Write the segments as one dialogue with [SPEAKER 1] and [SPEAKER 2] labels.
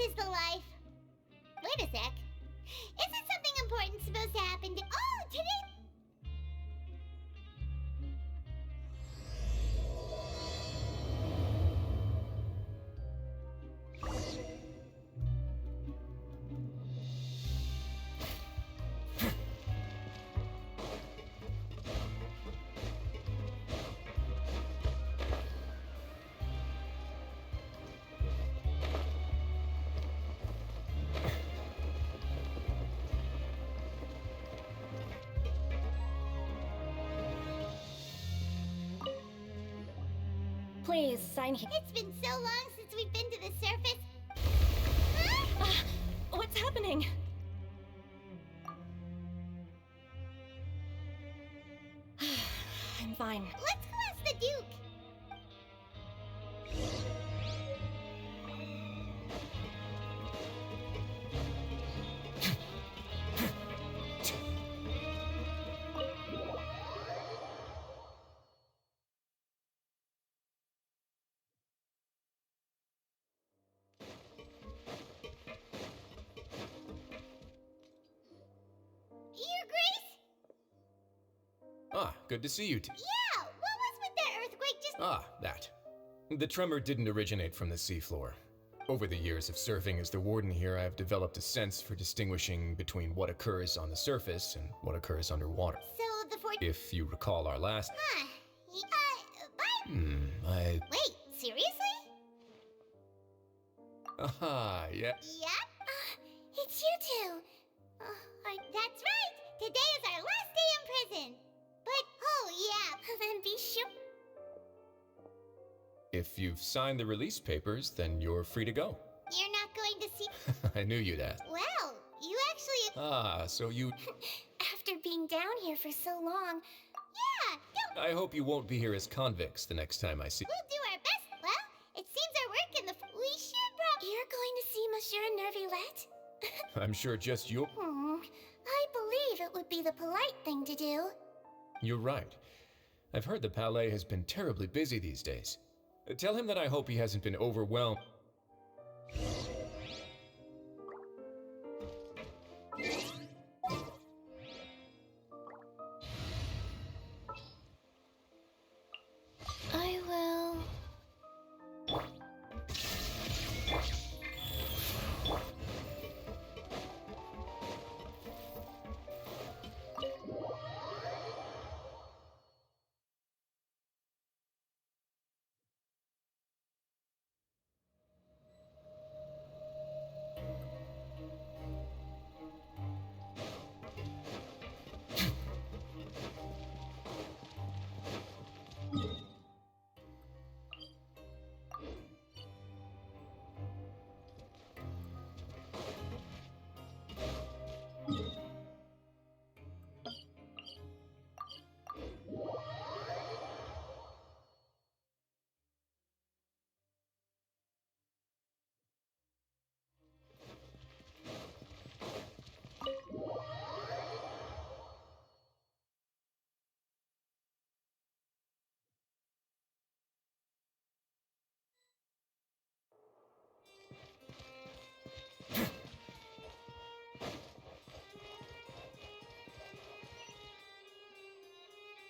[SPEAKER 1] is the life. Wait a sec. Isn't something important supposed to happen to— Oh, today—
[SPEAKER 2] Please, sign here.
[SPEAKER 1] It's been so long since we've been to the surface.
[SPEAKER 2] What's happening? I'm fine.
[SPEAKER 1] Let's go ask the Duke. Your Grace?
[SPEAKER 3] Ah, good to see you two.
[SPEAKER 1] Yeah, what was with that earthquake just—
[SPEAKER 3] Ah, that. The tremor didn't originate from the seafloor. Over the years of serving as the warden here, I have developed a sense for distinguishing between what occurs on the surface and what occurs underwater.
[SPEAKER 1] So the fort—
[SPEAKER 3] If you recall our last—
[SPEAKER 1] Huh. Bye. Wait, seriously?
[SPEAKER 3] Aha, yeah.
[SPEAKER 1] Yep. It's you two. That's right. Today is our last day in prison. But, oh yeah, then be sure—
[SPEAKER 3] If you've signed the release papers, then you're free to go.
[SPEAKER 1] You're not going to see—
[SPEAKER 3] I knew you'd ask.
[SPEAKER 1] Well, you actually—
[SPEAKER 3] Ah, so you—
[SPEAKER 1] After being down here for so long— Yeah, don't—
[SPEAKER 3] I hope you won't be here as convicts the next time I see—
[SPEAKER 1] We'll do our best. Well, it seems our work in the— We should probably— You're going to see Monsieur Nervillette?
[SPEAKER 3] I'm sure just you—
[SPEAKER 1] I believe it would be the polite thing to do.
[SPEAKER 3] You're right. I've heard the Palais has been terribly busy these days. Tell him that I hope he hasn't been overwhelmed.
[SPEAKER 1] I will—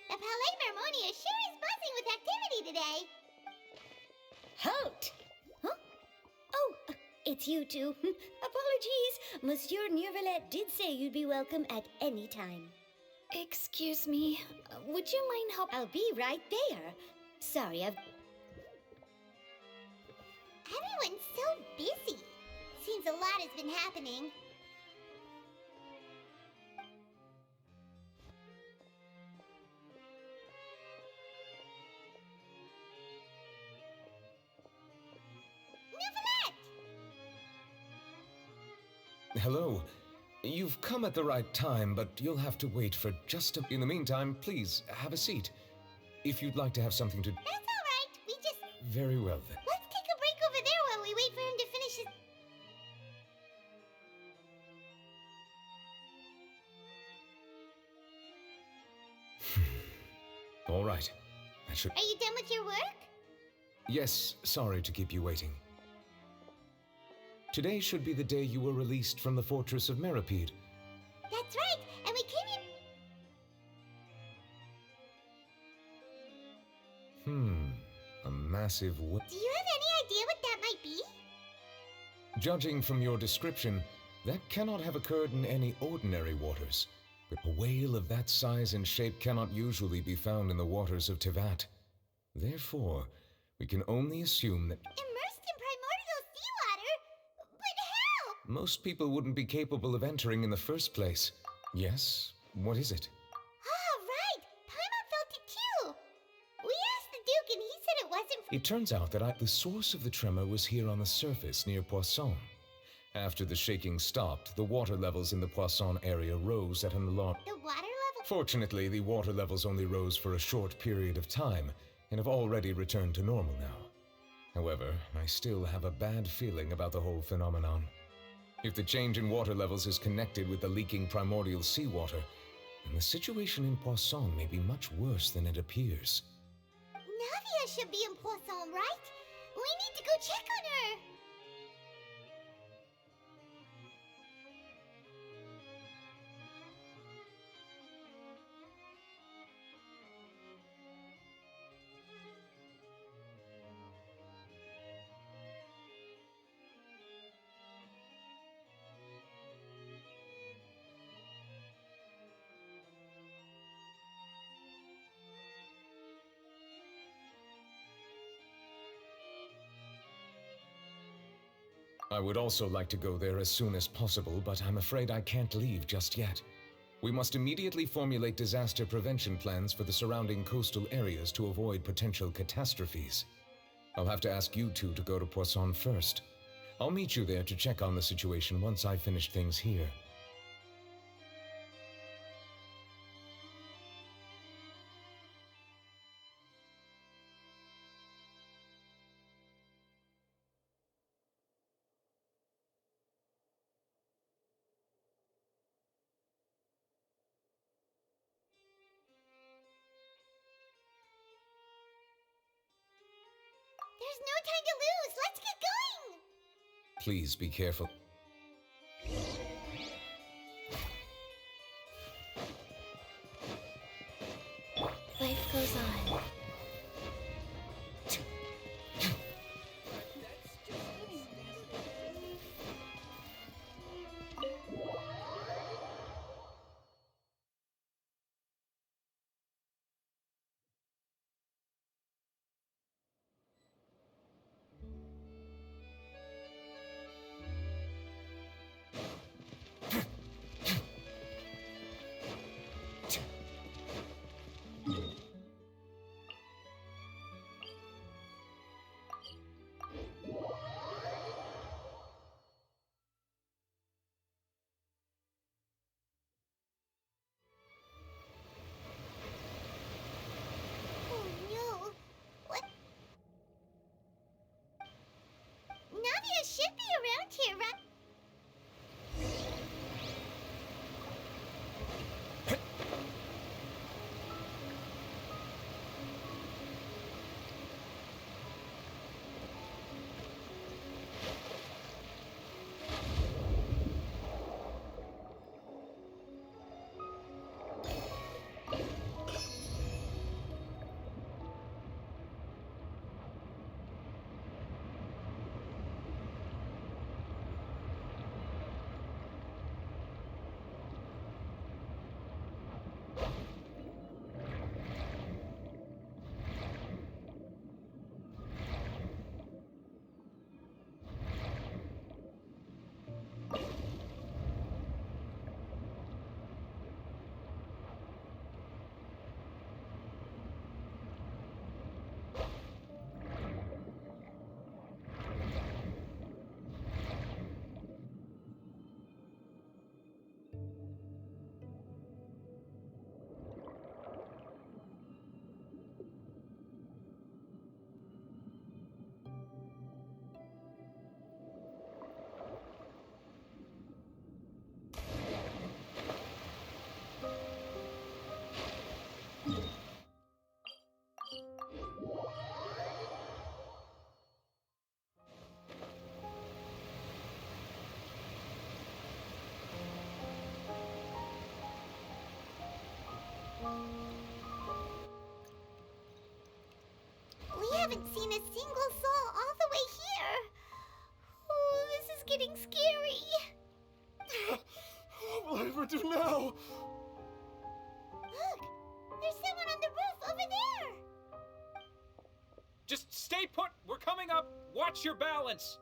[SPEAKER 1] The Palais Mermonia sure is buzzing with activity today.
[SPEAKER 4] Halt! Huh? Oh, it's you two. Apologies. Monsieur Nervillette did say you'd be welcome at any time.
[SPEAKER 2] Excuse me. Would you mind help?
[SPEAKER 4] I'll be right there. Sorry, I've...
[SPEAKER 1] Everyone's so busy. Seems a lot has been happening.
[SPEAKER 5] Hello. You've come at the right time, but you'll have to wait for just a... In the meantime, please, have a seat. If you'd like to have something to...
[SPEAKER 1] That's all right. We just—
[SPEAKER 5] Very well, then.
[SPEAKER 1] Let's take a break over there while we wait for him to finish his—
[SPEAKER 5] All right. I should...
[SPEAKER 1] Are you done with your work?
[SPEAKER 5] Yes, sorry to keep you waiting. Today should be the day you were released from the fortress of Meripede.
[SPEAKER 1] That's right, and we came in.
[SPEAKER 5] A massive
[SPEAKER 1] Do you have any idea what that might be?
[SPEAKER 5] Judging from your description, that cannot have occurred in any ordinary waters. But a whale of that size and shape cannot usually be found in the waters of Tivat. Therefore, we can only assume that
[SPEAKER 1] Immersed in primordial seawater? But how?
[SPEAKER 5] most people wouldn't be capable of entering in the first place. Yes? What is it?
[SPEAKER 1] Ah, right! Paimon felt it too! We asked the Duke and he said it wasn't
[SPEAKER 5] It turns out that the source of the tremor was here on the surface near Poisson. After the shaking stopped, the water levels in the Poisson area rose at an alarm.
[SPEAKER 1] the water level.
[SPEAKER 5] Fortunately, the water levels only rose for a short period of time and have already returned to normal now. However, I still have a bad feeling about the whole phenomenon. If the change in water levels is connected with the leaking primordial seawater, then the situation in Poisson may be much worse than it appears.
[SPEAKER 1] Navia should be in Poisson, right? We need to go check on her!
[SPEAKER 5] I would also like to go there as soon as possible, but I'm afraid I can't leave just yet. We must immediately formulate disaster prevention plans for the surrounding coastal areas to avoid potential catastrophes. I'll have to ask you two to go to Poisson first. I'll meet you there to check on the situation once I've finished things here.
[SPEAKER 1] There's no time to lose! Let's get going!
[SPEAKER 5] Please be careful.
[SPEAKER 2] Life goes on.
[SPEAKER 1] haven't seen a single soul all the way here. Oh, this is getting scary.
[SPEAKER 3] What will I ever do now?
[SPEAKER 1] Look, there's someone on the roof over there.
[SPEAKER 6] Just stay put! We're coming up! Watch your balance!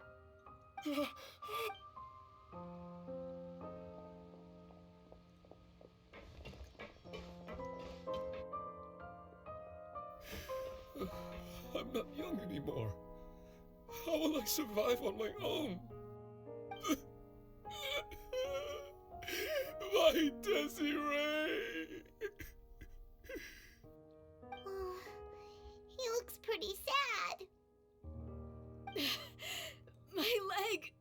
[SPEAKER 3] I'm not young anymore. How will I survive on my own? My Desiree!
[SPEAKER 1] Oh, he looks pretty sad.
[SPEAKER 2] My leg!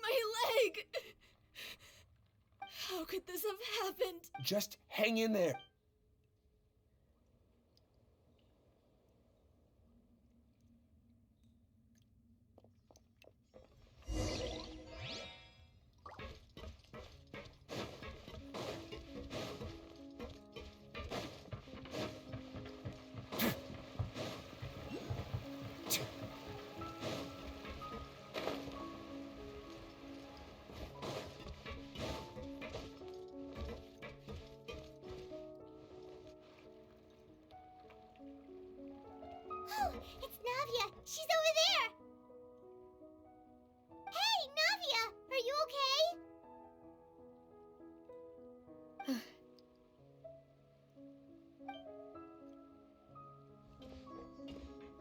[SPEAKER 2] My leg! How could this have happened?
[SPEAKER 7] Just hang in there.
[SPEAKER 1] Oh, it's Navia. She's over there. Hey, Navia, are you okay?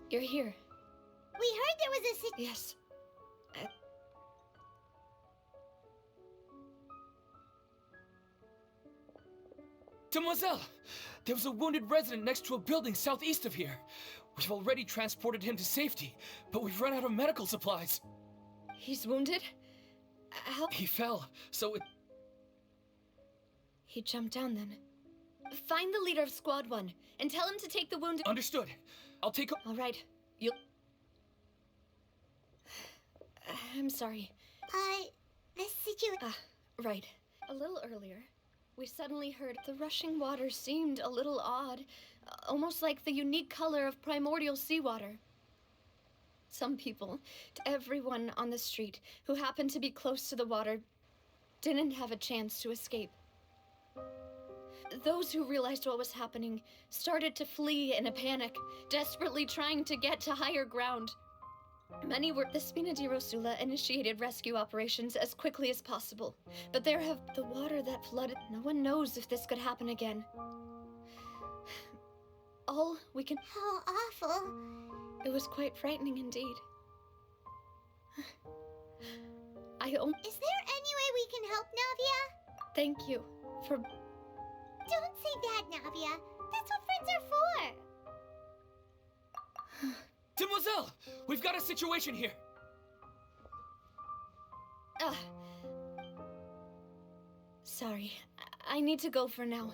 [SPEAKER 2] You're here.
[SPEAKER 1] We heard there was a
[SPEAKER 2] Yes.
[SPEAKER 6] Demoiselle! There was a wounded resident next to a building southeast of here. We've already transported him to safety, but we've run out of medical supplies.
[SPEAKER 2] He's wounded? Help.
[SPEAKER 6] He fell, so it...
[SPEAKER 2] He jumped down then. Find the leader of Squad 1 and tell him to take the wounded.
[SPEAKER 6] Understood. I'll take...
[SPEAKER 2] All right. You'll... I'm sorry.
[SPEAKER 1] The situation.
[SPEAKER 2] Right. A little earlier, we suddenly heard the rushing water seemed a little odd, almost like the unique color of primordial seawater. Some people, everyone on the street who happened to be close to the water, didn't have a chance to escape. Those who realized what was happening started to flee in a panic, desperately trying to get to higher ground. Many were... The Spina di Rosula initiated rescue operations as quickly as possible, but there have... The water that flooded... No one knows if this could happen again. All we can...
[SPEAKER 1] How awful.
[SPEAKER 2] It was quite frightening indeed.
[SPEAKER 1] Is there any way we can help, Navia?
[SPEAKER 2] Thank you for...
[SPEAKER 1] Don't say that, Navia. That's what friends are for.
[SPEAKER 6] Demoiselle! We've got a situation here!
[SPEAKER 2] Sorry. I need to go for now.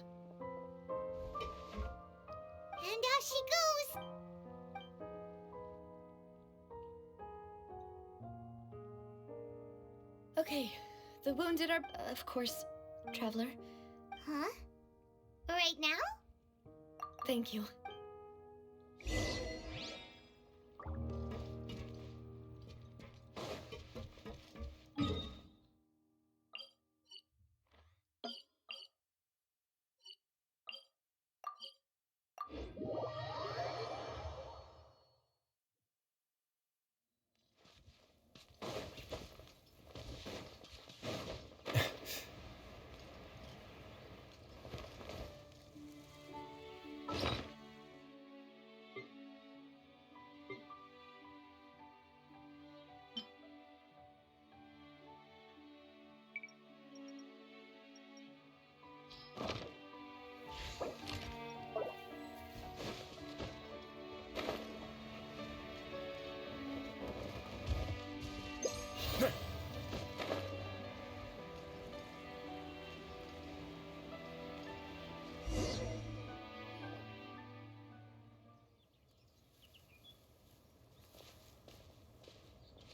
[SPEAKER 1] And off she goes.
[SPEAKER 2] Okay. The wounded are, of course, Traveler.
[SPEAKER 1] Huh? Right now?
[SPEAKER 2] Thank you.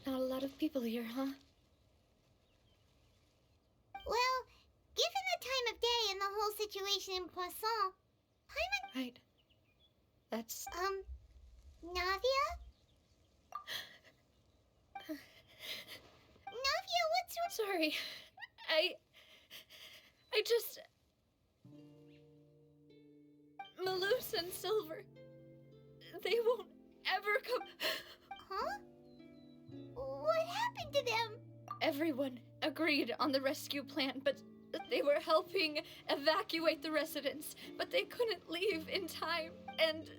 [SPEAKER 2] Not a lot of people here, huh?
[SPEAKER 1] Well, given the time of day and the whole situation in Poisson,
[SPEAKER 2] Right. That's...
[SPEAKER 1] Navia? Navia, what's wrong?
[SPEAKER 2] Sorry. I just... Malus and Silver, they won't ever come...
[SPEAKER 1] Huh? What happened to them?
[SPEAKER 2] Everyone agreed on the rescue plan, but they were helping evacuate the residents, but they couldn't leave in time, and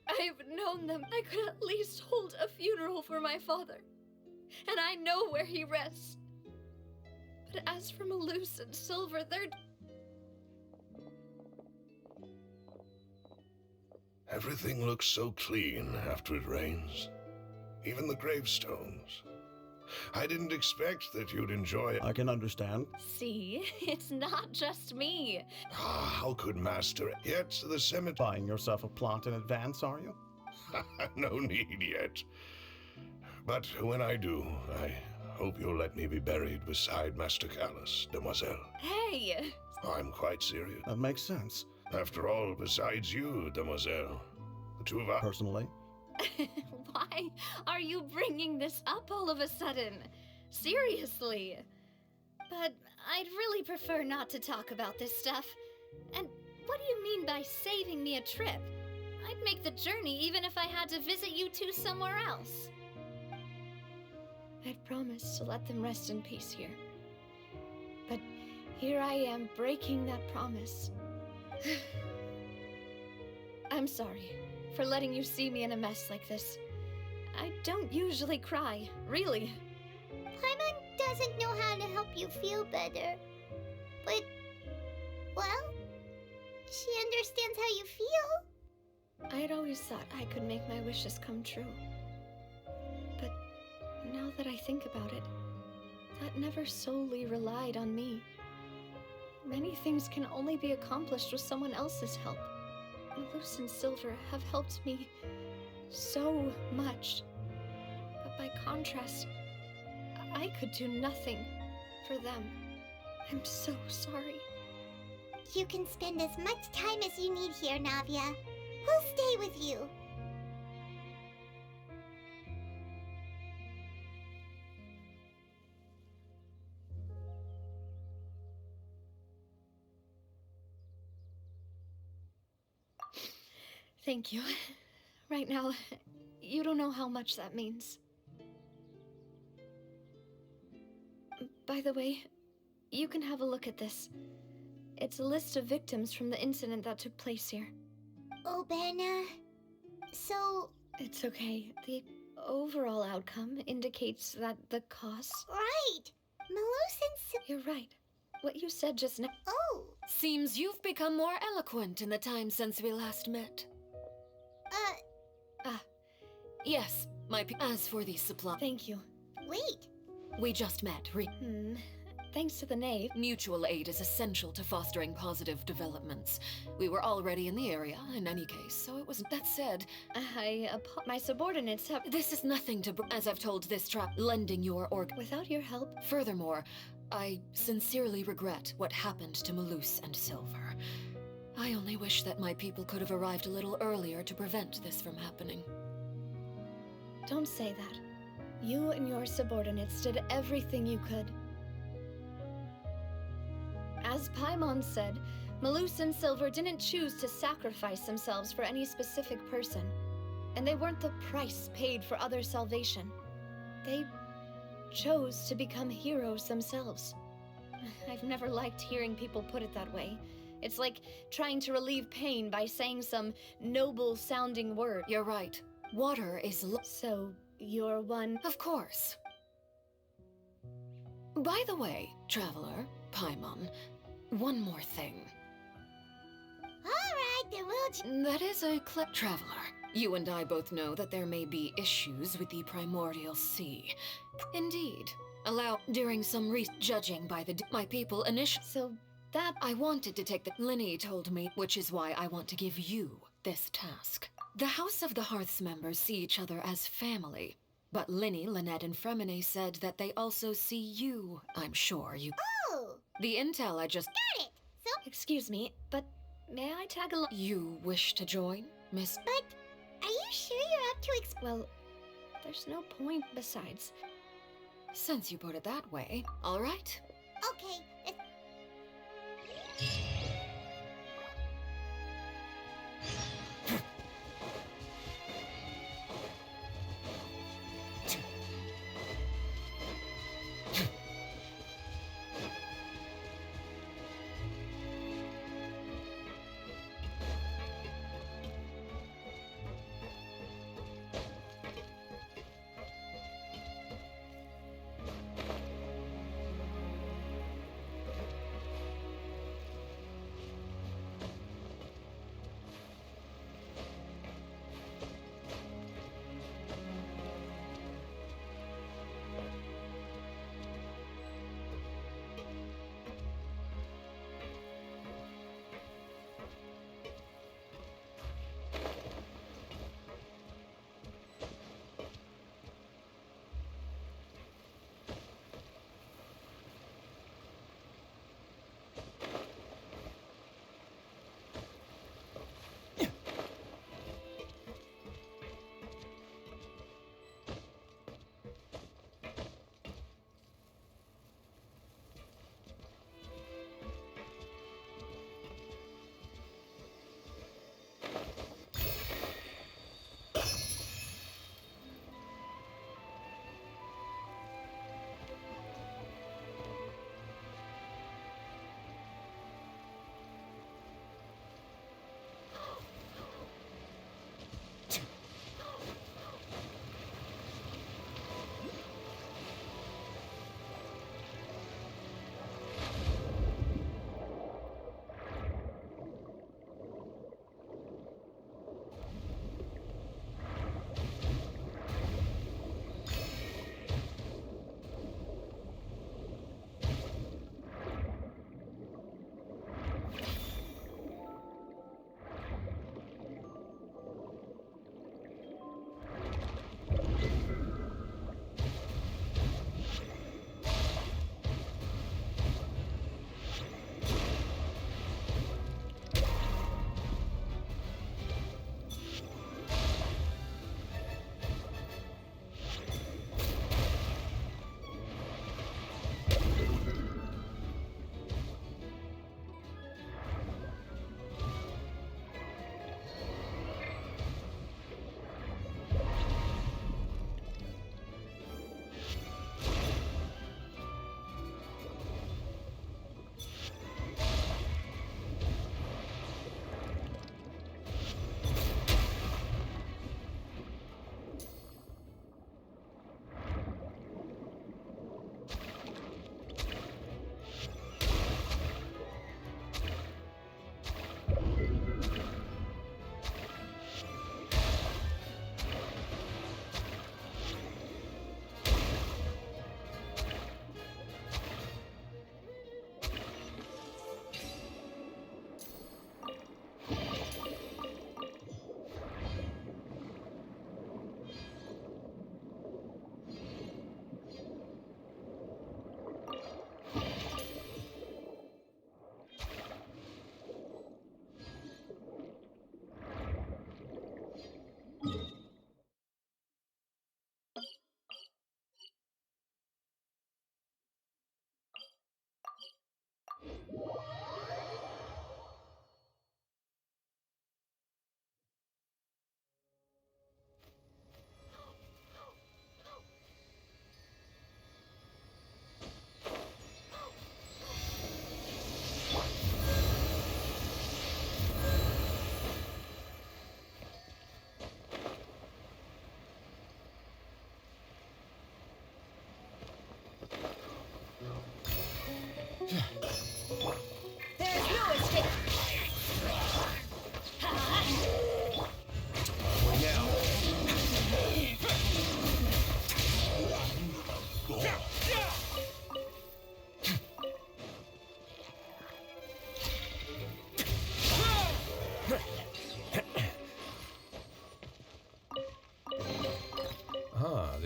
[SPEAKER 2] I've known them. I could at least hold a funeral for my father, and I know where he rests. But as for Malus and Silver, they're...
[SPEAKER 7] Everything looks so clean after it rains. Even the gravestones. I didn't expect that you'd enjoy it.
[SPEAKER 8] I can understand.
[SPEAKER 2] See, it's not just me.
[SPEAKER 7] How could Master... Yet the cemetery...
[SPEAKER 8] Buying yourself a plot in advance, are you?
[SPEAKER 7] No need yet. But when I do, I hope you'll let me be buried beside Master Callus, Demoiselle.
[SPEAKER 2] Hey!
[SPEAKER 7] I'm quite serious.
[SPEAKER 8] That makes sense.
[SPEAKER 7] After all, besides you, Demoiselle, the two of us...
[SPEAKER 8] Personally,
[SPEAKER 2] Why are you bringing this up all of a sudden? Seriously. But I'd really prefer not to talk about this stuff. And what do you mean by saving me a trip? I'd make the journey even if I had to visit you two somewhere else. I'd promised to let them rest in peace here. But here I am breaking that promise. I'm sorry for letting you see me in a mess like this. I don't usually cry, really.
[SPEAKER 1] Paimon doesn't know how to help you feel better. But, well, she understands how you feel.
[SPEAKER 2] I had always thought I could make my wishes come true. But now that I think about it, that never solely relied on me. Many things can only be accomplished with someone else's help. Malus and Silver have helped me so much. But by contrast, I could do nothing for them. I'm so sorry.
[SPEAKER 1] You can spend as much time as you need here, Navia. We'll stay with you.
[SPEAKER 2] Thank you. Right now, you don't know how much that means. By the way, you can have a look at this. It's a list of victims from the incident that took place here.
[SPEAKER 1] Oh, Benna. So...
[SPEAKER 2] It's okay. The overall outcome indicates that the cost...
[SPEAKER 1] Right! Malus and
[SPEAKER 2] You're right. What you said just now...
[SPEAKER 1] Oh!
[SPEAKER 9] Seems you've become more eloquent in the time since we last met. Yes, as for the supply...
[SPEAKER 2] Thank you.
[SPEAKER 1] Wait.
[SPEAKER 9] We just met.
[SPEAKER 2] Thanks to the knave.
[SPEAKER 9] Mutual aid is essential to fostering positive developments. We were already in the area, in any case, so it wasn't... That said...
[SPEAKER 2] My subordinates have...
[SPEAKER 9] This is nothing to... As I've told this trap, lending your
[SPEAKER 2] Without your help...
[SPEAKER 9] Furthermore, I sincerely regret what happened to Malus and Silver. I only wish that my people could have arrived a little earlier to prevent this from happening.
[SPEAKER 2] Don't say that. You and your subordinates did everything you could. As Paimon said, Malus and Silver didn't choose to sacrifice themselves for any specific person, and they weren't the price paid for other salvation. They chose to become heroes themselves. I've never liked hearing people put it that way. It's like trying to relieve pain by saying some noble-sounding word.
[SPEAKER 9] You're right. Water is
[SPEAKER 2] So, you're one...
[SPEAKER 9] Of course. By the way, Traveler, Paimon, one more thing.
[SPEAKER 1] Alright, then we'll...
[SPEAKER 9] That is a Traveler, you and I both know that there may be issues with the primordial sea. Indeed. During some judging by my people initially...
[SPEAKER 2] So, that...
[SPEAKER 9] I wanted to take the... Linny told me, which is why I want to give you this task. The House of the Hearth's members see each other as family. But Linny, Lynette, and Fremine said that they also see you. I'm sure you...
[SPEAKER 1] Oh!
[SPEAKER 9] The intel I just...
[SPEAKER 1] Got it! So...
[SPEAKER 2] Excuse me, but may I tag along?
[SPEAKER 9] You wish to join, Miss...
[SPEAKER 1] But... Are you sure sure you're up to
[SPEAKER 2] Well, there's no point besides.
[SPEAKER 9] Since you put it that way, all right.
[SPEAKER 1] Okay,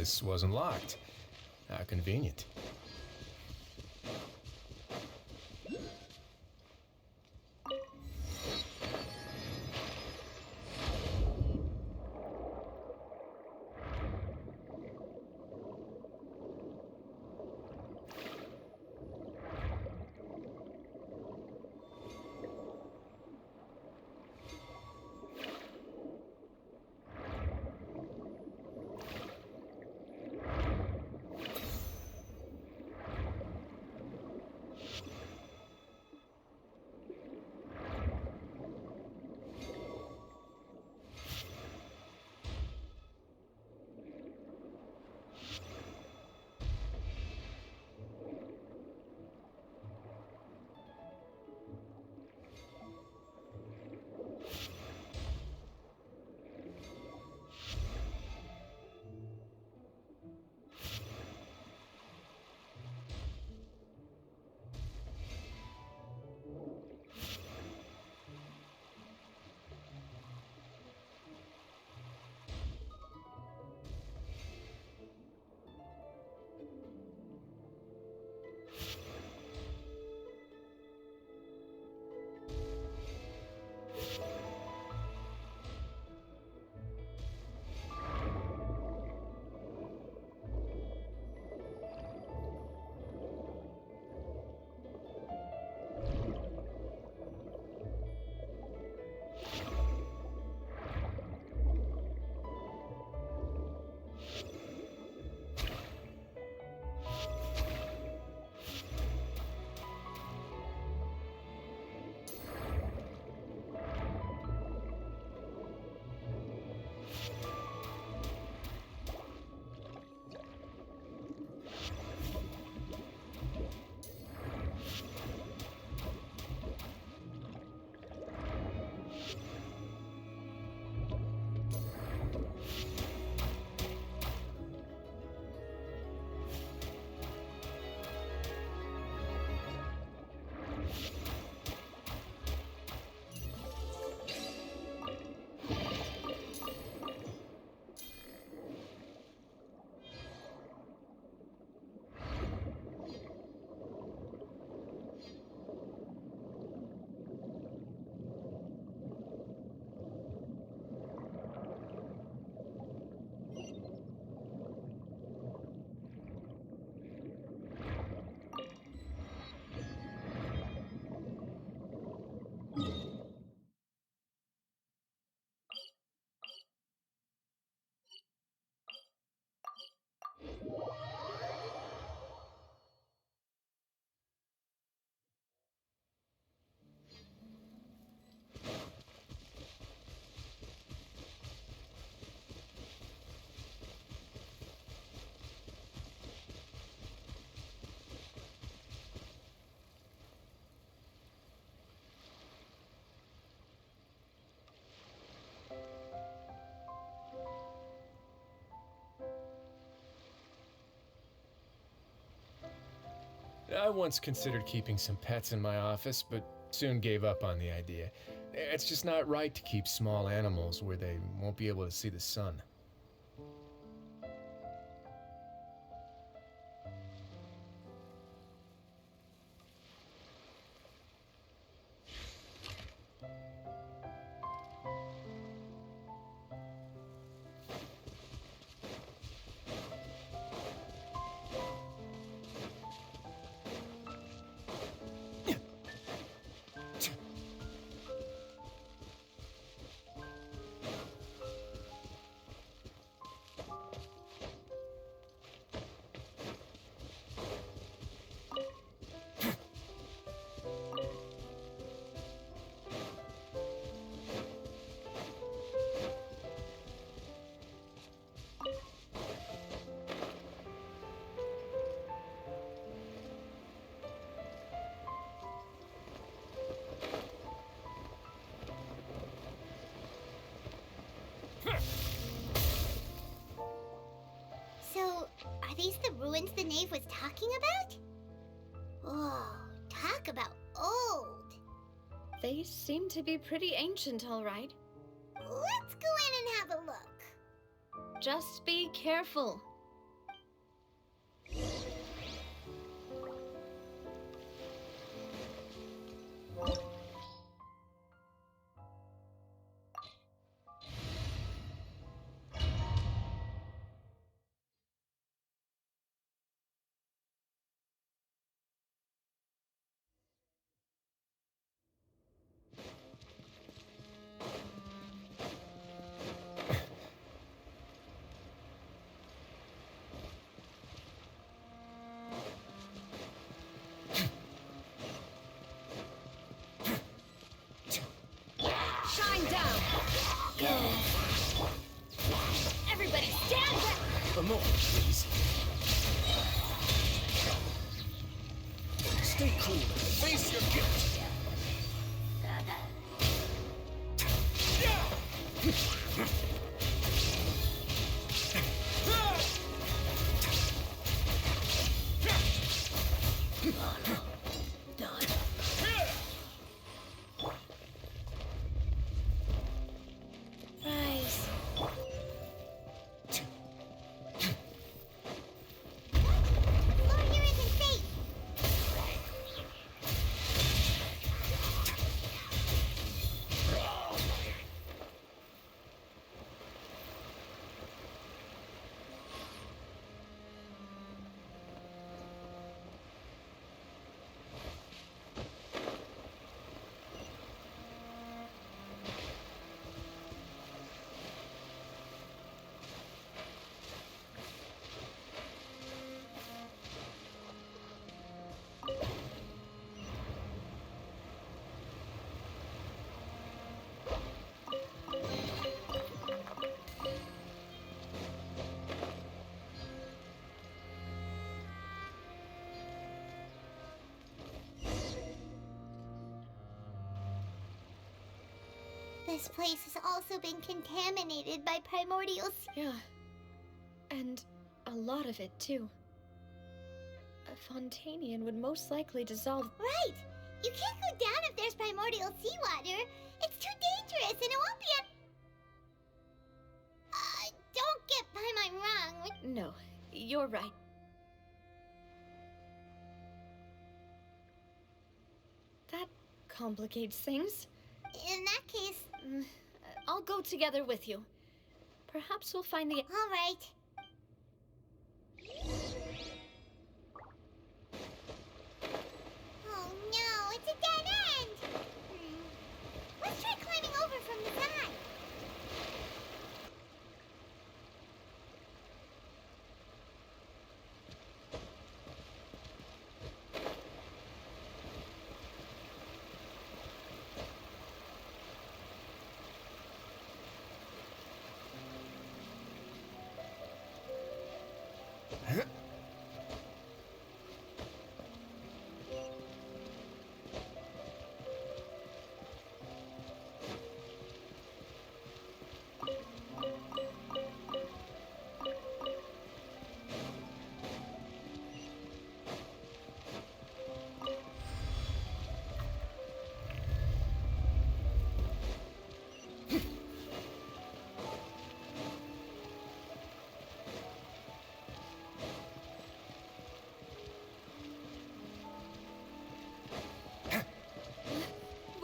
[SPEAKER 3] This wasn't locked. How convenient. I once considered keeping some pets in my office, but soon gave up on the idea. It's just not right to keep small animals where they won't be able to see the sun.
[SPEAKER 1] So, are these the ruins the knave was talking about? Oh, talk about old.
[SPEAKER 2] They seem to be pretty ancient, all right.
[SPEAKER 1] Let's go in and have a look.
[SPEAKER 2] Just be careful. Shine down! Everybody stand back!
[SPEAKER 3] A moment, please. Stay cool and face your guilt.
[SPEAKER 1] Rise. Floor here isn't safe. This place has also been contaminated by primordial
[SPEAKER 2] Yeah. And a lot of it, too. A Fontanian would most likely dissolve.
[SPEAKER 1] Right! You can't go down if there's primordial seawater. It's too dangerous and it won't be a... don't get Paimon wrong.
[SPEAKER 2] No, you're right. That complicates things.
[SPEAKER 1] In that case...
[SPEAKER 2] I'll go together with you. Perhaps we'll find the...
[SPEAKER 1] All right. Oh no, it's a dead end! Let's try climbing over from the side.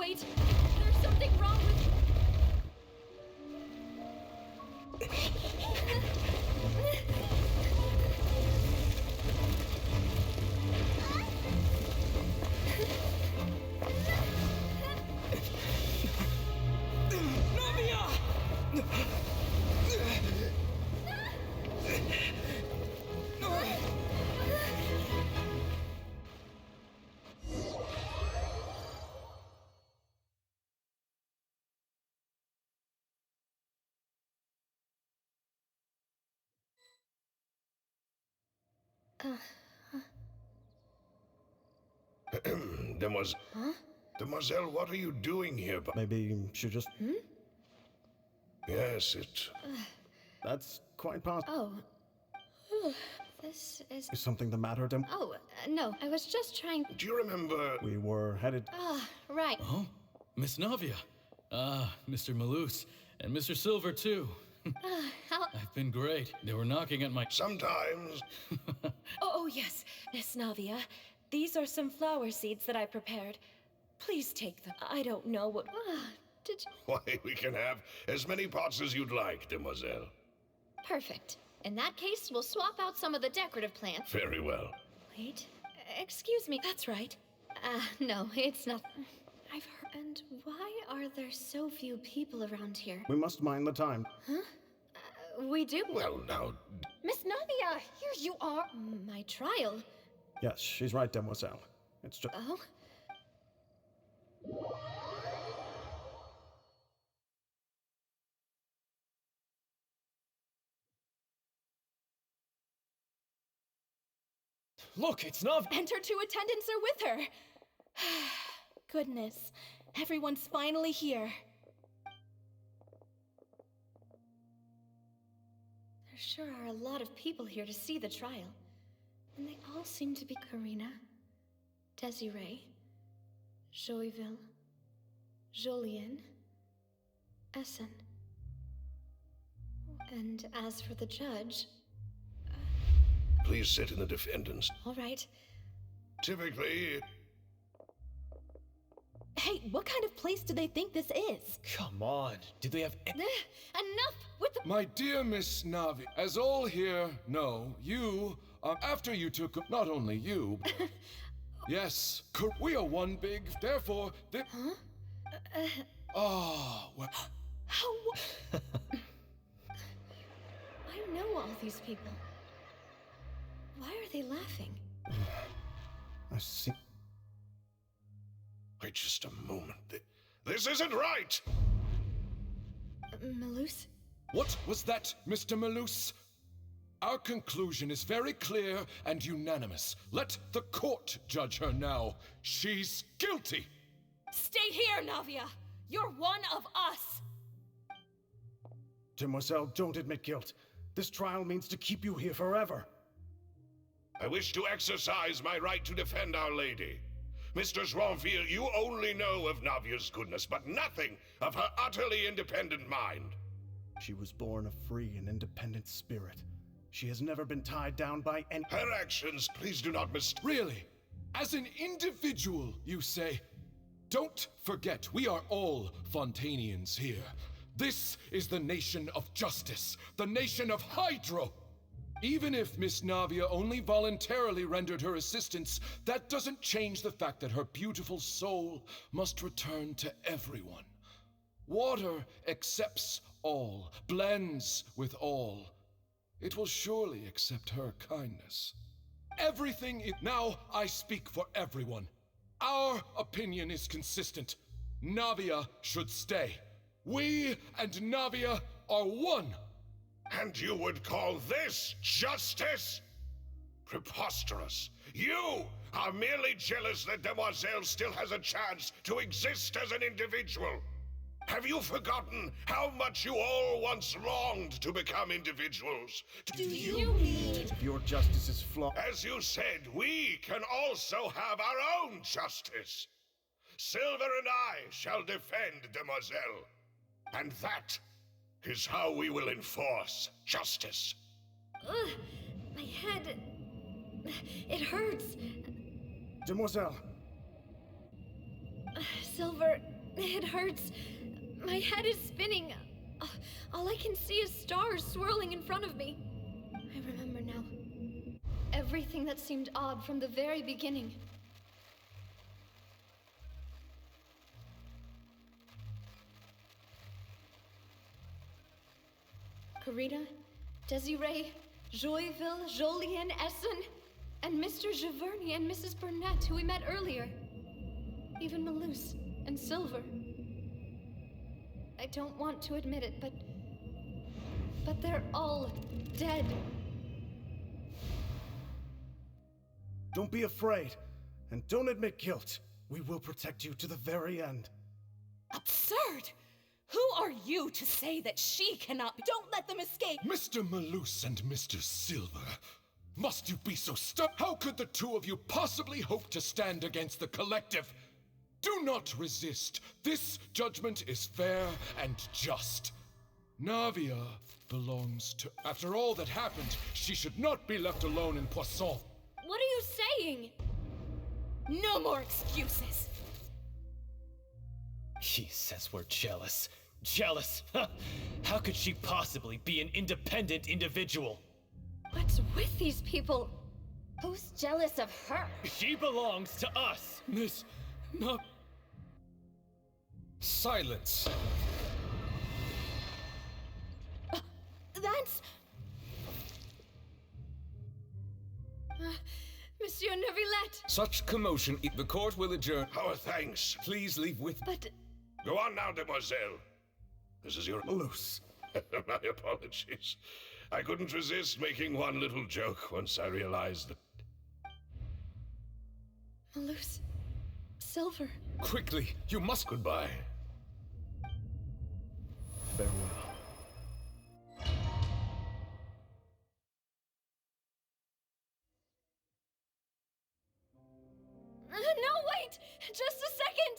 [SPEAKER 2] Wait, there's something wrong with...
[SPEAKER 7] Demoiselle, what are you doing here?
[SPEAKER 8] Maybe she just...
[SPEAKER 7] Yes, it...
[SPEAKER 8] That's quite possible.
[SPEAKER 2] Oh. This is...
[SPEAKER 8] Is something the matter, Dem?
[SPEAKER 2] Oh, no, I was just trying...
[SPEAKER 7] Do you remember...
[SPEAKER 8] We were headed...
[SPEAKER 2] Right.
[SPEAKER 6] Oh, Miss Navia. Mr. Malus. And Mr. Silver, too.
[SPEAKER 2] How...
[SPEAKER 6] I've been great. They were knocking at my...
[SPEAKER 7] Sometimes...
[SPEAKER 9] Oh, yes, Miss Navia. These are some flower seeds that I prepared. Please take them. I don't know what...
[SPEAKER 2] Did you...
[SPEAKER 7] Why, we can have as many pots as you'd like, Demoiselle.
[SPEAKER 2] Perfect. In that case, we'll swap out some of the decorative plants.
[SPEAKER 7] Very well.
[SPEAKER 2] Wait, excuse me.
[SPEAKER 9] That's right.
[SPEAKER 2] No, it's not. I've heard. And why are there so few people around here?
[SPEAKER 8] We must mind the time.
[SPEAKER 2] Huh? We do?
[SPEAKER 7] Well, now...
[SPEAKER 2] Miss Navia, here you are. My trial.
[SPEAKER 8] Yes, she's right, Demoiselle. It's just...
[SPEAKER 2] Oh?
[SPEAKER 6] Look, it's Nav...
[SPEAKER 9] And her two attendants are with her. Goodness, everyone's finally here.
[SPEAKER 2] There sure are a lot of people here to see the trial. And they all seem to be Karina, Desiree, Joyville, Jolien, Essen. And as for the judge...
[SPEAKER 7] Please sit in the defendant's.
[SPEAKER 2] All right.
[SPEAKER 7] Typically...
[SPEAKER 9] Hey, what kind of place do they think this is?
[SPEAKER 6] Come on. Do they have...
[SPEAKER 2] Enough with the...
[SPEAKER 3] My dear Miss Navi, as all here know, you, after you took, not only you, yes, we are one big, therefore,
[SPEAKER 2] Huh?
[SPEAKER 3] well,
[SPEAKER 9] How...
[SPEAKER 2] I know all these people. Why are they laughing?
[SPEAKER 8] I see...
[SPEAKER 7] Wait just a moment. This isn't right!
[SPEAKER 2] Malus?
[SPEAKER 3] what was that, Mr. Malus? Our conclusion is very clear and unanimous. Let the court judge her now. She's guilty!
[SPEAKER 9] Stay here, Navia!
[SPEAKER 10] You're one of us!
[SPEAKER 8] Demoiselle, don't admit guilt. This trial means to keep you here forever.
[SPEAKER 7] I wish to exercise my right to defend Our Lady. Mr. Joinville, you only know of Navia's goodness, but nothing of her utterly independent mind.
[SPEAKER 8] She was born a free and independent spirit. She has never been tied down by any—
[SPEAKER 7] Her actions, please do not
[SPEAKER 11] Really? As an individual, you say? Don't forget, we are all Fontanians here. This is the nation of justice, the nation of Hydro. Even if Miss Navia only voluntarily rendered her assistance, that doesn't change the fact that her beautiful soul must return to everyone. Water accepts all, blends with all. It will surely accept her kindness. Now I speak for everyone. Our opinion is consistent. Navia should stay. We and Navia are one.
[SPEAKER 7] And you would call this justice? Preposterous. You are merely jealous that Demoiselle still has a chance to exist as an individual. Have you forgotten how much you all once longed to become individuals?
[SPEAKER 10] Do you mean—
[SPEAKER 8] If your justice is flawed—
[SPEAKER 7] As you said, we can also have our own justice. Silver and I shall defend Demoiselle. And that is how we will enforce justice.
[SPEAKER 2] Ugh, my head. It hurts.
[SPEAKER 8] Demoiselle!
[SPEAKER 2] Silver, it hurts. My head is spinning. All I can see is stars swirling in front of me. I remember now. Everything that seemed odd from the very beginning. Karina, Desiree, Joyville, Jolien, Essen, and Mr. Giverny and Mrs. Burnett, who we met earlier. Even Malus and Silver. I don't want to admit it, but they're all dead.
[SPEAKER 8] Don't be afraid, and don't admit guilt. We will protect you to the very end.
[SPEAKER 10] absurd? Who are you to say that she cannot— Don't let them escape!
[SPEAKER 11] Mr. Malus and Mr. Silver, must you be so stuck? How could the two of you possibly hope to stand against the collective? Do not resist. This judgment is fair and just. Navia belongs to— After all that happened, she should not be left alone in Poisson.
[SPEAKER 2] What are you saying?
[SPEAKER 10] No more excuses!
[SPEAKER 6] She says we're jealous. Jealous? How could she possibly be an independent individual?
[SPEAKER 2] What's with these people?
[SPEAKER 4] Who's jealous of her?
[SPEAKER 6] She belongs to us!
[SPEAKER 11] Miss... not... Silence.
[SPEAKER 2] That's... Monsieur Neuvillette!
[SPEAKER 5] Such commotion, the court will adjourn.
[SPEAKER 7] Our thanks.
[SPEAKER 5] Please leave with—
[SPEAKER 2] But...
[SPEAKER 7] Go on now, demoiselle. This is your—
[SPEAKER 8] Malus.
[SPEAKER 7] My apologies. I couldn't resist making one little joke once I realized that—
[SPEAKER 2] Malus... Silver...
[SPEAKER 5] Quickly, you must—
[SPEAKER 7] Goodbye.
[SPEAKER 8] Farewell.
[SPEAKER 2] No, wait! Just a second!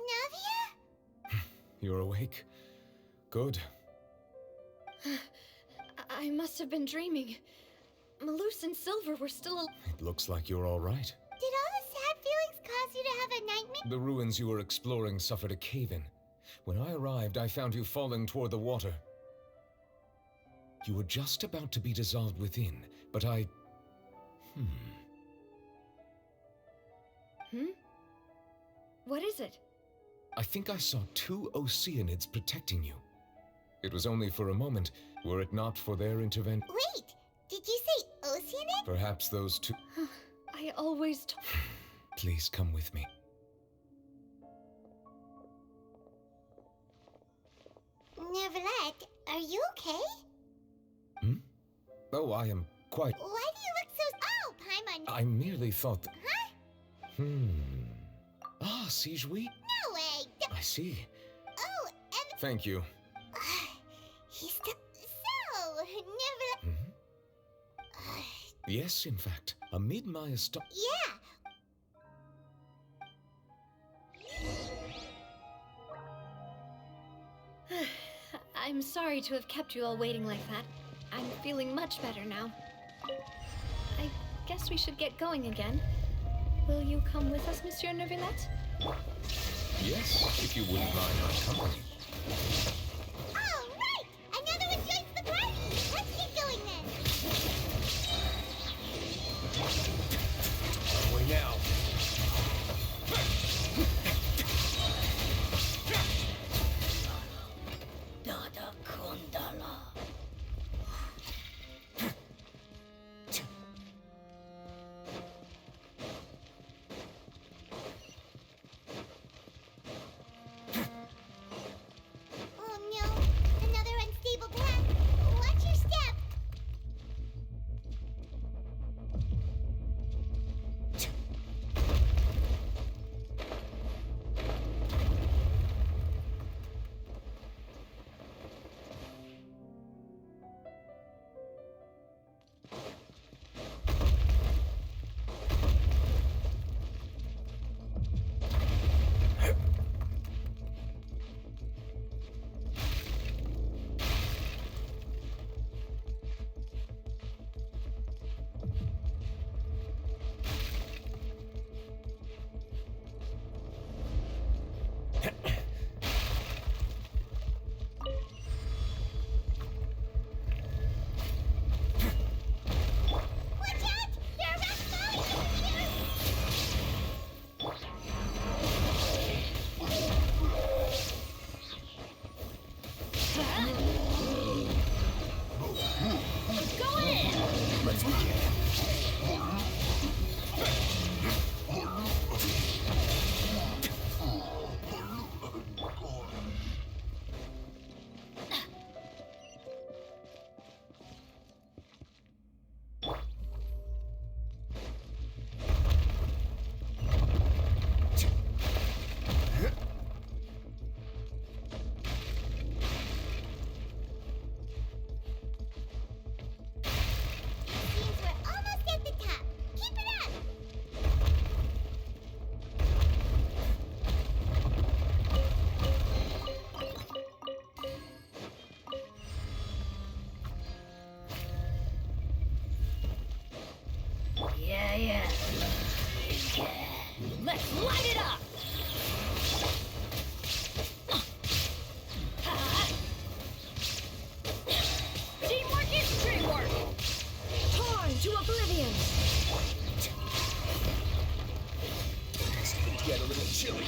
[SPEAKER 1] Navia?
[SPEAKER 5] You're awake? Good.
[SPEAKER 2] I must have been dreaming. Malus and Silver were still alive.
[SPEAKER 5] It looks like you're all right.
[SPEAKER 1] Did all the sad feelings cause you to have a nightmare?
[SPEAKER 5] The ruins you were exploring suffered a cave-in. When I arrived, I found you falling toward the water. You were just about to be dissolved within, but I...
[SPEAKER 2] What is it?
[SPEAKER 5] I think I saw 2 Oceanids protecting you. It was only for a moment, were it not for their intervention.
[SPEAKER 1] Wait, did you say Oceanid?
[SPEAKER 5] Perhaps those 2...
[SPEAKER 2] I always
[SPEAKER 5] Please come with me.
[SPEAKER 1] Neuvillette, are you okay?
[SPEAKER 5] Oh, I am quite...
[SPEAKER 1] Why do you look so— Oh, Paimon!
[SPEAKER 5] I merely thought that...
[SPEAKER 1] Huh?
[SPEAKER 5] Ah, Siege-we?
[SPEAKER 1] No,
[SPEAKER 5] I see.
[SPEAKER 1] Oh, and
[SPEAKER 5] Thank you.
[SPEAKER 1] he's so never.
[SPEAKER 5] Yes, in fact, amid my
[SPEAKER 1] Yeah.
[SPEAKER 2] I'm sorry to have kept you all waiting like that. I'm feeling much better now. I guess we should get going again. Will you come with us, Monsieur Neuvillette?
[SPEAKER 5] Yes, if you wouldn't mind my company.
[SPEAKER 1] All right. Another one joins the party. Let's get going then.
[SPEAKER 3] Away now.
[SPEAKER 4] Dada Kundala.
[SPEAKER 1] Oh no, another unstable path. Watch your step. Watch out! There are rats following you here!
[SPEAKER 10] Go in!
[SPEAKER 1] Seems we're almost at the top. Keep it up!
[SPEAKER 10] Yeah. Let's light it up! Teamwork is dreamwork!
[SPEAKER 2] Torn to oblivion!
[SPEAKER 3] Get a little chilly.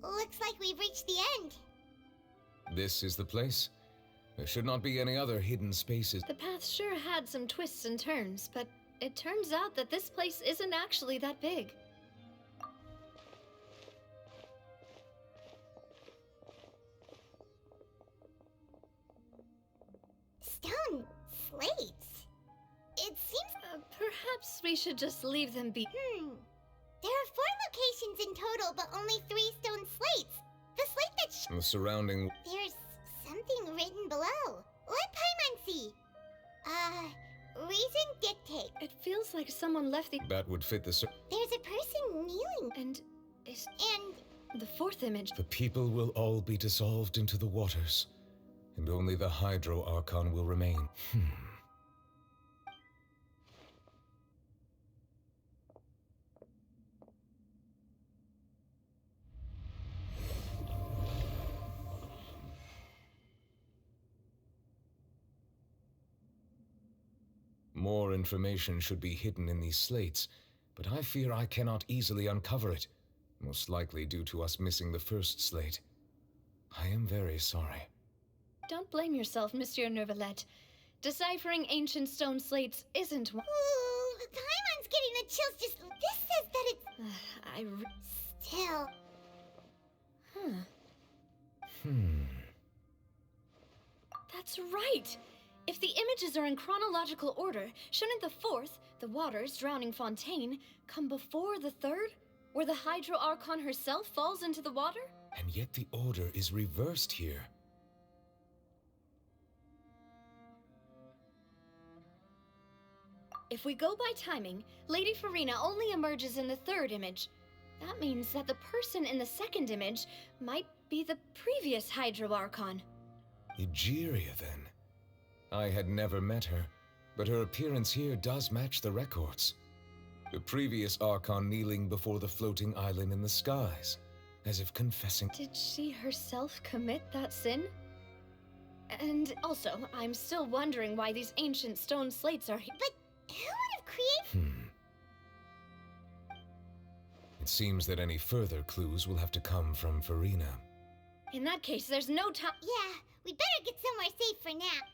[SPEAKER 1] Looks like we've reached the end.
[SPEAKER 5] This is the place. There should not be any other hidden spaces.
[SPEAKER 2] The path sure had some twists and turns, but it turns out that this place isn't actually that big.
[SPEAKER 1] Stone slates. It seems.
[SPEAKER 2] Perhaps we should just leave them be.
[SPEAKER 1] There are 4 locations in total, but only 3 stone slates. The slate that
[SPEAKER 5] The surrounding...
[SPEAKER 1] There's something written below. Let Paimon see. Reason dictate.
[SPEAKER 2] It feels like someone left the.
[SPEAKER 5] That would fit the...
[SPEAKER 1] There's a person kneeling.
[SPEAKER 2] And is.
[SPEAKER 1] And
[SPEAKER 2] The 4th image.
[SPEAKER 5] The people will all be dissolved into the waters, and only the Hydro Archon will remain. More information should be hidden in these slates, but I fear I cannot easily uncover it, most likely due to us missing the first slate. I am very sorry.
[SPEAKER 2] Don't blame yourself, Monsieur Nervalette. Deciphering ancient stone slates isn't one.
[SPEAKER 1] ooh, Paimon's getting the chills. Just this says that it's still.
[SPEAKER 2] That's right! If the images are in chronological order, shouldn't the 4th, the waters drowning Fontaine, come before the 3rd, where the Hydro Archon herself falls into the water?
[SPEAKER 5] And yet the order is reversed here.
[SPEAKER 2] If we go by timing, Lady Farina only emerges in the 3rd image. That means that the person in the 2nd image might be the previous Hydro Archon.
[SPEAKER 5] Egeria, then. I had never met her, but her appearance here does match the records. The previous Archon kneeling before the floating island in the skies, as if confessing.
[SPEAKER 2] Did she herself commit that sin? And also, I'm still wondering why these ancient stone slates are here.
[SPEAKER 1] But who would have created?
[SPEAKER 5] It seems that any further clues will have to come from Farina.
[SPEAKER 2] In that case, there's no time.
[SPEAKER 1] Yeah, we better get somewhere safe for now.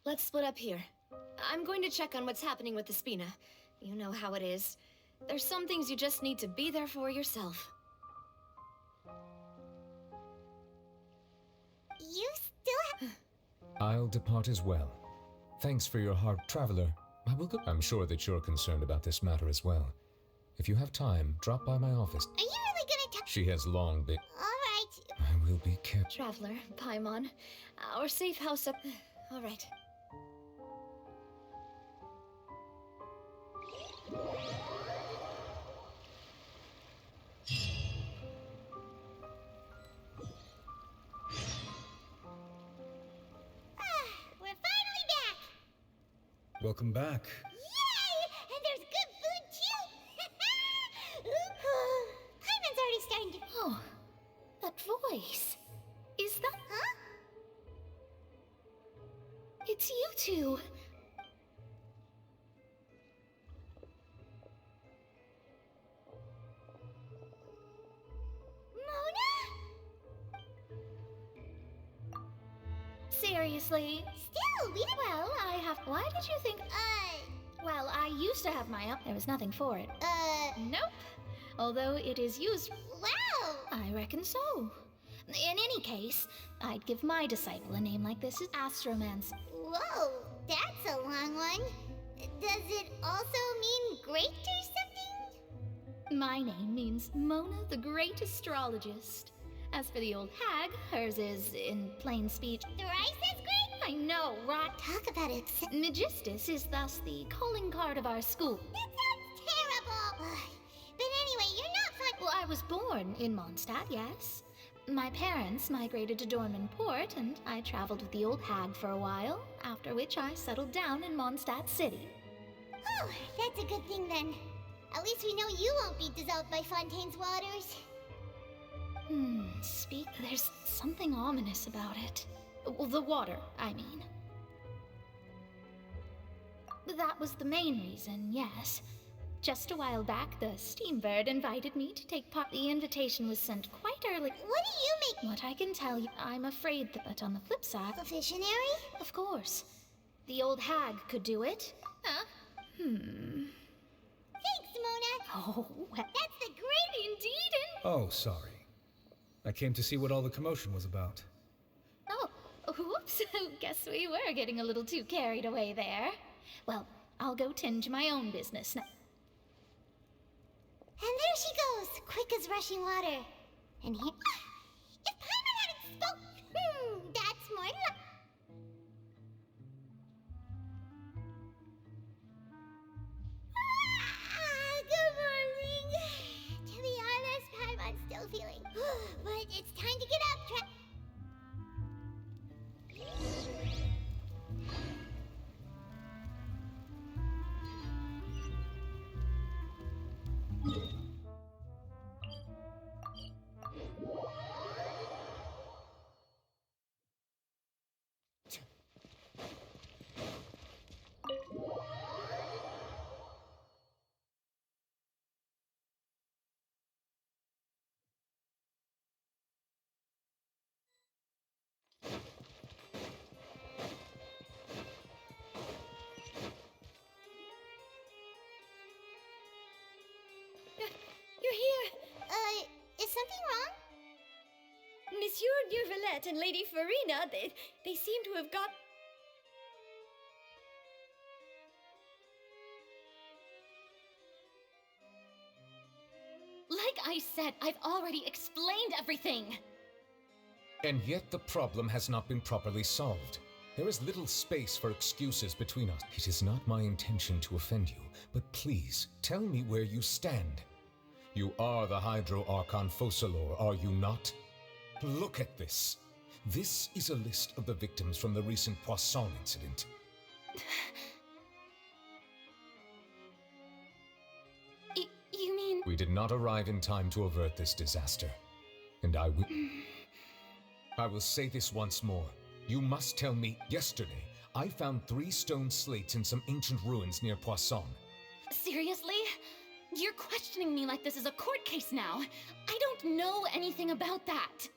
[SPEAKER 2] Let's split up here. I'm going to check on what's happening with the Spina. You know how it is. There's some things you just need to be there for yourself.
[SPEAKER 1] You still have...
[SPEAKER 5] I'll depart as well. Thanks for your hard traveler. I will go. I'm sure that you're concerned about this matter as well. If you have time, drop by my office.
[SPEAKER 1] Are you really gonna
[SPEAKER 5] She has long been...
[SPEAKER 1] Alright.
[SPEAKER 5] I will be careful.
[SPEAKER 2] Traveler, Paimon, our safe house up... All right.
[SPEAKER 1] We're finally back!
[SPEAKER 8] Welcome back.
[SPEAKER 1] Yay! And there's good food, too! Paimon's already starting to...
[SPEAKER 4] Oh, that voice. Is that...
[SPEAKER 1] Huh?
[SPEAKER 4] It's you two. Seriously?
[SPEAKER 1] Still, we don't...
[SPEAKER 4] Well, I have... Why did you think... Well, I used to have my... There was nothing for it. Nope. Although it is used...
[SPEAKER 1] Wow!
[SPEAKER 4] I reckon so. In any case, I'd give my disciple a name like this as Astromance.
[SPEAKER 1] Whoa, that's a long one. Does it also mean great or something?
[SPEAKER 4] My name means Mona the Great Astrologist. As for the old hag, hers is, in plain speech...
[SPEAKER 1] Thrice as great?
[SPEAKER 4] I know, right?
[SPEAKER 1] Talk about it.
[SPEAKER 4] Magistus is thus the calling card of our school.
[SPEAKER 1] That sounds terrible! But anyway, you're not fun...
[SPEAKER 4] Well, I was born in Mondstadt, yes. My parents migrated to Dorman Port, and I traveled with the old hag for a while, after which I settled down in Mondstadt City.
[SPEAKER 1] Oh, that's a good thing then. At least we know you won't be dissolved by Fontaine's waters.
[SPEAKER 4] There's something ominous about it. Well, the water, I mean. That was the main reason, yes.
[SPEAKER 12] Just a while back, the Steambird invited me to take part. The invitation was sent quite early.
[SPEAKER 1] What do you make?
[SPEAKER 12] What I can tell you, I'm afraid that, but on the flip side...
[SPEAKER 1] A visionary?
[SPEAKER 12] Of course. The old hag could do it.
[SPEAKER 1] Huh?
[SPEAKER 12] Hmm.
[SPEAKER 1] Thanks, Mona.
[SPEAKER 12] Oh,
[SPEAKER 1] That's the great
[SPEAKER 12] indeed.
[SPEAKER 13] Oh, sorry. I came to see what all the commotion was about.
[SPEAKER 12] Oh, whoops. Guess we were getting a little too carried away there. Well, I'll go tend to my own business now.
[SPEAKER 1] And there she goes, quick as rushing water. And here... If Paimon hadn't spoke... that's more luck. Good morning. To be honest, Paimon's still feeling. But it's time to get up,
[SPEAKER 4] You're here!
[SPEAKER 1] Is something wrong?
[SPEAKER 4] Monsieur Neuvillette and Lady Farina, they seem to have got...
[SPEAKER 2] Like I said, I've already explained everything.
[SPEAKER 5] And yet the problem has not been properly solved. There is little space for excuses between us. It is not my intention to offend you, but please, tell me where you stand. You are the Hydro Archon Focalor, are you not? Look at this. This is a list of the victims from the recent Poisson incident.
[SPEAKER 2] You mean...
[SPEAKER 5] We did not arrive in time to avert this disaster. And I will say this once more. You must tell me, yesterday, I found 3 stone slates in some ancient ruins near Poisson.
[SPEAKER 2] Seriously? You're questioning me like this is a court case now. I don't know anything about that.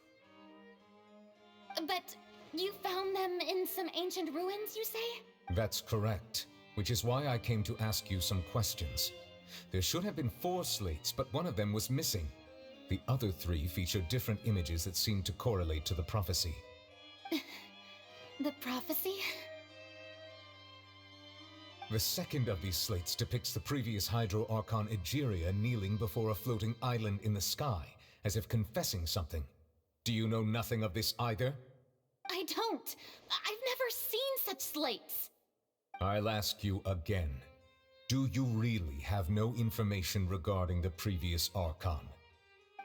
[SPEAKER 2] But you found them in some ancient ruins, you say?
[SPEAKER 5] That's correct, which is why I came to ask you some questions. There should have been 4 slates, but one of them was missing. The other 3 feature different images that seem to correlate to the prophecy.
[SPEAKER 2] The prophecy?
[SPEAKER 5] The second of these slates depicts the previous Hydro Archon Egeria kneeling before a floating island in the sky, as if confessing something. Do you know nothing of this either?
[SPEAKER 2] I don't. I've never seen such slates.
[SPEAKER 5] I'll ask you again. Do you really have no information regarding the previous Archon?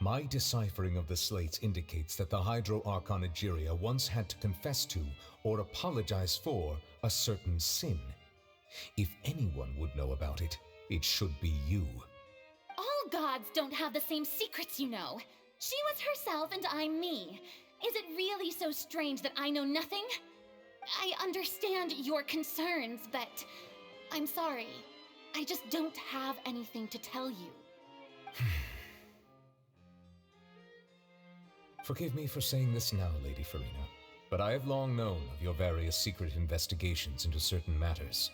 [SPEAKER 5] My deciphering of the slates indicates that the Hydro Archon Egeria once had to confess to, or apologize for, a certain sin. If anyone would know about it, it should be you.
[SPEAKER 2] All gods don't have the same secrets, you know. She was herself and I'm me. Is it really so strange that I know nothing? I understand your concerns, but I'm sorry. I just don't have anything to tell you.
[SPEAKER 5] Forgive me for saying this now, Lady Farina, but I have long known of your various secret investigations into certain matters.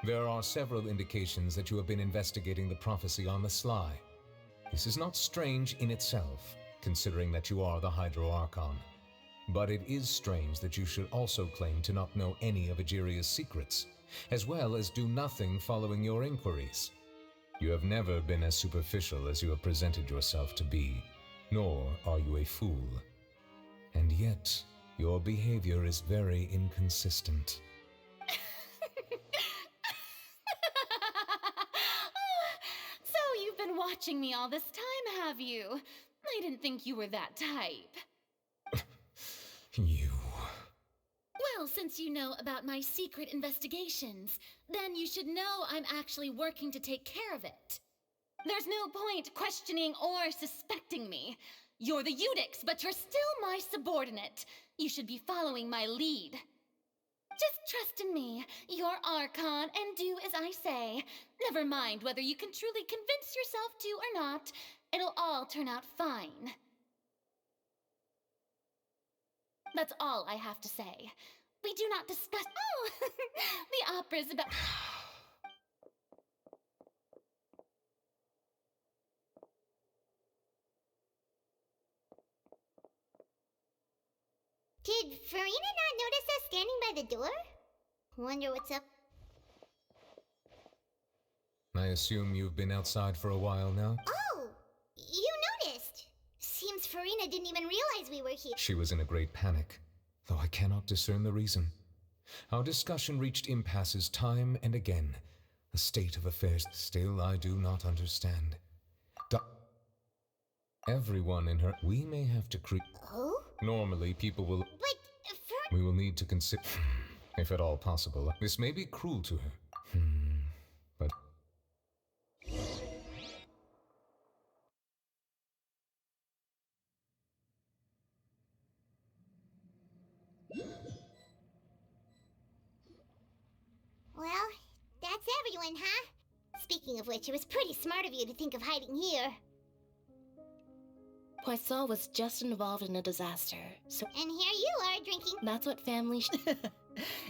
[SPEAKER 5] There are several indications that you have been investigating the prophecy on the sly. This is not strange in itself, considering that you are the Hydro Archon. But it is strange that you should also claim to not know any of Egeria's secrets, as well as do nothing following your inquiries. You have never been as superficial as you have presented yourself to be, nor are you a fool. And yet, your behavior is very inconsistent.
[SPEAKER 2] So you've been watching me all this time, have you? I didn't think you were that type.
[SPEAKER 5] You...
[SPEAKER 2] Well, since you know about my secret investigations, then you should know I'm actually working to take care of it. There's no point questioning or suspecting me. You're the Eudix, but you're still my subordinate. You should be following my lead.
[SPEAKER 12] Just trust in me. You're Archon, and do as I say. Never mind whether you can truly convince yourself to or not. It'll all turn out fine. That's all I have to say. We do not discuss— Oh! The opera's about—
[SPEAKER 1] Did Farina not notice us standing by the door? Wonder what's up.
[SPEAKER 5] I assume you've been outside for a while now?
[SPEAKER 1] Oh! You noticed! Seems Farina didn't even realize we were here.
[SPEAKER 5] She was in a great panic, though I cannot discern the reason. Our discussion reached impasses time and again. A state of affairs still I do not understand. Everyone in her— We may have to creep.
[SPEAKER 1] Oh?
[SPEAKER 5] Normally, people will—
[SPEAKER 1] But
[SPEAKER 5] We will need to consider, if at all possible. This may be cruel to her. But...
[SPEAKER 1] Well, that's everyone, huh? Speaking of which, it was pretty smart of you to think of hiding here.
[SPEAKER 14] Poisson was just involved in a disaster, so—
[SPEAKER 1] And here you are, drinking—
[SPEAKER 14] That's what family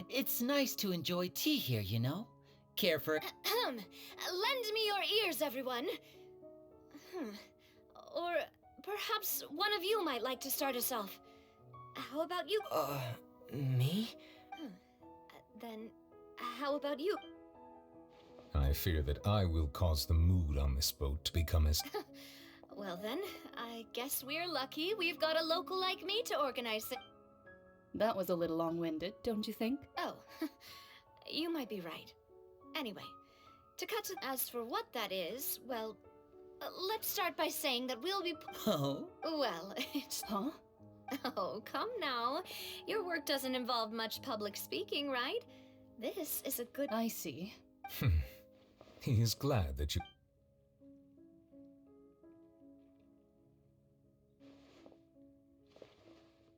[SPEAKER 15] It's nice to enjoy tea here, you know? Care for—
[SPEAKER 2] Lend me your ears, everyone. Or perhaps one of you might like to start us off. How about you?
[SPEAKER 15] Me?
[SPEAKER 2] Then, how about you?
[SPEAKER 5] I fear that I will cause the mood on this boat to become as...
[SPEAKER 2] Well then, I guess we're lucky we've got a local like me to organize it.
[SPEAKER 16] That was a little long-winded, don't you think?
[SPEAKER 2] Oh, you might be right. Anyway, to cut to— As for what that is, well, let's start by saying that we'll be—
[SPEAKER 15] Oh?
[SPEAKER 2] Well, it's—
[SPEAKER 16] Huh?
[SPEAKER 2] Oh, come now. Your work doesn't involve much public speaking, right? This is a good—
[SPEAKER 16] I see.
[SPEAKER 5] He is glad that you...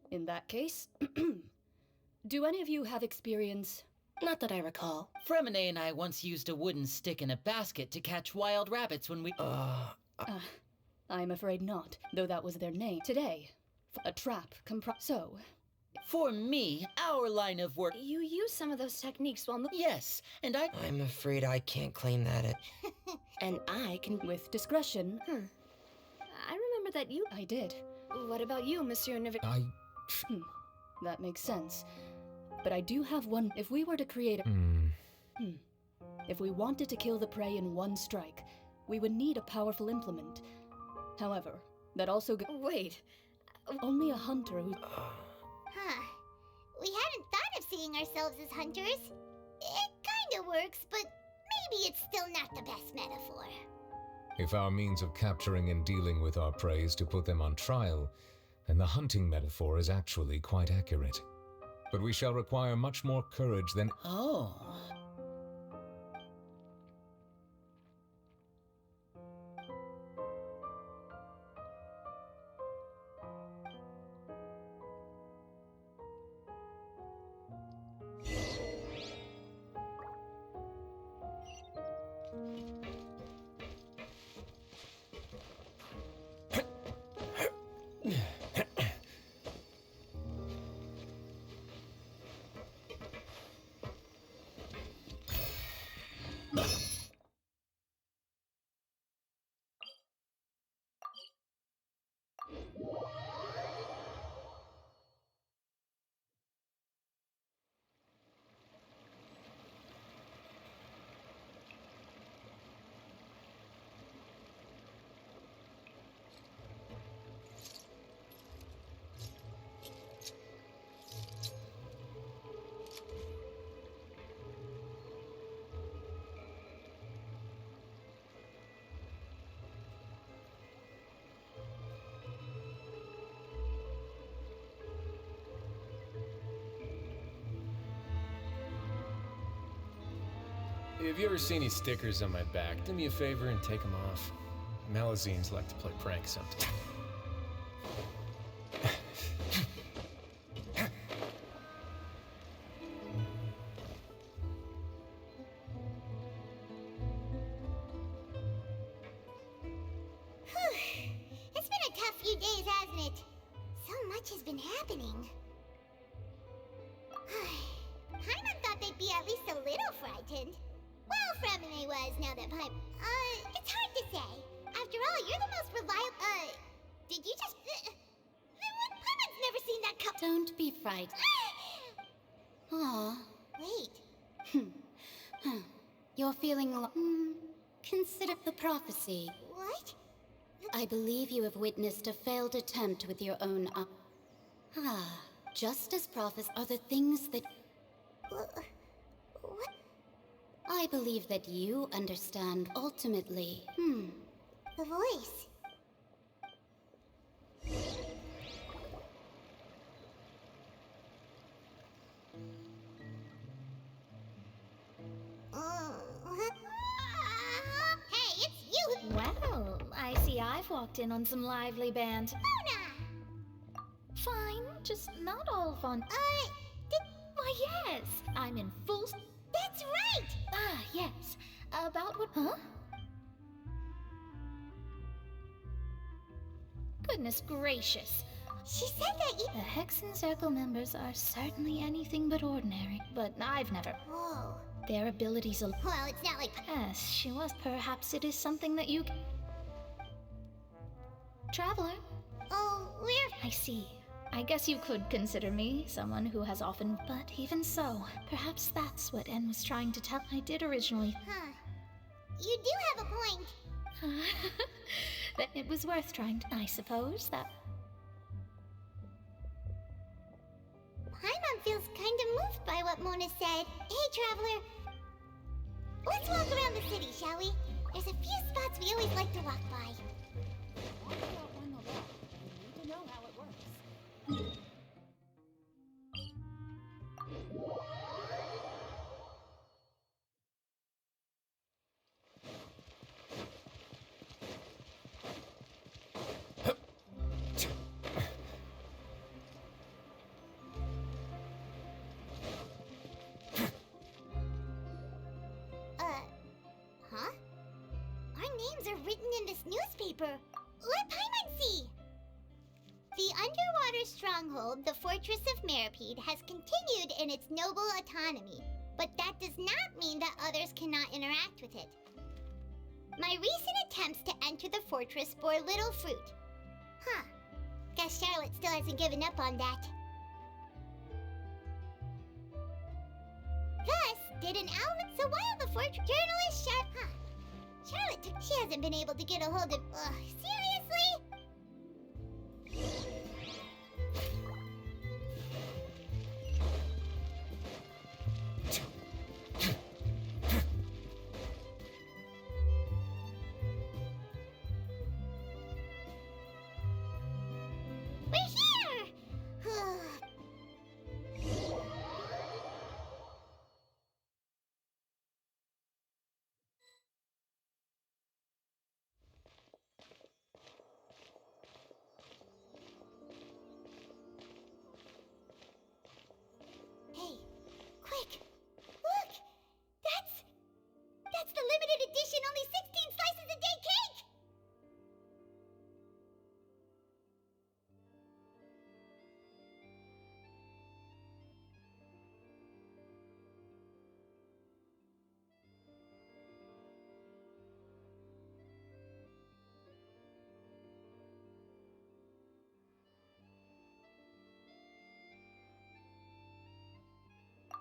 [SPEAKER 16] In that case, do any of you have experience?
[SPEAKER 14] Not that I recall.
[SPEAKER 15] Fremine and I once used a wooden stick in a basket to catch wild rabbits when we—
[SPEAKER 16] I'm afraid not, though that was their name. Today, a trap so...
[SPEAKER 15] For me, our line of work—
[SPEAKER 2] You use some of those techniques while—
[SPEAKER 15] Yes, and
[SPEAKER 17] I'm afraid I can't claim that it—
[SPEAKER 14] And I can—
[SPEAKER 16] With discretion.
[SPEAKER 2] I remember that you—
[SPEAKER 16] I did.
[SPEAKER 2] What about you, Monsieur Niv—
[SPEAKER 16] That makes sense. But I do have one— If we were to create a— If we wanted to kill the prey in one strike, we would need a powerful implement. However, that also
[SPEAKER 2] Wait.
[SPEAKER 16] Only a hunter who—
[SPEAKER 1] Huh. We hadn't thought of seeing ourselves as hunters. It kinda works, but maybe it's still not the best metaphor.
[SPEAKER 5] If our means of capturing and dealing with our prey is to put them on trial, then the hunting metaphor is actually quite accurate. But we shall require much more courage than—
[SPEAKER 15] Oh.
[SPEAKER 3] If you ever see any stickers on my back, do me a favor and take them off. Malazines like to play pranks sometimes.
[SPEAKER 1] happening? Paimon thought they'd be at least a little frightened. Well, Fremine was, now that Paimon... it's hard to say. After all, you're the most reliable... did you just... Paimon's never seen that cup...
[SPEAKER 12] Don't be frightened. Aw.
[SPEAKER 1] Wait.
[SPEAKER 12] You're feeling consider the prophecy.
[SPEAKER 1] What?
[SPEAKER 12] I believe you have witnessed a failed attempt with your own just as prophets are the things that...
[SPEAKER 1] What?
[SPEAKER 12] I believe that you understand ultimately.
[SPEAKER 1] The voice. Hey, it's you!
[SPEAKER 18] Well, I see I've walked in on some lively band.
[SPEAKER 1] Mona!
[SPEAKER 18] Fine, just not all fun. Why, yes, I'm in full...
[SPEAKER 1] That's right!
[SPEAKER 18] Yes. About what... Huh? Goodness gracious.
[SPEAKER 1] She said that
[SPEAKER 18] The Hexen Circle members are certainly anything but ordinary, but I've never...
[SPEAKER 1] Whoa.
[SPEAKER 18] Their abilities are...
[SPEAKER 1] Well, it's not like...
[SPEAKER 18] Yes, she was. Perhaps it is something that you... Traveler?
[SPEAKER 1] Oh, we're...
[SPEAKER 18] I see. I guess you could consider me someone who has often... But even so, perhaps that's what N was trying to tell I did originally.
[SPEAKER 1] Huh. You do have a point.
[SPEAKER 18] That it was worth trying to... I suppose that...
[SPEAKER 1] Paimon feels kind of moved by what Mona said. Hey, Traveler. Let's walk around the city, shall we? There's a few spots we always like to walk by.
[SPEAKER 10] To know how it works.
[SPEAKER 1] Huh? Our names are written in this newspaper. Let Paimon see! The underwater stronghold, the Fortress of Meripede, has continued in its noble autonomy, but that does not mean that others cannot interact with it. My recent attempts to enter the fortress bore little fruit. Huh. Guess Charlotte still hasn't given up on that. Thus, did an owl... So while the fortress... Journalist Charlotte she hasn't been able to get a hold of... seriously? We're here! Hey, quick! Look! That's the limited edition only 16 slices a day cake!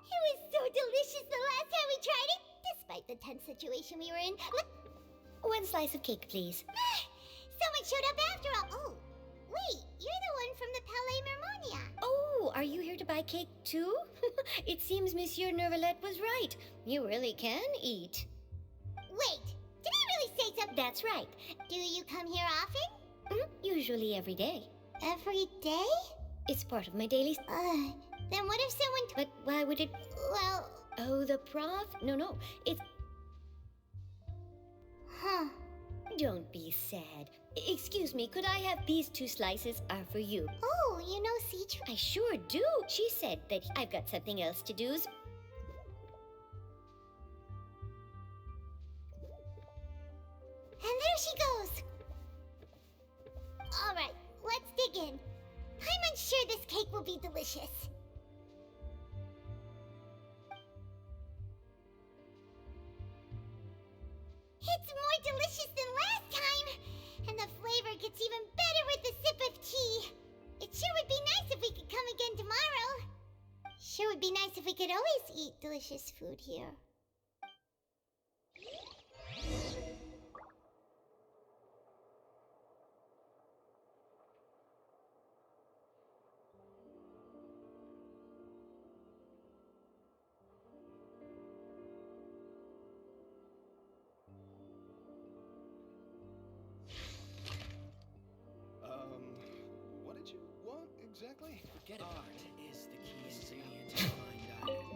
[SPEAKER 1] It was so delicious the last time we tried it, despite the tense situation we were in.
[SPEAKER 4] One slice of cake, please.
[SPEAKER 1] Someone showed up after all. Oh, wait, you're the one from the Palais Mermonia.
[SPEAKER 4] Oh, are you here to buy cake too? It seems Monsieur Nervalette was right. You really can eat.
[SPEAKER 1] Wait, did he really say something?
[SPEAKER 4] That's right.
[SPEAKER 1] Do you come here often?
[SPEAKER 4] Usually every day.
[SPEAKER 1] Every day?
[SPEAKER 4] It's part of my daily...
[SPEAKER 1] Then what if someone...
[SPEAKER 4] But why would it...
[SPEAKER 1] Well...
[SPEAKER 4] Oh, the prof? No, it's...
[SPEAKER 1] Huh.
[SPEAKER 4] Don't be sad. Excuse me, could I have these 2 slices are for you?
[SPEAKER 1] Oh, you know Citra?
[SPEAKER 4] I sure do. She said that I've got something else to do.
[SPEAKER 1] And there she goes. All right, let's dig in. Paimon's sure this cake be delicious. It's more delicious than last time, and the flavor gets even better with a sip of tea. It sure would be nice if we could come again tomorrow. Sure would be nice if we could always eat delicious food here.
[SPEAKER 8] What did you want exactly?
[SPEAKER 6] Forget about it. Is the key ingredient to fine dining.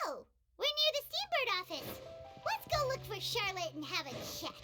[SPEAKER 1] Oh, we're near the Steambird office. Let's go look for Charlotte and have a chat.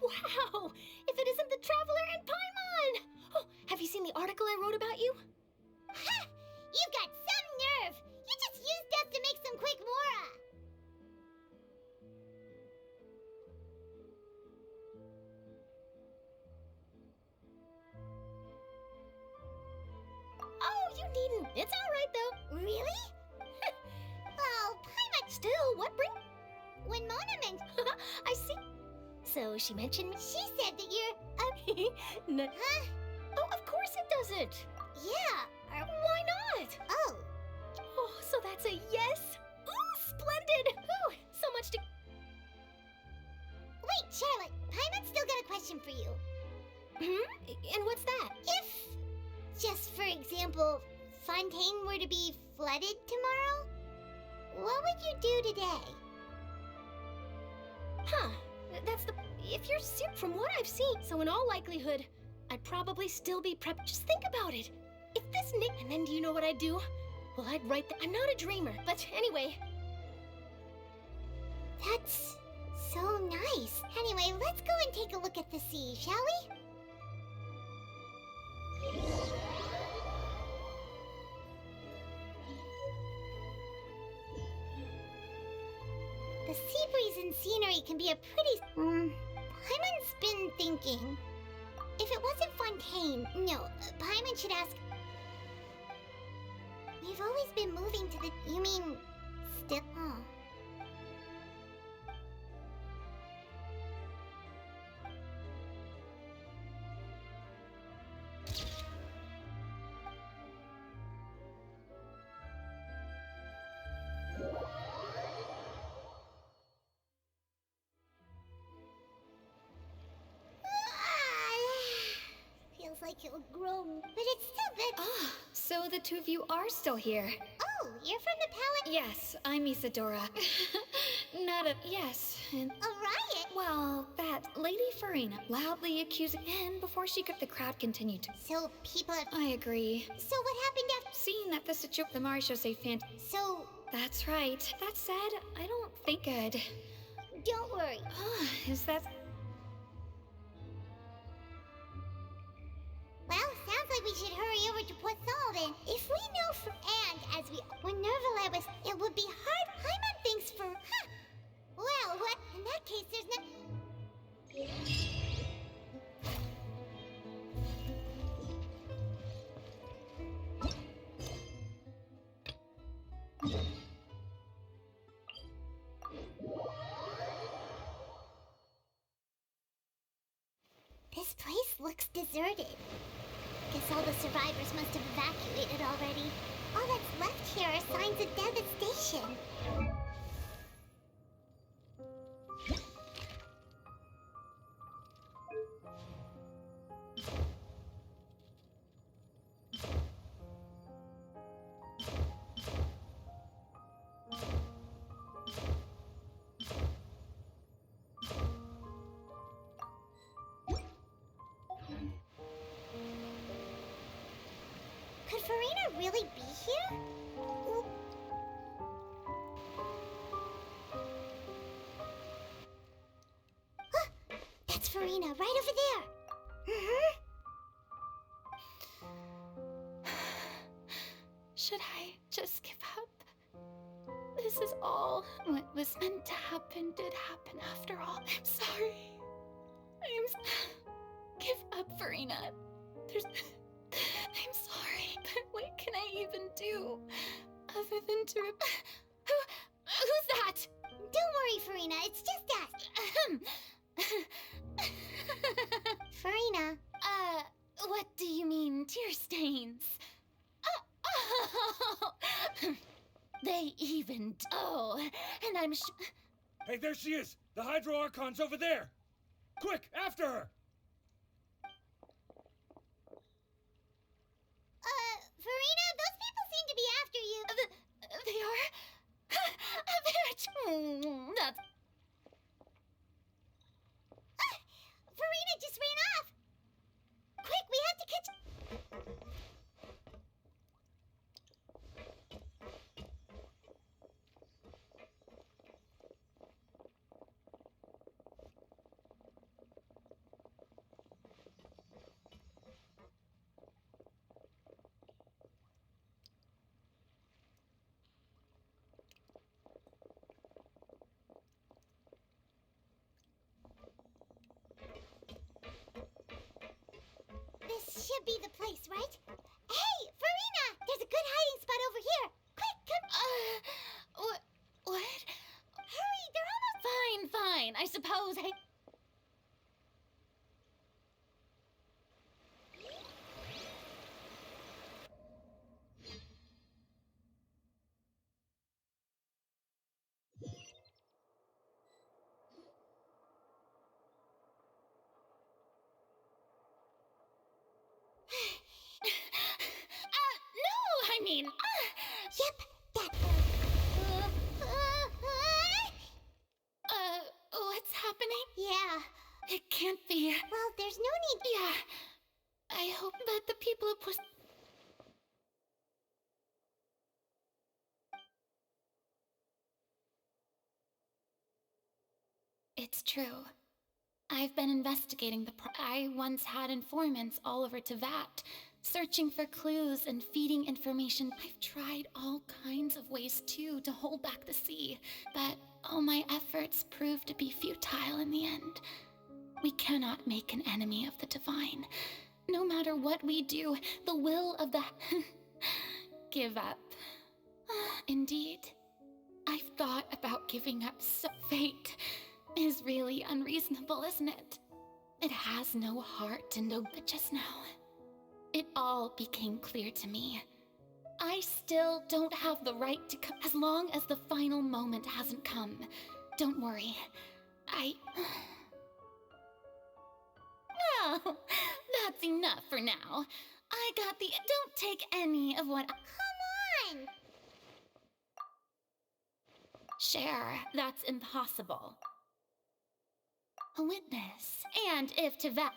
[SPEAKER 2] Wow! If it isn't the Traveler and Paimon! Oh, have you seen the article I wrote about you?
[SPEAKER 1] Ha! You got some nerve! You just used us to make some quick mora!
[SPEAKER 2] Oh, you needn't. It's all right, though.
[SPEAKER 1] Really? Oh, Paimon...
[SPEAKER 2] Still, what bring...
[SPEAKER 1] When Mona meant...
[SPEAKER 2] I see. So she mentioned...
[SPEAKER 1] She said that you're...
[SPEAKER 2] Huh? Oh, of course it doesn't.
[SPEAKER 1] Yeah.
[SPEAKER 2] Why not?
[SPEAKER 1] Oh.
[SPEAKER 2] Oh, so that's a yes? Ooh, splendid! Ooh, so much to...
[SPEAKER 1] Wait, Charlotte. Paimon's still got a question for you.
[SPEAKER 2] And what's that?
[SPEAKER 1] If, just for example, Fontaine were to be flooded tomorrow, what would you do today?
[SPEAKER 2] Huh. That's the... If you're from what I've seen, so in all likelihood, I'd probably still be prepped. Just think about it. If this Nick... And then do you know what I'd do? Well, I'd write I'm not a dreamer, but anyway.
[SPEAKER 1] That's Anyway, let's go and take a look at the sea, shall we? The sea breeze and scenery can be a pretty... Paimon's been thinking... If it wasn't Fontaine, no, Paimon should ask... We've always been moving to the... You mean... Still... Oh. Feels like it'll grow, but it's still good.
[SPEAKER 2] Ah, so the two of you are still here.
[SPEAKER 1] Oh, you're from the palace?
[SPEAKER 2] Yes, I'm Isadora. Not a... yes. And,
[SPEAKER 1] a riot?
[SPEAKER 2] Well, that Lady Farina loudly accusing... And before she could... The crowd continued to...
[SPEAKER 1] So people have...
[SPEAKER 2] I agree.
[SPEAKER 1] So what happened after...
[SPEAKER 2] Seeing that the the Marisho say
[SPEAKER 1] So...
[SPEAKER 2] That's right. That said, I don't think I'd...
[SPEAKER 1] Don't worry.
[SPEAKER 2] Is that...
[SPEAKER 1] Well, sounds like we should hurry over to Poisson then. If we know for... And, as we... When Nervalet was... It would be hard... Paimon thinks for... Huh. Well, what... In that case, there's no... This place looks deserted. Guess all the survivors must have evacuated already. All that's left here are signs of devastation. Could Farina really be here? That's Farina, right over there.
[SPEAKER 12] Should I just give up? This is all what was meant to happen did happen after all. I'm sorry. Give up, Farina. I'm sorry, but what can I even do other than to Who's that?
[SPEAKER 1] Don't worry, Farina. It's just us. Farina.
[SPEAKER 12] What do you mean, tear stains? They even... Oh, and I'm
[SPEAKER 6] Hey, there she is! The Hydro Archon's over there! Quick, after her!
[SPEAKER 1] Farina, those people seem to be after you.
[SPEAKER 12] They are? That's...
[SPEAKER 1] Farina just ran off! Quick, we have to catch... This should be the place, right? Hey, Farina! There's a good hiding spot over here! Quick, come...
[SPEAKER 12] What?
[SPEAKER 1] Hurry, they're almost...
[SPEAKER 12] Fine. I suppose I...
[SPEAKER 1] Yep, that...
[SPEAKER 12] What's happening?
[SPEAKER 1] Yeah.
[SPEAKER 12] It can't be.
[SPEAKER 1] Well, there's no need...
[SPEAKER 12] Yeah. I hope that the people of It's true. I've been investigating I once had informants all over Tevat, searching for clues and feeding information. I've tried all kinds of ways, too, to hold back the sea, but all my efforts proved to be futile in the end. We cannot make an enemy of the divine. No matter what we do, the will of the... give up. Indeed. I've thought about giving up, so fate is really unreasonable, isn't it? It has no heart and no... But just now, it all became clear to me. I still don't have the right to come as long as the final moment hasn't come. Don't worry. No, that's enough for now. I got the... Don't take any of what...
[SPEAKER 1] Come on!
[SPEAKER 12] Share, that's impossible. A witness. And if Tevat...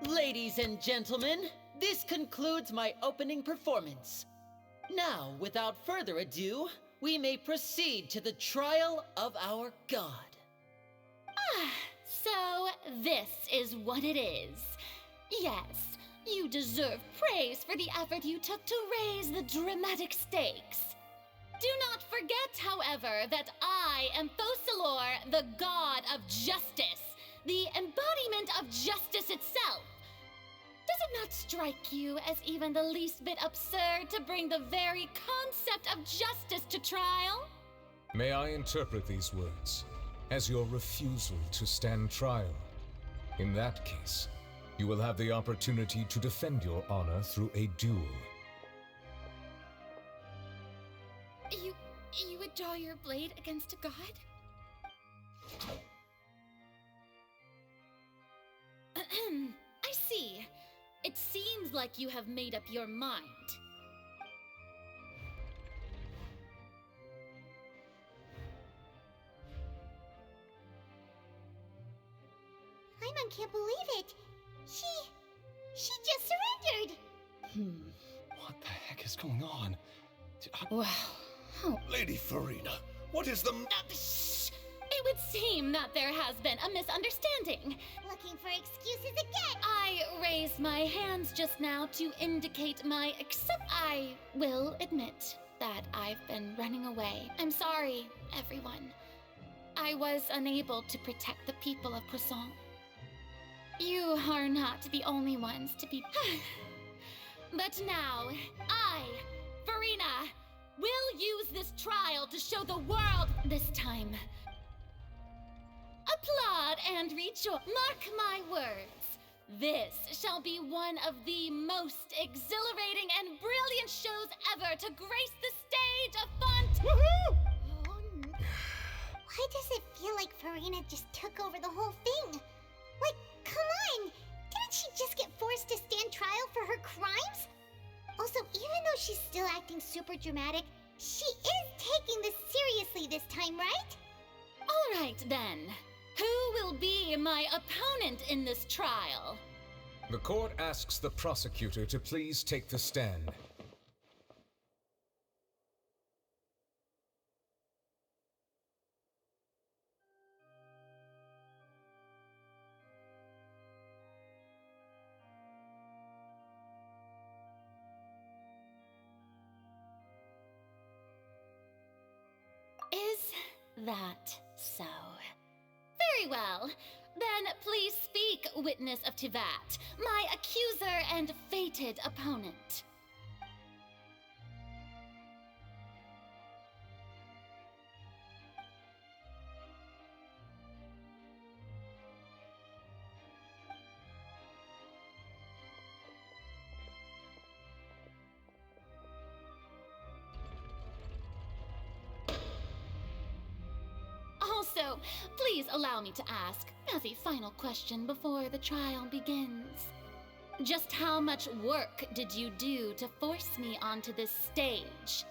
[SPEAKER 15] Ladies and gentlemen, this concludes my opening performance. Now, without further ado, we may proceed to the trial of our god.
[SPEAKER 12] So this is what it is. Yes, you deserve praise for the effort you took to raise the dramatic stakes. Do not forget, however, that I am Fosalor, the god of justice, the embodiment of justice itself. Does it not strike you as even the least bit absurd to bring the very concept of justice to trial?
[SPEAKER 5] May I interpret these words as your refusal to stand trial? In that case, you will have the opportunity to defend your honor through a duel.
[SPEAKER 12] You would draw your blade against a god? I see. It seems like you have made up your mind.
[SPEAKER 1] Paimon can't believe it. She just surrendered.
[SPEAKER 6] What the heck is going on?
[SPEAKER 16] Wow.
[SPEAKER 7] Lady Farina, what is the...
[SPEAKER 12] Shh! It would seem that there has been a misunderstanding.
[SPEAKER 1] Looking for excuses again.
[SPEAKER 12] I raised my hands just now to indicate my I will admit that I've been running away. I'm sorry, everyone. I was unable to protect the people of Croissant. You are not the only ones to be... But now, I, Farina, will use this trial to show the world this time. Applaud and rejoice. Mark my words. This shall be one of the most exhilarating and brilliant shows ever to grace the stage of Font.
[SPEAKER 1] Woohoo! Why does it feel like Farina just took over the whole thing? Like, come on! Didn't she just get forced to stand trial for her crimes? Also, even though she's still acting super dramatic, she is taking this seriously this time, right?
[SPEAKER 12] All right, then. Who will be my opponent in this trial?
[SPEAKER 5] The court asks the prosecutor to please take the stand.
[SPEAKER 12] Is that so? Very well. Then please speak, witness of Tevat, my accuser and fated opponent.
[SPEAKER 18] So, please allow me to ask, as a final question before the trial begins. Just how much work did you do to force me onto this stage?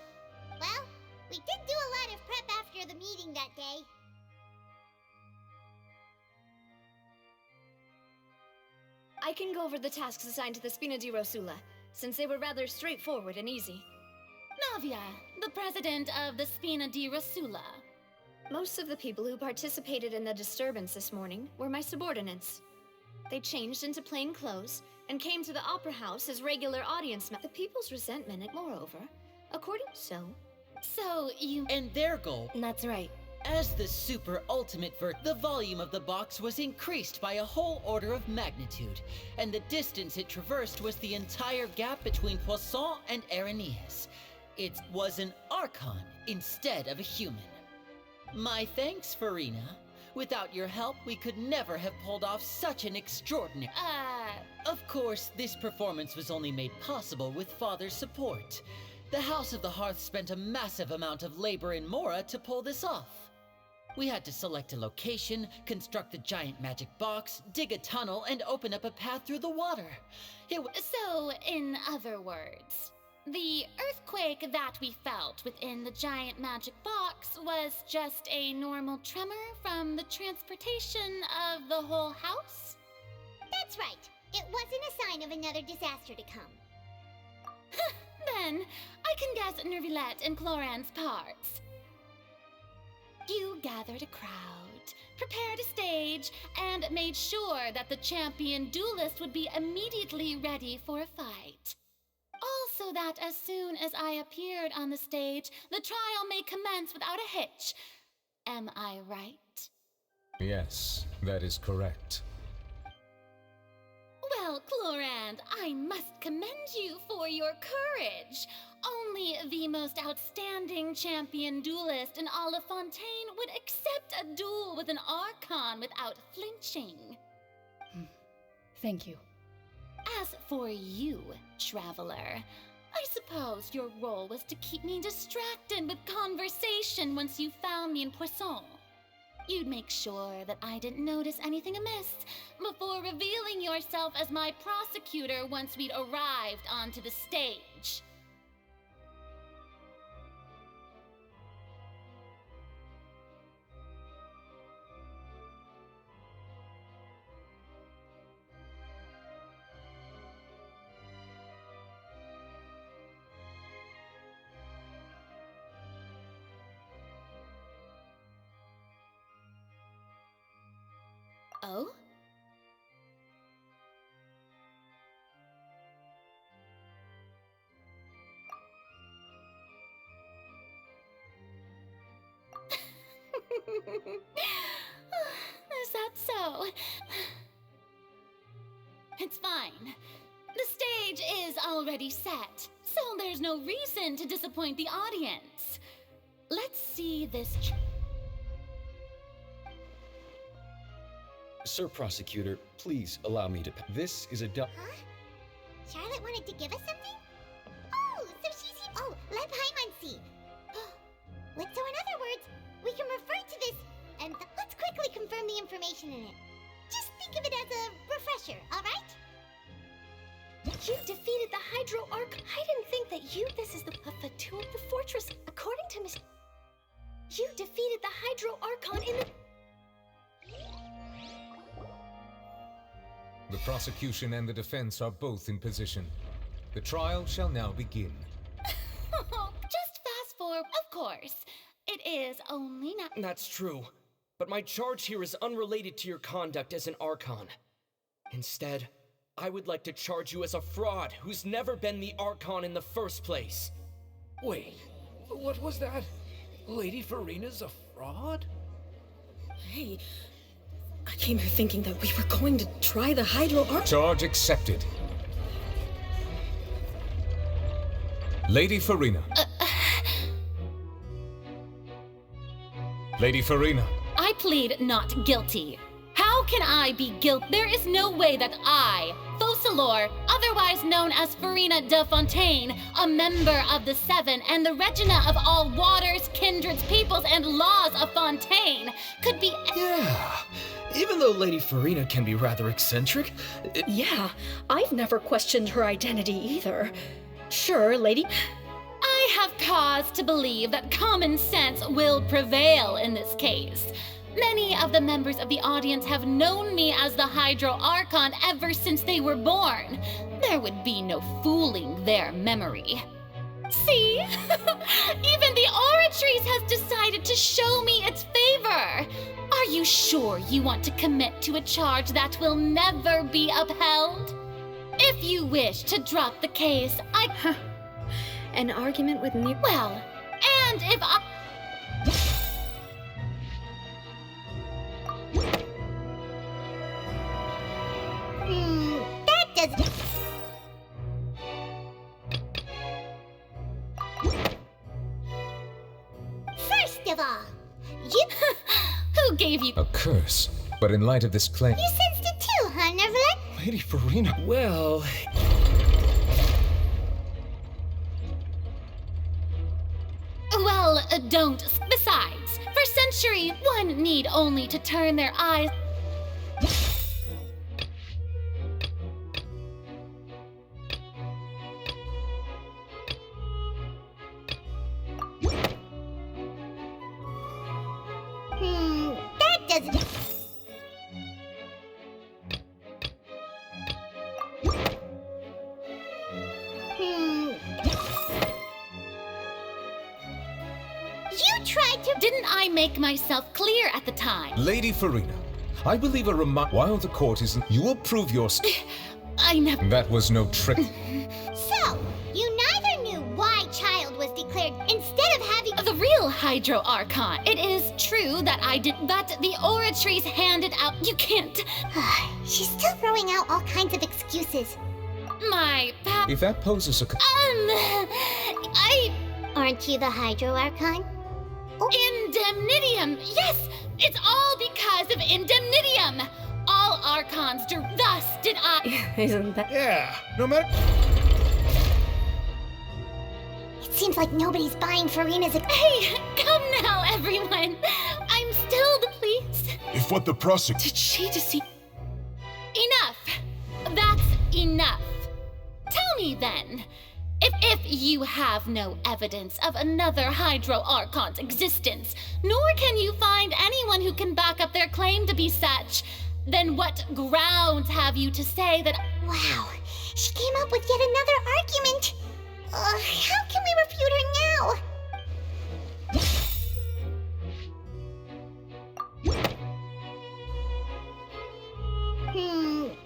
[SPEAKER 1] Well, we did do a lot of prep after the meeting that day.
[SPEAKER 2] I can go over the tasks assigned to the Spina di Rosula, since they were rather straightforward and easy.
[SPEAKER 18] Navia, the president of the Spina di Rosula.
[SPEAKER 2] Most of the people who participated in the disturbance this morning were my subordinates. They changed into plain clothes and came to the Opera House as regular audience members. The people's resentment, moreover, according So you...
[SPEAKER 15] And their goal...
[SPEAKER 4] That's right.
[SPEAKER 15] As the super ultimate the volume of the box was increased by a whole order of magnitude, and the distance it traversed was the entire gap between Poisson and Araneas. It was an Archon instead of a human. My thanks, Farina. Without your help, we could never have pulled off such an extraordinary... Of course, this performance was only made possible with Father's support. The House of the Hearth spent a massive amount of labor in Mora to pull this off. We had to select a location, construct the giant magic box, dig a tunnel, and open up a path through the water.
[SPEAKER 18] So, in other words, the earthquake that we felt within the giant magic box was just a normal tremor from the transportation of the whole house?
[SPEAKER 1] That's right. It wasn't a sign of another disaster to come.
[SPEAKER 18] Then, I can guess Nervilette and Cloran's parts. You gathered a crowd, prepared a stage, and made sure that the champion duelist would be immediately ready for a fight. Also that as soon as I appeared on the stage, the trial may commence without a hitch. Am I right?
[SPEAKER 5] Yes, that is correct.
[SPEAKER 18] Well, Clorand, I must commend you for your courage. Only the most outstanding champion duelist in all of Fontaine would accept a duel with an Archon without flinching.
[SPEAKER 16] Thank you.
[SPEAKER 18] As for you, Traveler, I suppose your role was to keep me distracted with conversation once you found me in Poisson. You'd make sure that I didn't notice anything amiss before revealing yourself as my prosecutor once we'd arrived onto the stage. Oh? Is that so? It's fine. The stage is already set, so there's no reason to disappoint the audience. Let's see this.
[SPEAKER 19] Sir Prosecutor, please allow me to... This is a
[SPEAKER 1] Huh? Charlotte wanted to give us something? Oh, so she's... Oh, let Paimon see. So in other words, we can refer to this, and let's quickly confirm the information in it. Just think of it as a refresher, alright?
[SPEAKER 4] You defeated the Hydro Arc. I didn't think that you... This is the Fatu of the fortress. According to Miss... You defeated the Hydro Archon in the...
[SPEAKER 5] The prosecution and the defense are both in position. The trial shall now begin.
[SPEAKER 18] Just fast forward, of course. It is only now.
[SPEAKER 6] That's true. But my charge here is unrelated to your conduct as an Archon. Instead, I would like to charge you as a fraud who's never been the Archon in the first place.
[SPEAKER 20] Wait, what was that? Lady Farina's a fraud?
[SPEAKER 16] Hey, I came here thinking that we were going to try the Hydro Arc.
[SPEAKER 5] Charge accepted. Lady Farina. Lady Farina.
[SPEAKER 18] I plead not guilty. How can I be guilty? There is no way that I, Fos Fossilor, otherwise known as Farina de Fontaine, a member of the Seven and the Regina of all waters, kindreds, peoples, and laws of Fontaine, could be...
[SPEAKER 6] Yeah. Even though Lady Farina can be rather eccentric,
[SPEAKER 2] Yeah, I've never questioned her identity either. Sure, Lady...
[SPEAKER 18] I have cause to believe that common sense will prevail in this case. Many of the members of the audience have known me as the Hydro Archon ever since they were born. There would be no fooling their memory. See? Even the Oratrice has decided to show me its favor. Are you sure you want to commit to a charge that will never be upheld? If you wish to drop the case,
[SPEAKER 2] An argument with me?
[SPEAKER 18] Well, and if I...
[SPEAKER 1] That doesn't... First of all, you...
[SPEAKER 18] Who gave you...
[SPEAKER 5] A curse. But in light of this claim...
[SPEAKER 1] You sensed it too, huh, Neverland?
[SPEAKER 11] Lady Farina.
[SPEAKER 6] well...
[SPEAKER 18] Well, don't. Besides, for centuries, one need only to turn their eyes...
[SPEAKER 1] That doesn't... You tried to...
[SPEAKER 18] Didn't I make myself clear at the time?
[SPEAKER 5] Lady Farina, I believe a while the court isn't... You will prove your...
[SPEAKER 18] I never...
[SPEAKER 5] That was no trick.
[SPEAKER 1] So, you neither knew why Child was declared instead of having...
[SPEAKER 18] The real Hydro Archon. It is true that I did, but the Oratrice handed out... You can't...
[SPEAKER 1] She's still throwing out all kinds of excuses.
[SPEAKER 18] My
[SPEAKER 5] If that poses a...
[SPEAKER 1] Aren't you the Hydro Archon?
[SPEAKER 18] Indemnitium! Yes! It's all because of Indemnitium! All Archons do... Thus did I...
[SPEAKER 2] Isn't that...
[SPEAKER 11] Yeah, no matter...
[SPEAKER 1] It seems like nobody's buying Farina's...
[SPEAKER 18] Hey, come now, everyone! I'm still pleased.
[SPEAKER 11] If what the prosecutor...
[SPEAKER 2] Did she deceive...
[SPEAKER 18] Enough! That's enough. Tell me then, if you have no evidence of another Hydro Archon's existence, nor can you find anyone who can back up their claim to be such, then what grounds have you to say that...
[SPEAKER 1] Wow, she came up with yet another argument. How can we refute her now?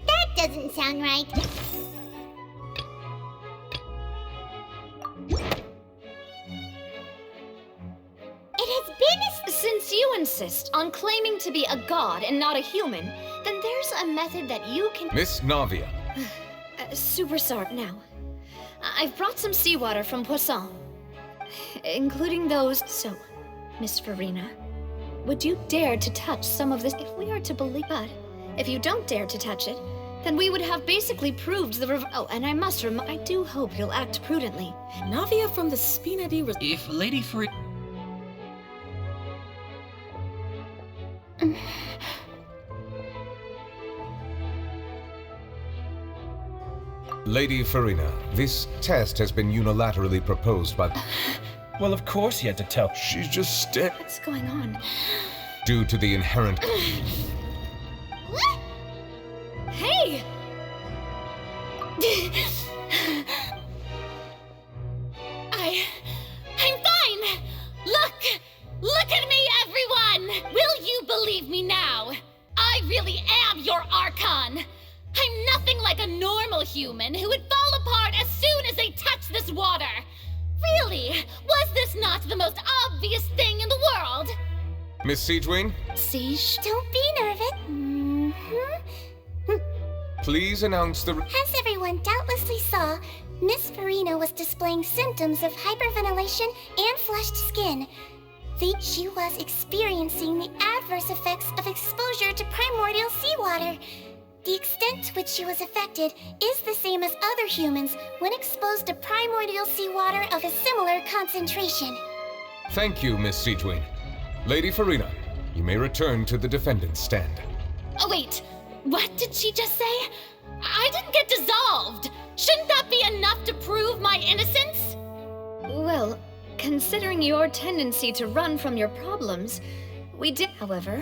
[SPEAKER 1] That doesn't sound right. It has been
[SPEAKER 2] Since you insist on claiming to be a god and not a human, then there's a method that you can...
[SPEAKER 5] Miss Navia.
[SPEAKER 2] Super sorry now. I've brought some seawater from Poisson, including those... So, Miss Farina, would you dare to touch some of this if we are to believe... But if you don't dare to touch it, then we would have basically proved the Oh, and I must I do hope you'll act prudently.
[SPEAKER 15] Navia from the Spinadi...
[SPEAKER 6] If Lady Farina...
[SPEAKER 5] Lady Farina, this test has been unilaterally proposed by...
[SPEAKER 20] Well, of course he had to tell.
[SPEAKER 11] She's just dead.
[SPEAKER 2] What's going on?
[SPEAKER 5] Due to the inherent...
[SPEAKER 2] Hey!
[SPEAKER 18] I'm fine! Look at me, everyone! Will you believe me now? I really am your Archon! I'm nothing like a normal human who would fall apart as soon as they touch this water! Really? Was this not the most obvious thing in the world?
[SPEAKER 5] Miss Siegewing?
[SPEAKER 1] Siege? Don't be nervous.
[SPEAKER 5] Please announce the...
[SPEAKER 1] As everyone doubtlessly saw, Miss Farina was displaying symptoms of hyperventilation and flushed skin. She was experiencing the adverse effects of exposure to primordial seawater. The extent to which she was affected is the same as other humans when exposed to primordial seawater of a similar concentration.
[SPEAKER 5] Thank you, Miss Siegewin. Lady Farina, you may return to the defendant's stand.
[SPEAKER 12] Oh, wait. What did she just say? I didn't get dissolved. Shouldn't that be enough to prove my innocence?
[SPEAKER 2] Well, considering your tendency to run from your problems, we did, however.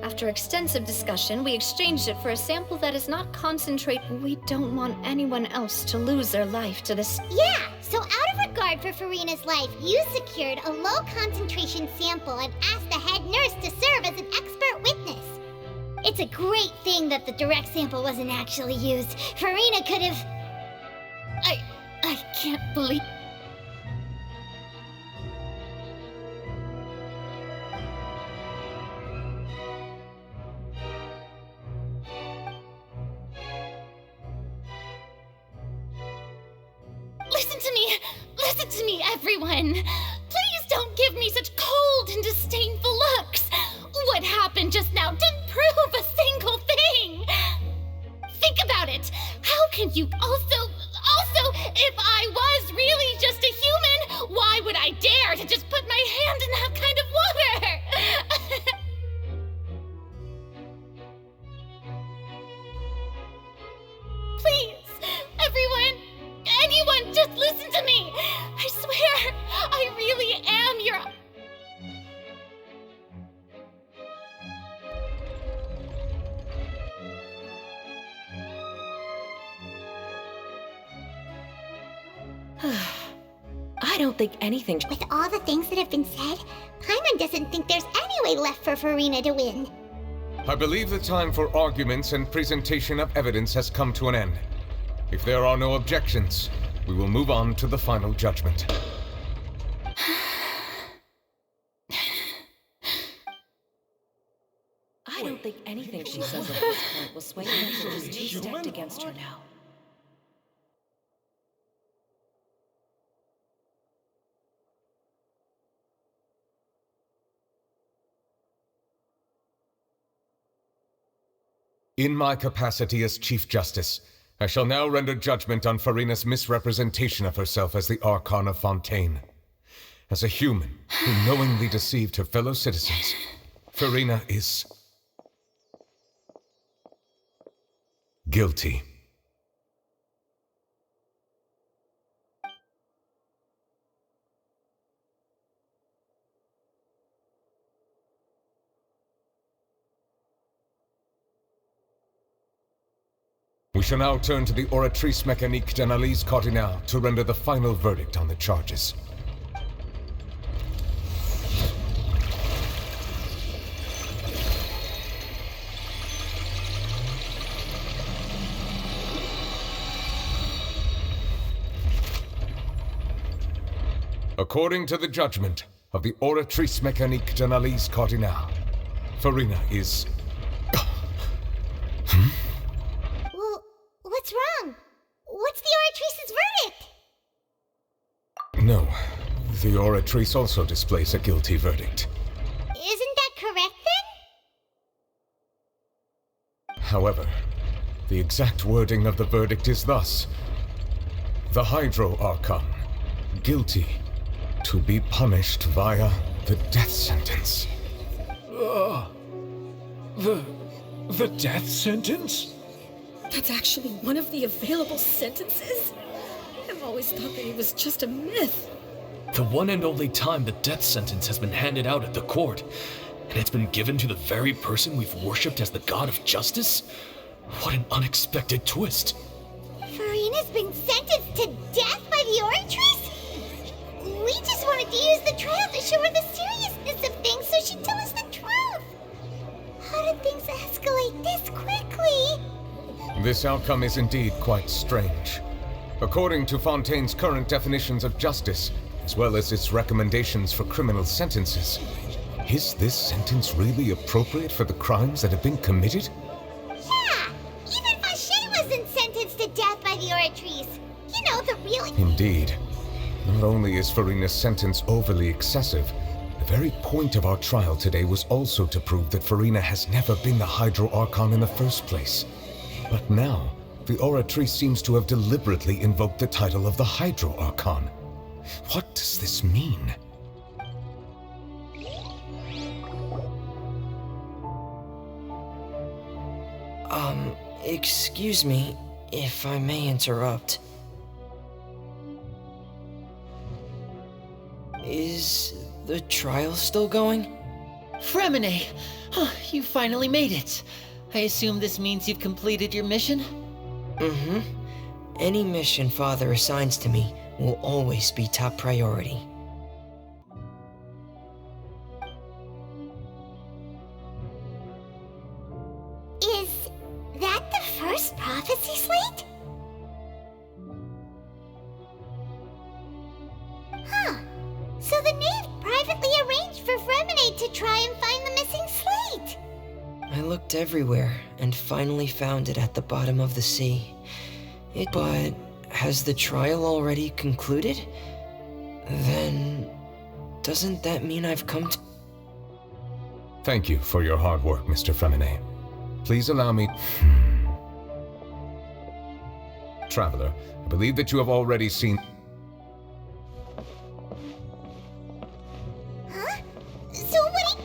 [SPEAKER 2] After extensive discussion, we exchanged it for a sample that is not concentrate. We don't want anyone else to lose their life to this.
[SPEAKER 1] Yeah, so out of regard for Farina's life, you secured a low-concentration sample and asked the head nurse to serve as an expert witness. It's a great thing that the direct sample wasn't actually used. Farina could have...
[SPEAKER 12] I can't believe... Listen to me, everyone! Please don't give me such cold and disdainful looks! What happened just now didn't prove a single thing! Think about it! How can you also, if I was really just a human, why would I dare to just put my hand in that kind of water? Please, everyone, anyone, just listen to me! I swear, I really am your...
[SPEAKER 14] I don't think anything...
[SPEAKER 1] With all the things that have been said, Paimon doesn't think there's any way left for Farina to win.
[SPEAKER 5] I believe the time for arguments and presentation of evidence has come to an end. If there are no objections, we will move on to the final judgment.
[SPEAKER 14] I don't think anything she says at this point will sway me. She's too stacked against her now.
[SPEAKER 5] In my capacity as Chief Justice, I shall now render judgment on Farina's misrepresentation of herself as the Archon of Fontaine. As a human who knowingly deceived her fellow citizens, Farina is... guilty. We shall now turn to the Oratrice Mécanique d'Analyse Cardinale to render the final verdict on the charges. According to the judgment of the Oratrice Mécanique d'Analyse Cardinale, Farina is...
[SPEAKER 1] What's wrong? What's the Oratrice's verdict?
[SPEAKER 5] No, the Oratrice also displays a guilty verdict.
[SPEAKER 1] Isn't that correct then?
[SPEAKER 5] However, the exact wording of the verdict is thus: the Hydro Archon, guilty, to be punished via the death sentence.
[SPEAKER 20] The death sentence?
[SPEAKER 16] That's actually one of the available sentences? I've always thought that it was just a myth.
[SPEAKER 20] The one and only time the death sentence has been handed out at the court, and it's been given to the very person we've worshipped as the god of justice? What an unexpected twist.
[SPEAKER 1] Farina's been sentenced to death by the Oratrice? We just wanted to use the trial to show her the seriousness of things so she'd tell us the truth. How did things escalate this quickly?
[SPEAKER 5] This outcome is indeed quite strange. According to Fontaine's current definitions of justice, as well as its recommendations for criminal sentences, is this sentence really appropriate for the crimes that have been committed?
[SPEAKER 1] Yeah! Even Vacher wasn't sentenced to death by the Oratrice. You know, the real...
[SPEAKER 5] Indeed. Not only is Farina's sentence overly excessive, the very point of our trial today was also to prove that Farina has never been the Hydro Archon in the first place. But now, the Oratrice seems to have deliberately invoked the title of the Hydro Archon. What does this mean?
[SPEAKER 17] Excuse me, if I may interrupt. Is the trial still going?
[SPEAKER 15] Fremine! You finally made it. I assume this means you've completed your mission?
[SPEAKER 17] Mm-hmm. Any mission Father assigns to me will always be top priority.
[SPEAKER 1] Is that the first prophecy slate? Huh. So the knave privately arranged for Fremine to try and find the missing slate.
[SPEAKER 17] I looked everywhere and finally found it at the bottom of the sea. But has the trial already concluded? Then doesn't that mean I've come to...
[SPEAKER 5] Thank you for your hard work, Mr. Fremine. Please allow me... Traveler, I believe that you have already seen...
[SPEAKER 1] Huh? So what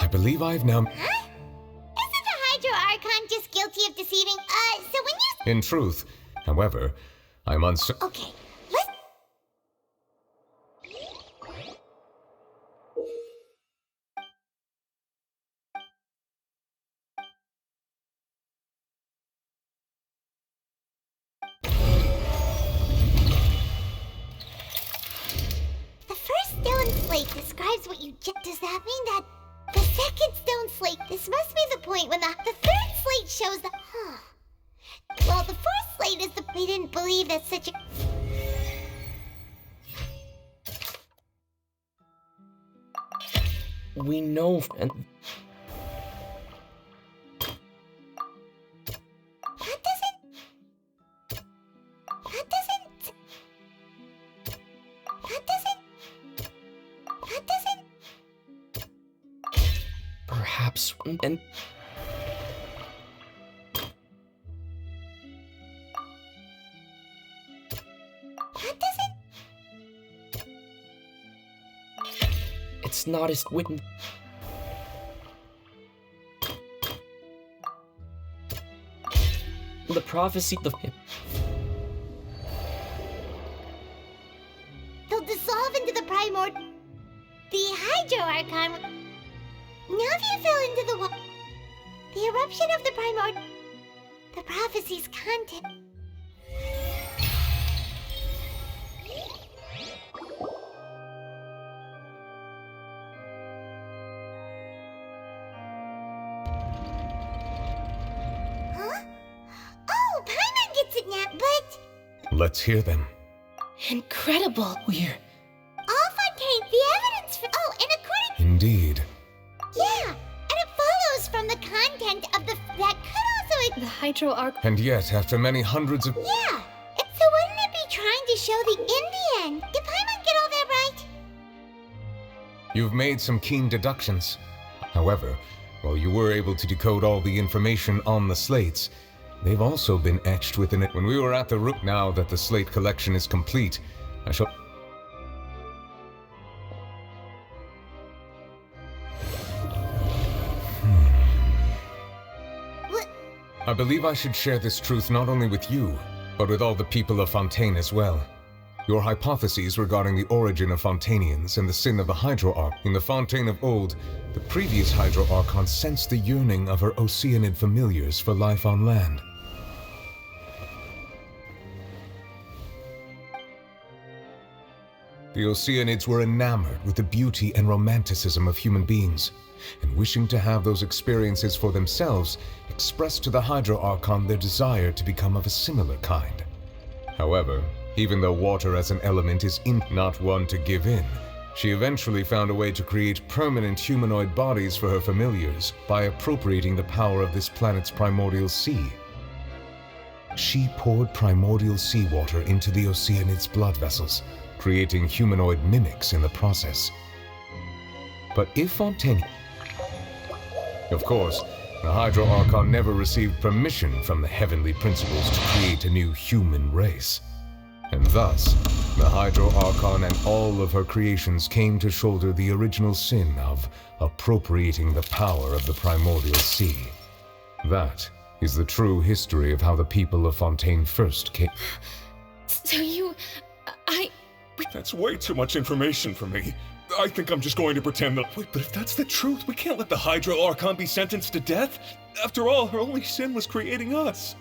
[SPEAKER 5] I believe I've now...
[SPEAKER 1] Huh? Isn't the Hydro Archon just guilty of deceiving? So when you...
[SPEAKER 5] In truth, however, I'm uncertain...
[SPEAKER 1] Okay, let's... The first stone slate describes what you just... Does that mean that the second stone slate... This must be the point when the third slate shows the... Huh. Well, the fourth slate is the... They didn't believe that such a...
[SPEAKER 6] We know, and
[SPEAKER 1] That doesn't...
[SPEAKER 6] perhaps, and it's not as written. The prophecy,
[SPEAKER 1] They'll dissolve into the primord... The Hydro Archon... Now if you fell into the water... The eruption of the primord... The prophecy's content... Huh? Oh, Paimon gets it now, but...
[SPEAKER 5] Let's hear them.
[SPEAKER 4] Incredible.
[SPEAKER 15] We're...
[SPEAKER 1] Fontaine, the evidence for... Oh, and according...
[SPEAKER 5] Indeed.
[SPEAKER 1] Yeah, and it follows from the content of the... That could also...
[SPEAKER 2] The Hydro Arc...
[SPEAKER 5] And yet, after many hundreds of...
[SPEAKER 1] Yeah, so wouldn't it be trying to show the... In the end, did Paimon get all that right?
[SPEAKER 5] You've made some keen deductions. However, while you were able to decode all the information on the slates, they've also been etched within it. When we were at the root, now that the slate collection is complete, I shall...
[SPEAKER 1] What?
[SPEAKER 5] I believe I should share this truth not only with you, but with all the people of Fontaine as well. Your hypotheses regarding the origin of Fontanians and the sin of the Hydro Arch. In the Fontaine of old, the previous Hydro Archon sensed the yearning of her Oceanid familiars for life on land. The Oceanids were enamored with the beauty and romanticism of human beings, and wishing to have those experiences for themselves, expressed to the Hydro Archon their desire to become of a similar kind. However, even though water as an element is not one to give in, she eventually found a way to create permanent humanoid bodies for her familiars by appropriating the power of this planet's primordial sea. She poured primordial seawater into the Oceanids' blood vessels, creating humanoid mimics in the process. But if Fontaine... Of course, The Hydro Archon never received permission from the heavenly principles to create a new human race. And thus, the Hydro Archon and all of her creations came to shoulder the original sin of appropriating the power of the primordial sea. That is the true history of how the people of Fontaine first came.
[SPEAKER 2] So
[SPEAKER 11] That's way too much information for me. I think I'm just going to pretend that. Wait, but if that's the truth, we can't let the Hydro Archon be sentenced to death. After all, her only sin was creating us.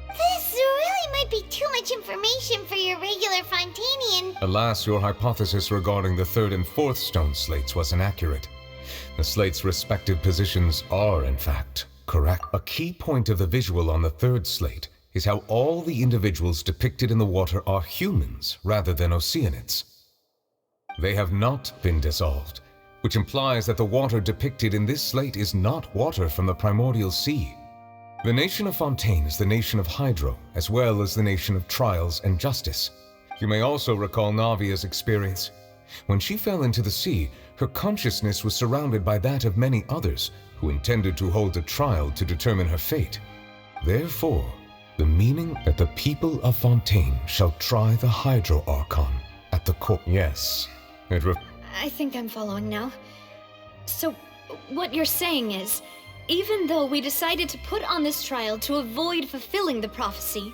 [SPEAKER 1] This really might be too much information for your regular Fontainian.
[SPEAKER 5] Alas, your hypothesis regarding the third and fourth stone slates was inaccurate. The slates' respective positions are, in fact, correct. A key point of the visual on the third slate is how all the individuals depicted in the water are humans rather than Oceanids. They have not been dissolved, which implies that the water depicted in this slate is not water from the primordial sea. The nation of Fontaine is the nation of Hydro, as well as the nation of Trials and Justice. You may also recall Navia's experience. When she fell into the sea, her consciousness was surrounded by that of many others who intended to hold a trial to determine her fate. Therefore, the meaning that the people of Fontaine shall try the Hydro Archon at the court. Yes,
[SPEAKER 2] I think I'm following now. So, what you're saying is, even though we decided to put on this trial to avoid fulfilling the prophecy,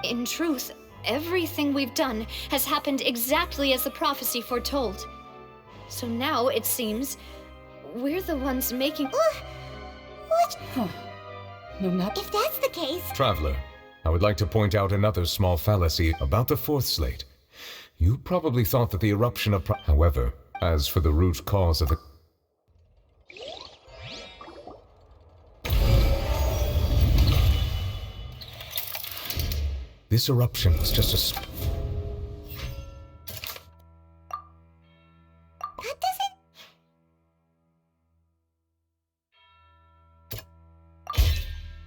[SPEAKER 2] in truth, everything we've done has happened exactly as the prophecy foretold. So now, it seems, we're the ones making...
[SPEAKER 1] What?
[SPEAKER 16] No, not...
[SPEAKER 1] If that's the case...
[SPEAKER 5] Traveler, I would like to point out another small fallacy about the fourth slate. You probably thought that the eruption of... However, as for the root cause of the... This eruption was just a...
[SPEAKER 1] That doesn't...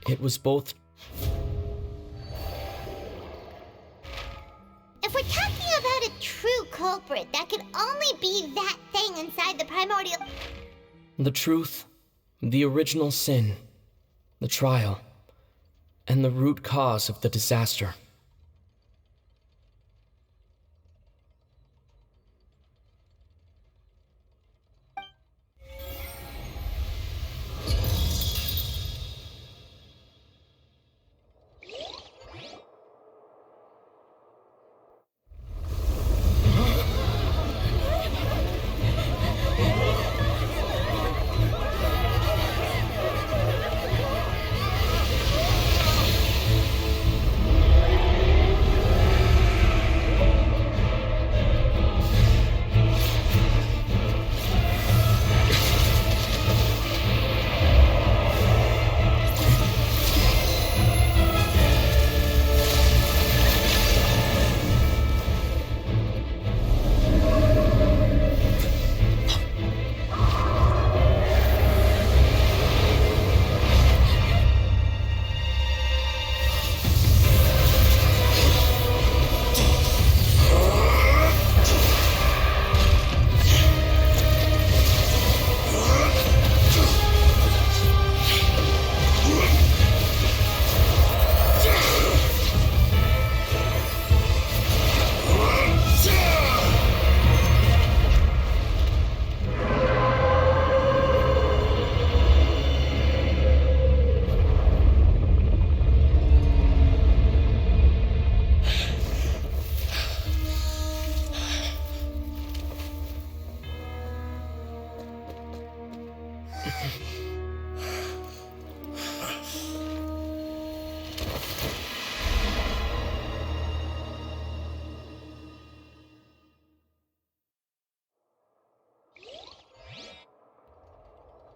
[SPEAKER 6] It was both...
[SPEAKER 1] If we're talking about a true culprit, that could only be that thing inside the primordial...
[SPEAKER 6] The truth, the original sin, the trial, and the root cause of the disaster.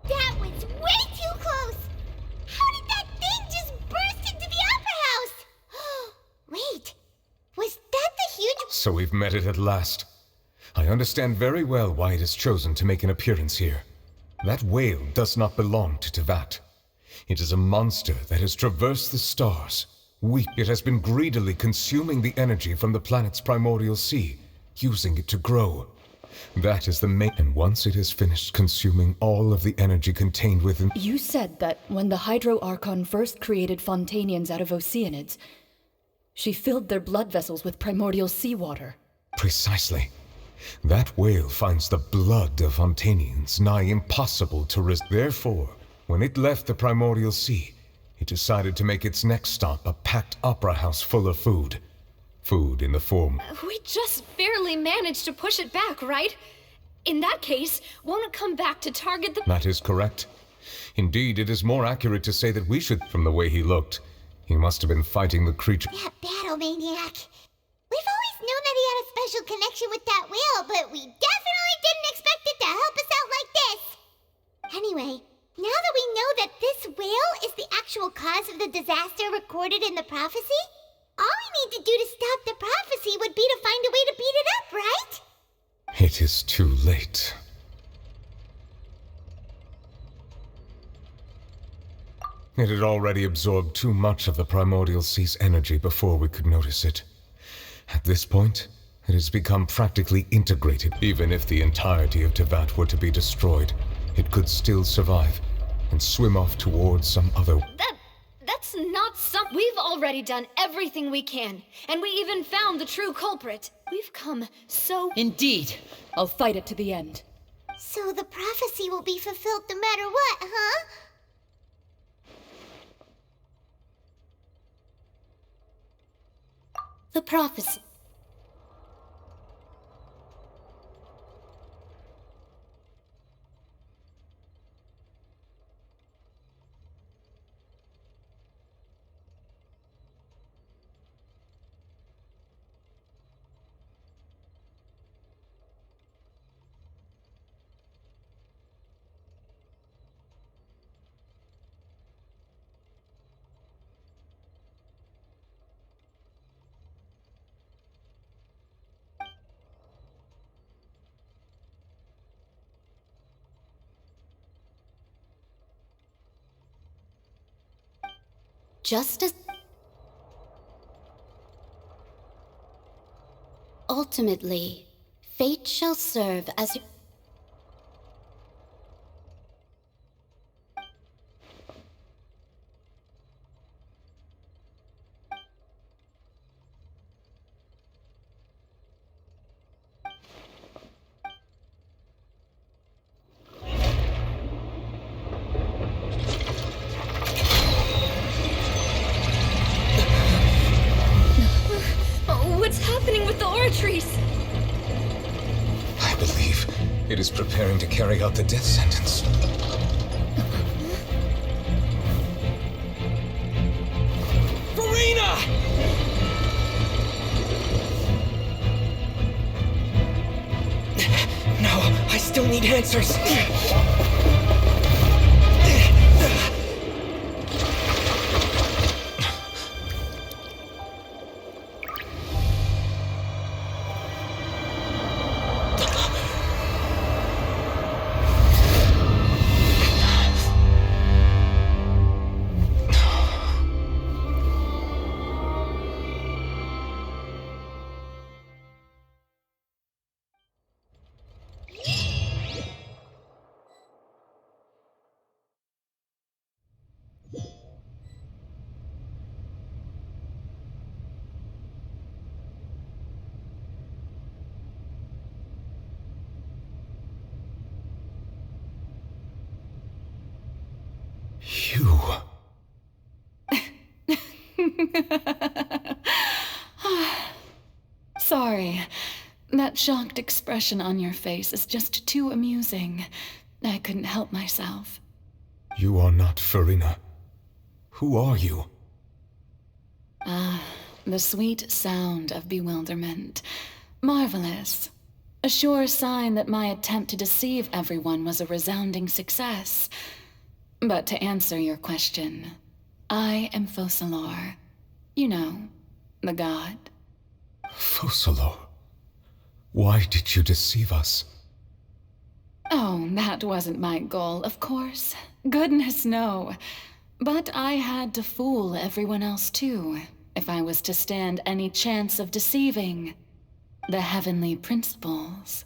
[SPEAKER 1] That was way too close! How did that thing just burst into the Opera House? Wait, was that the huge...
[SPEAKER 5] So we've met it at last. I understand very well why it has chosen to make an appearance here. That whale does not belong to Tevat. It is a monster that has traversed the stars. It has been greedily consuming the energy from the planet's primordial sea, using it to grow. That is the main. And once it has finished consuming all of the energy contained within.
[SPEAKER 16] You said that when the Hydro Archon first created Fontanians out of Oceanids, she filled their blood vessels with primordial seawater.
[SPEAKER 5] Precisely. That whale finds the blood of Fontanians nigh impossible to resist. Therefore, when it left the primordial sea, it decided to make its next stop a packed opera house full of food. Food in the form.
[SPEAKER 2] We just barely managed to push it back, right? In that case, won't it come back to target the...
[SPEAKER 5] That is correct. Indeed, it is more accurate to say that we should... From the way he looked, he must have been fighting the creature.
[SPEAKER 1] That battle maniac. We've always known that he had a special connection with that whale, but we definitely didn't expect it to help us out like this. Anyway, now that we know that this whale is the actual cause of the disaster recorded in the prophecy, all we need to do to stop the prophecy would be to find a way to beat it up, right?
[SPEAKER 5] It is too late. It had already absorbed too much of the primordial sea's energy before we could notice it. At this point, it has become practically integrated. Even if the entirety of Tevat were to be destroyed, it could still survive and swim off towards some other...
[SPEAKER 2] That's not some... We've already done everything we can, and we even found the true culprit. We've come so...
[SPEAKER 15] Indeed.
[SPEAKER 16] I'll fight it to the end.
[SPEAKER 1] So the prophecy will be fulfilled no matter what, huh?
[SPEAKER 18] The prophecy. Justice. Ultimately, fate shall serve as your...
[SPEAKER 2] What's happening with the oratories?
[SPEAKER 5] I believe it is preparing to carry out the death sentence.
[SPEAKER 6] Farina! No, I still need answers.
[SPEAKER 5] You...
[SPEAKER 9] Sorry. That shocked expression on your face is just too amusing. I couldn't help myself.
[SPEAKER 5] You are not Farina. Who are you?
[SPEAKER 9] The sweet sound of bewilderment. Marvelous. A sure sign that my attempt to deceive everyone was a resounding success. But to answer your question, I am Focalor. You know, the god.
[SPEAKER 5] Focalor? Why did you deceive us?
[SPEAKER 9] Oh, that wasn't my goal, of course. Goodness, no. But I had to fool everyone else too, if I was to stand any chance of deceiving the heavenly principles.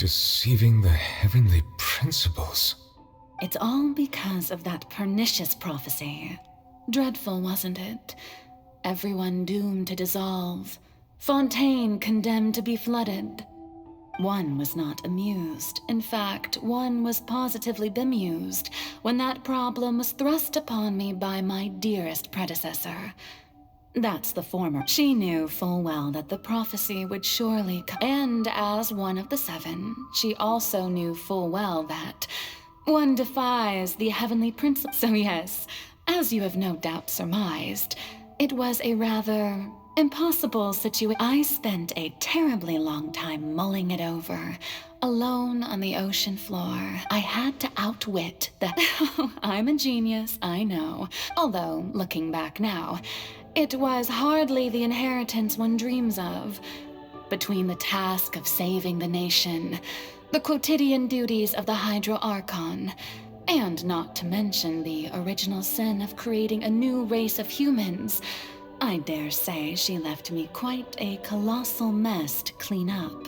[SPEAKER 5] Deceiving the heavenly principles.
[SPEAKER 12] It's all because of that pernicious prophecy. Dreadful, wasn't it? Everyone doomed to dissolve. Fontaine condemned to be flooded. One was not amused. In fact, one was positively bemused when that problem was thrust upon me by my dearest predecessor. That's the former. She knew full well that the prophecy would surely come. And as one of the seven, she also knew full well that one defies the heavenly principle. So yes, as you have no doubt surmised, it was a rather impossible situation. I spent a terribly long time mulling it over, alone on the ocean floor. I had to outwit the... I'm a genius, I know. Although, looking back now, it was hardly the inheritance one dreams of. Between the task of saving the nation, the quotidian duties of the Hydro Archon, and not to mention the original sin of creating a new race of humans, I dare say she left me quite a colossal mess to clean up.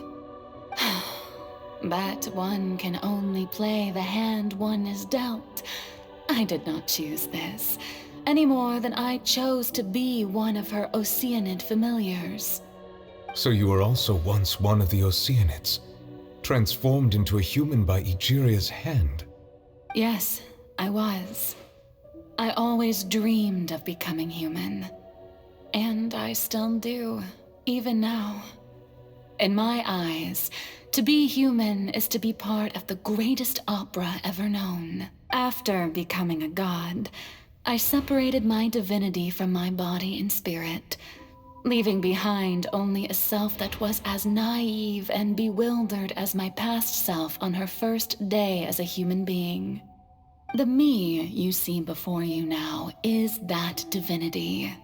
[SPEAKER 12] But one can only play the hand one is dealt. I did not choose this, any more than I chose to be one of her Oceanid familiars.
[SPEAKER 5] So you were also once one of the Oceanids, transformed into a human by Egeria's hand.
[SPEAKER 12] Yes, I was. I always dreamed of becoming human. And I still do, even now. In my eyes, to be human is to be part of the greatest opera ever known. After becoming a god, I separated my divinity from my body and spirit, leaving behind only a self that was as naive and bewildered as my past self on her first day as a human being. The me you see before you now is that divinity.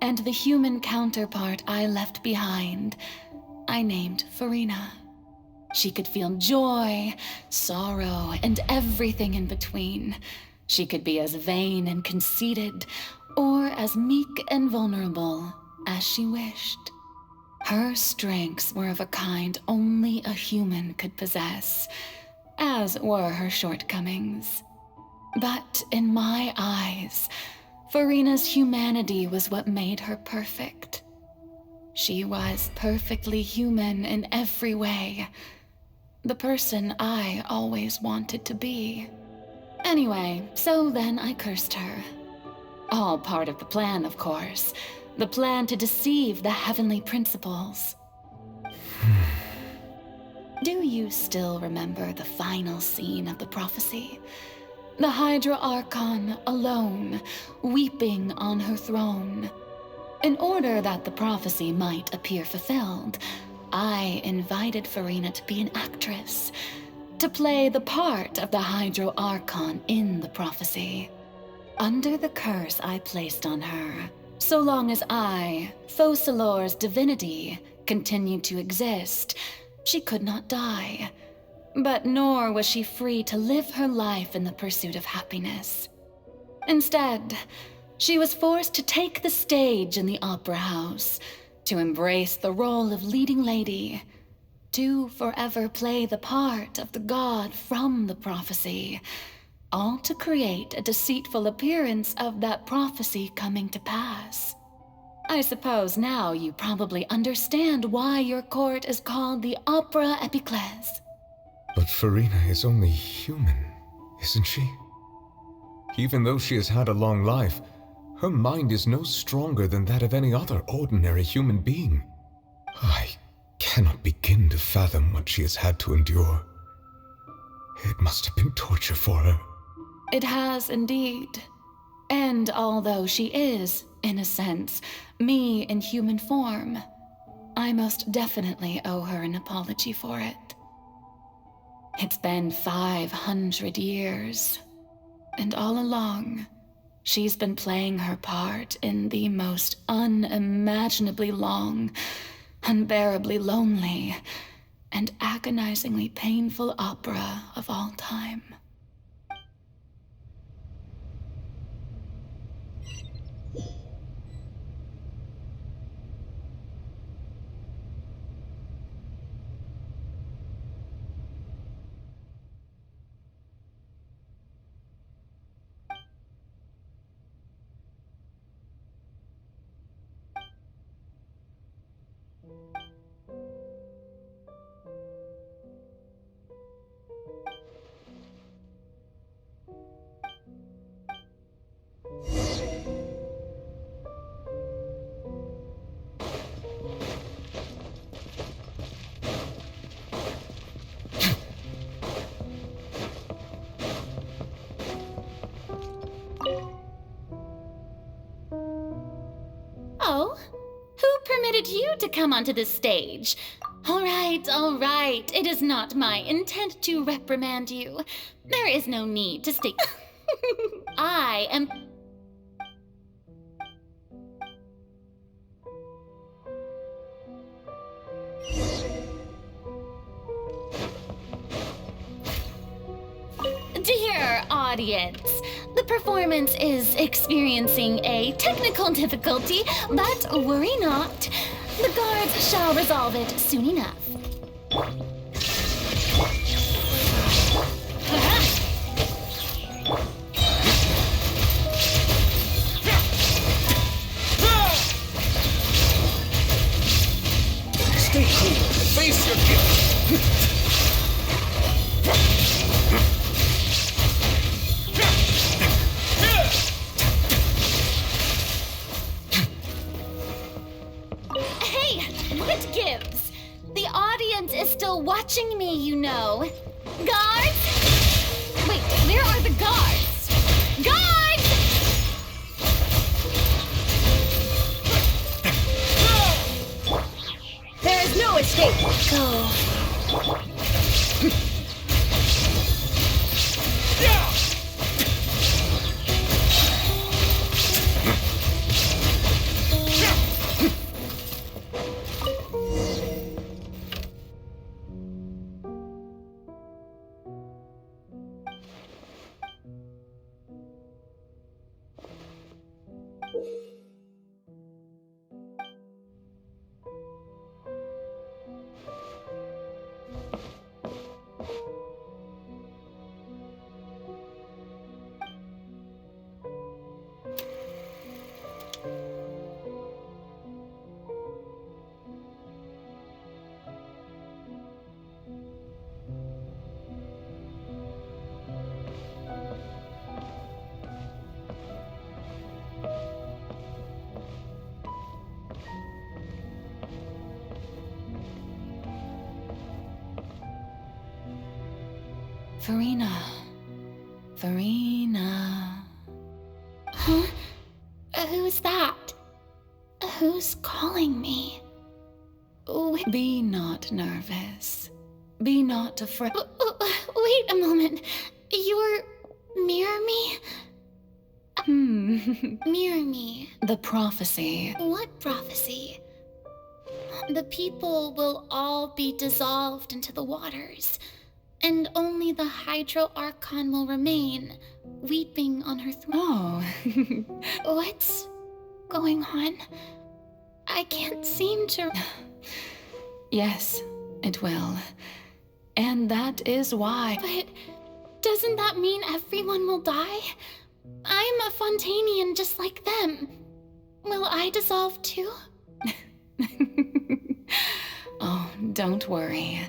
[SPEAKER 12] And the human counterpart I left behind, I named Farina. She could feel joy, sorrow, and everything in between. She could be as vain and conceited, or as meek and vulnerable as she wished. Her strengths were of a kind only a human could possess, as were her shortcomings. But in my eyes, Farina's humanity was what made her perfect. She was perfectly human in every way. The person I always wanted to be. Anyway, so then I cursed her. All part of the plan, of course. The plan to deceive the heavenly principles. Do you still remember the final scene of the prophecy? The Hydra Archon alone, weeping on her throne. In order that the prophecy might appear fulfilled, I invited Farina to be an actress, to play the part of the Hydro Archon in the prophecy. Under the curse I placed on her, so long as I, Focalor's divinity, continued to exist, she could not die. But nor was she free to live her life in the pursuit of happiness. Instead, she was forced to take the stage in the opera house, to embrace the role of leading lady, to forever play the part of the god from the prophecy, all to create a deceitful appearance of that prophecy coming to pass. I suppose now you probably understand why your court is called the Opera Epiclese.
[SPEAKER 5] But Farina is only human, isn't she? Even though she has had a long life, her mind is no stronger than that of any other ordinary human being. I cannot begin to fathom what she has had to endure. It must have been torture for her.
[SPEAKER 12] It has indeed. And although she is, in a sense, me in human form, I most definitely owe her an apology for it. It's been 500 years, and all along, she's been playing her part in the most unimaginably long, unbearably lonely, and agonizingly painful opera of all time.
[SPEAKER 18] Oh? Who permitted you to come onto the stage? All right. It is not my intent to reprimand you. There is no need to stay. I am. Dear audience, the performance is experiencing a technical difficulty, but worry not. The guards shall resolve it soon enough.
[SPEAKER 11] Stay cool and face your gift.
[SPEAKER 18] Hey, what gives? The audience is still watching me, you know. Guards? Wait, where are the guards? Guards!
[SPEAKER 4] There is no escape.
[SPEAKER 18] Go. Farina. Huh? Who's that? Who's calling me? Be not nervous. Be not afraid. Wait a moment. You're... Mirror me? Mirror me. The prophecy. What prophecy? The people will all be dissolved into the waters, and only the Hydro Archon will remain, weeping on her throne. Oh. What's going on? I can't seem to... Yes, it will. And that is why... But doesn't that mean everyone will die? I'm a Fontanian just like them. Will I dissolve too? Oh, don't worry.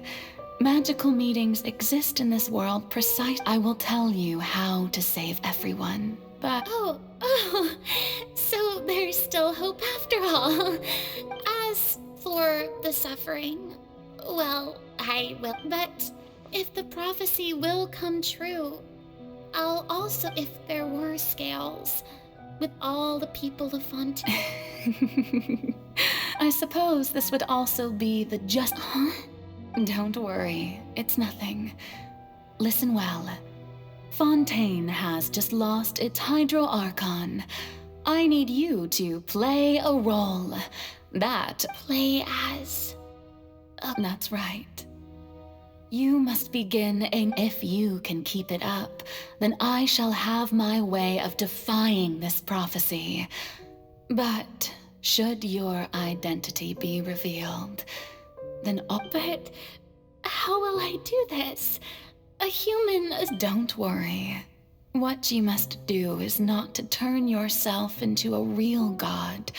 [SPEAKER 18] Magical meetings exist in this world precise. I will tell you how to save everyone, but... Oh, so there's still hope after all. As for the suffering, well, I will. But if the prophecy will come true, I'll also, if there were scales, with all the people of Fontaine. I suppose this would also be the just... Huh? Don't worry, it's nothing. Listen well. Fontaine has just lost its Hydro Archon. I need you to play a role. That... Play as... That's right. You must begin, and if you can keep it up, then I shall have my way of defying this prophecy. But should your identity be revealed, then... But how will I do this? A human is... Don't worry. What you must do is not to turn yourself into a real god.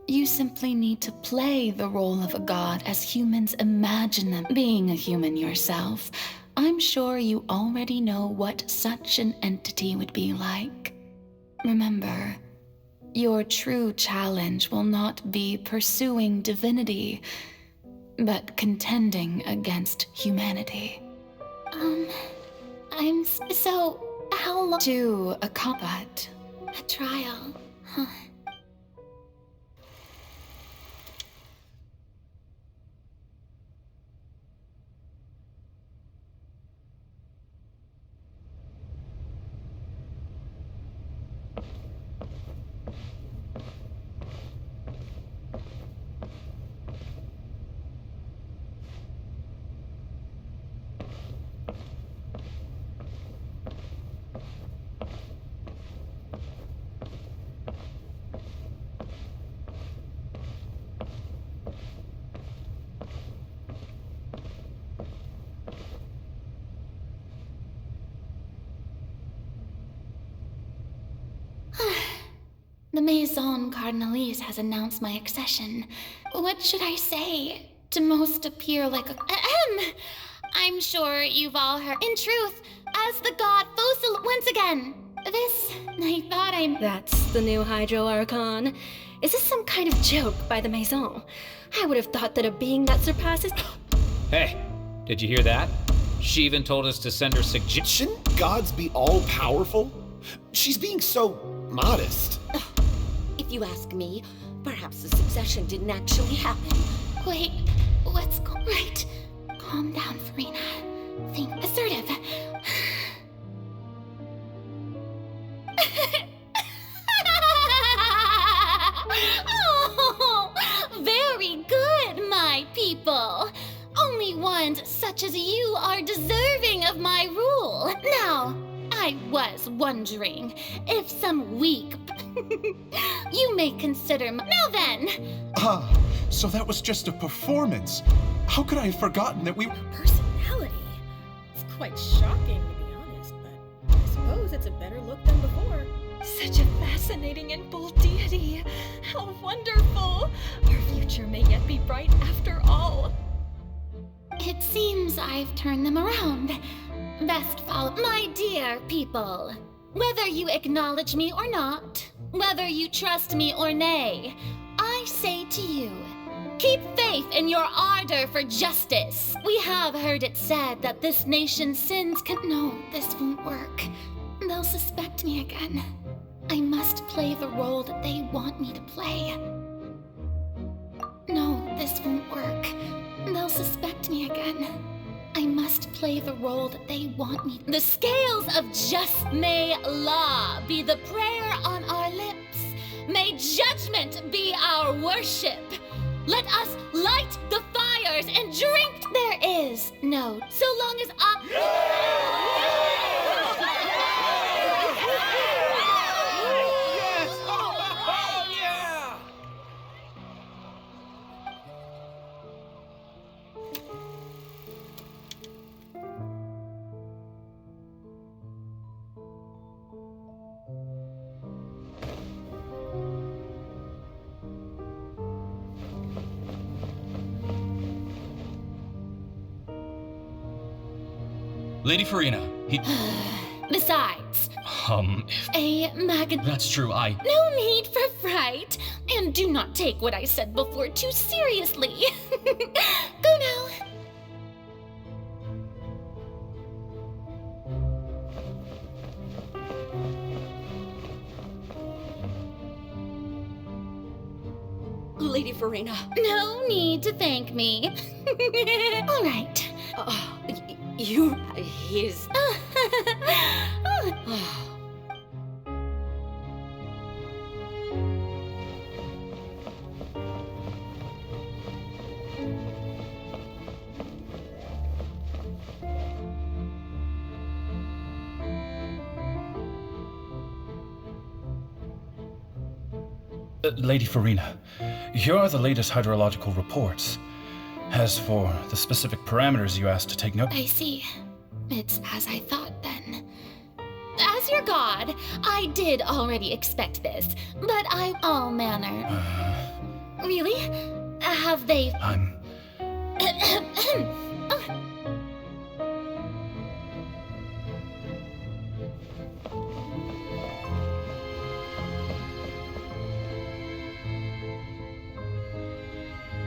[SPEAKER 18] You simply need to play the role of a god as humans imagine them. Being a human yourself, I'm sure you already know what such an entity would be like. Remember, your true challenge will not be pursuing divinity, but contending against humanity. So, how long... To a combat. A trial, huh?
[SPEAKER 12] Maison Cardinalise has announced my accession. What should I say to most appear like a... Ahem! I'm sure you've all heard. In truth, as the god Fossil once again. This, I thought
[SPEAKER 4] That's the new Hydro Archon. Is this some kind of joke by the Maison? I would have thought that a being that surpasses...
[SPEAKER 21] Hey, did you hear that? She even told us to send her suggestions.
[SPEAKER 22] Shouldn't gods be all-powerful? She's being so modest.
[SPEAKER 14] If you ask me, perhaps the succession didn't actually happen.
[SPEAKER 12] Wait, what's right? Calm down, Farina. Think assertive. Oh, very good, my people. Only ones such as you are deserving of my rule. Now, I was wondering if some weak... you may consider... Now then!
[SPEAKER 8] Ah, so that was just a performance. How could I have forgotten that we...
[SPEAKER 23] Personality? It's quite shocking, to be honest, but I suppose it's a better look than before.
[SPEAKER 2] Such a fascinating and bold deity. How wonderful! Our future may yet be bright after all.
[SPEAKER 12] It seems I've turned them around. Best follow... My dear people, whether you acknowledge me or not, whether you trust me or nay, I say to you, keep faith in your ardor for justice. We have heard it said that this nation's sins can... No, this won't work. They'll suspect me again. I must play the role that they want me to play. No, this won't work. They'll suspect me again. I must play the role that they want me. The scales of just may law be the prayer on our lips. May judgment be our worship. Let us light the fires and drink. There is no, so long as
[SPEAKER 20] Lady Farina, he...
[SPEAKER 12] Besides,
[SPEAKER 20] if... That's true,
[SPEAKER 12] No need for fright. And do not take what I said before too seriously. Go now.
[SPEAKER 14] Lady Farina.
[SPEAKER 12] No need to thank me. All right.
[SPEAKER 14] He's...
[SPEAKER 20] Lady Farina, here are the latest hydrological reports. As for the specific parameters you asked to take note...
[SPEAKER 12] I see. It's as I thought, then. As your god, I did already expect this, but all manner... Really? Have they...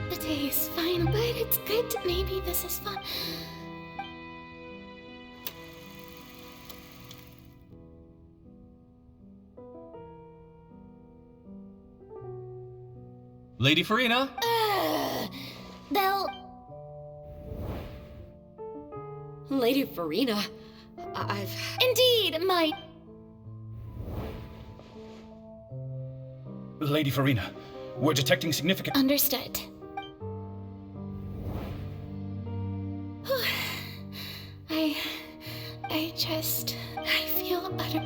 [SPEAKER 12] The day is fine, but it's good. Maybe this is fun.
[SPEAKER 20] Lady Farina?
[SPEAKER 12] They'll...
[SPEAKER 14] Lady Farina, I've...
[SPEAKER 12] Indeed, my...
[SPEAKER 20] Lady Farina, we're detecting significant...
[SPEAKER 12] Understood. I feel utter...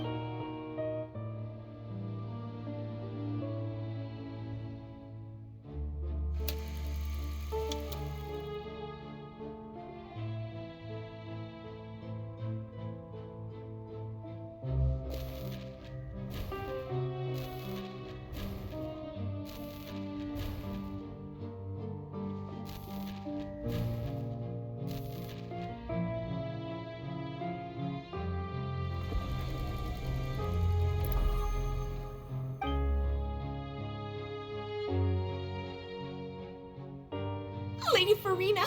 [SPEAKER 4] Lady Farina,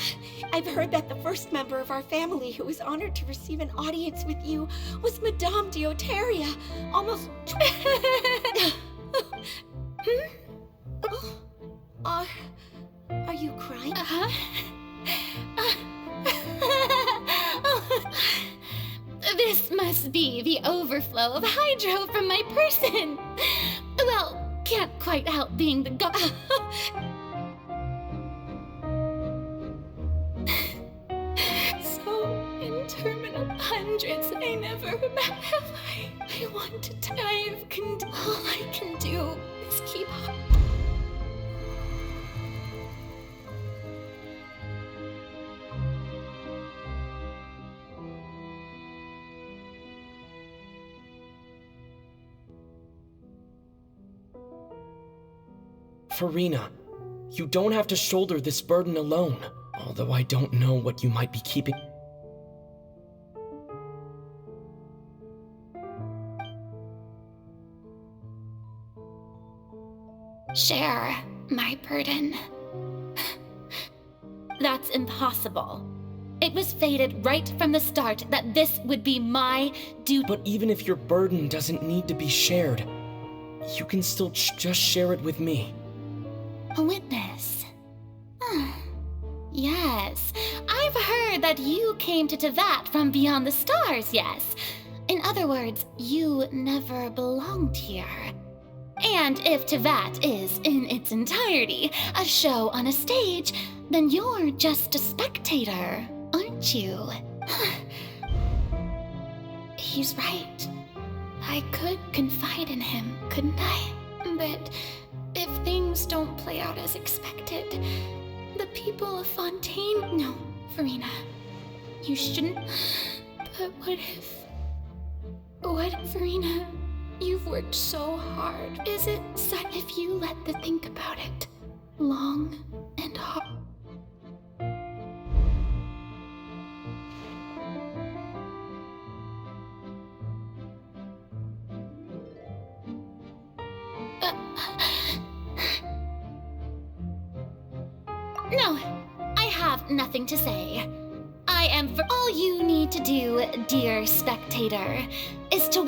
[SPEAKER 4] I've heard that the first member of our family who was honored to receive an audience with you was Madame Dioteria. Almost... Are you crying?
[SPEAKER 18] This must be the overflow of hydro from my person. Well, can't quite help being the
[SPEAKER 12] So interminable hundreds I never remember. I want to die. All I can do is keep up.
[SPEAKER 6] Farina, you don't have to shoulder this burden alone, although I don't know what you might be keeping.
[SPEAKER 18] Share my burden. That's impossible. It was fated right from the start that this would be my duty.
[SPEAKER 6] But even if your burden doesn't need to be shared, you can still just share it with me.
[SPEAKER 18] A witness. Yes, I've heard that you came to Tevat from beyond the stars, yes. In other words, you never belonged here. And if Tevat is, in its entirety, a show on a stage, then you're just a spectator, aren't you? He's right. I could confide in him, couldn't I?
[SPEAKER 12] But if things don't play out as expected, the people of Fontaine... No, Farina, you shouldn't... But what if, Farina, you've worked so hard. Is it sad if you let the think about it long and hard?
[SPEAKER 18] No, I have nothing to say. I am for all you need to do, dear spectator, is to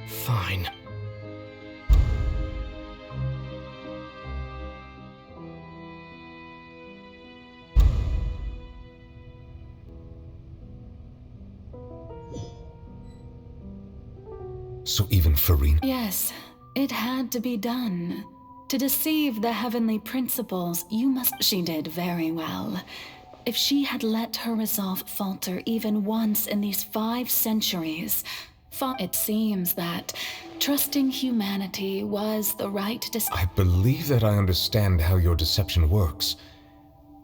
[SPEAKER 6] Fine.
[SPEAKER 5] So even Farina...
[SPEAKER 3] Yes, it had to be done. To deceive the heavenly principles, you must... She did very well. If she had let her resolve falter even once in these 5 centuries, it seems that trusting humanity was the right decision.
[SPEAKER 5] I believe that I understand how your deception works,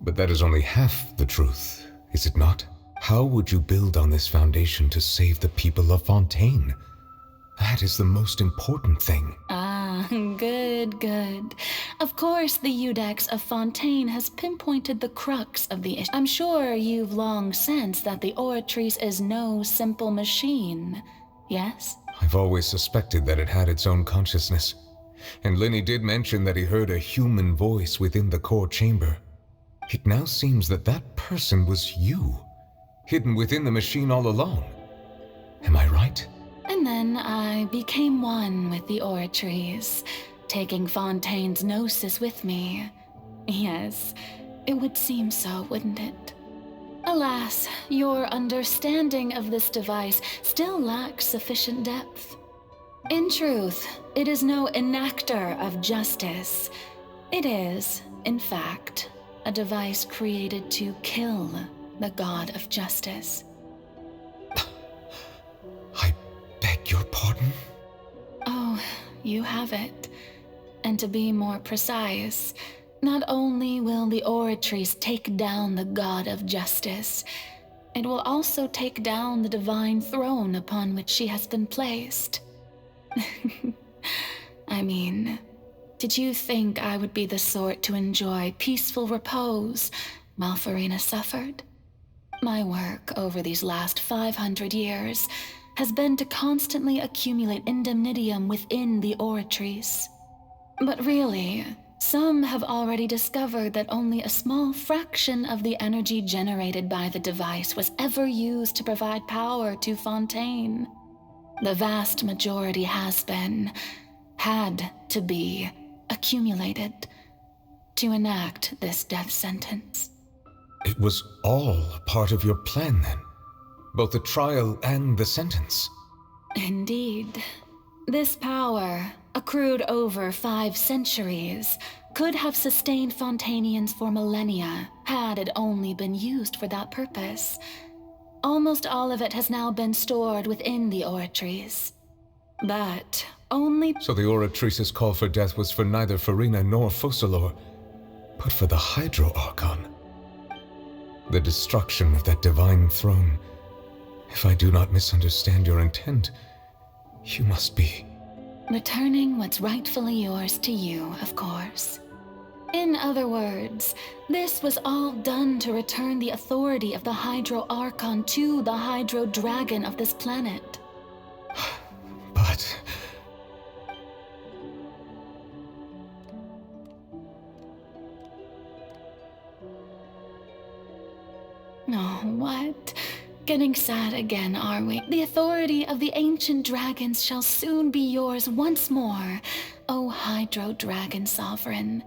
[SPEAKER 5] but that is only half the truth, is it not? How would you build on this foundation to save the people of Fontaine? That is the most important thing.
[SPEAKER 3] Ah, good, good. Of course, the Iudex of Fontaine has pinpointed the crux of the issue. I'm sure you've long sensed that the Oratrice is no simple machine, yes?
[SPEAKER 5] I've always suspected that it had its own consciousness. And Lenny did mention that he heard a human voice within the core chamber. It now seems that that person was you, hidden within the machine all along. Am I right?
[SPEAKER 3] And then I became one with the Oratrice, taking Fontaine's gnosis with me. Yes, it would seem so, wouldn't it? Alas, your understanding of this device still lacks sufficient depth. In truth, it is no enactor of justice. It is, in fact, a device created to kill the god of justice.
[SPEAKER 5] Beg your pardon?
[SPEAKER 3] Oh, you have it. And to be more precise, not only will the Oratrice take down the god of justice, it will also take down the divine throne upon which she has been placed. I mean, did you think I would be the sort to enjoy peaceful repose while Farina suffered? My work over these last 500 years has been to constantly accumulate indemnitium within the oratories. But really, some have already discovered that only a small fraction of the energy generated by the device was ever used to provide power to Fontaine. The vast majority had to be, accumulated to enact this death sentence.
[SPEAKER 5] It was all part of your plan, then? Both the trial and the sentence?
[SPEAKER 3] Indeed. This power, accrued over 5 centuries, could have sustained Fontainians for millennia had it only been used for that purpose. Almost all of it has now been stored within the oratories. But only—
[SPEAKER 5] So the oratrice's call for death was for neither Farina nor Focalor, but for the Hydro Archon. The destruction of that divine throne. If I do not misunderstand your intent, you must be—
[SPEAKER 3] returning what's rightfully yours to you, of course. In other words, this was all done to return the authority of the Hydro Archon to the Hydro Dragon of this planet.
[SPEAKER 5] But—
[SPEAKER 3] Oh, what? Getting sad again, are we? The authority of the ancient dragons shall soon be yours once more, O Hydro Dragon Sovereign.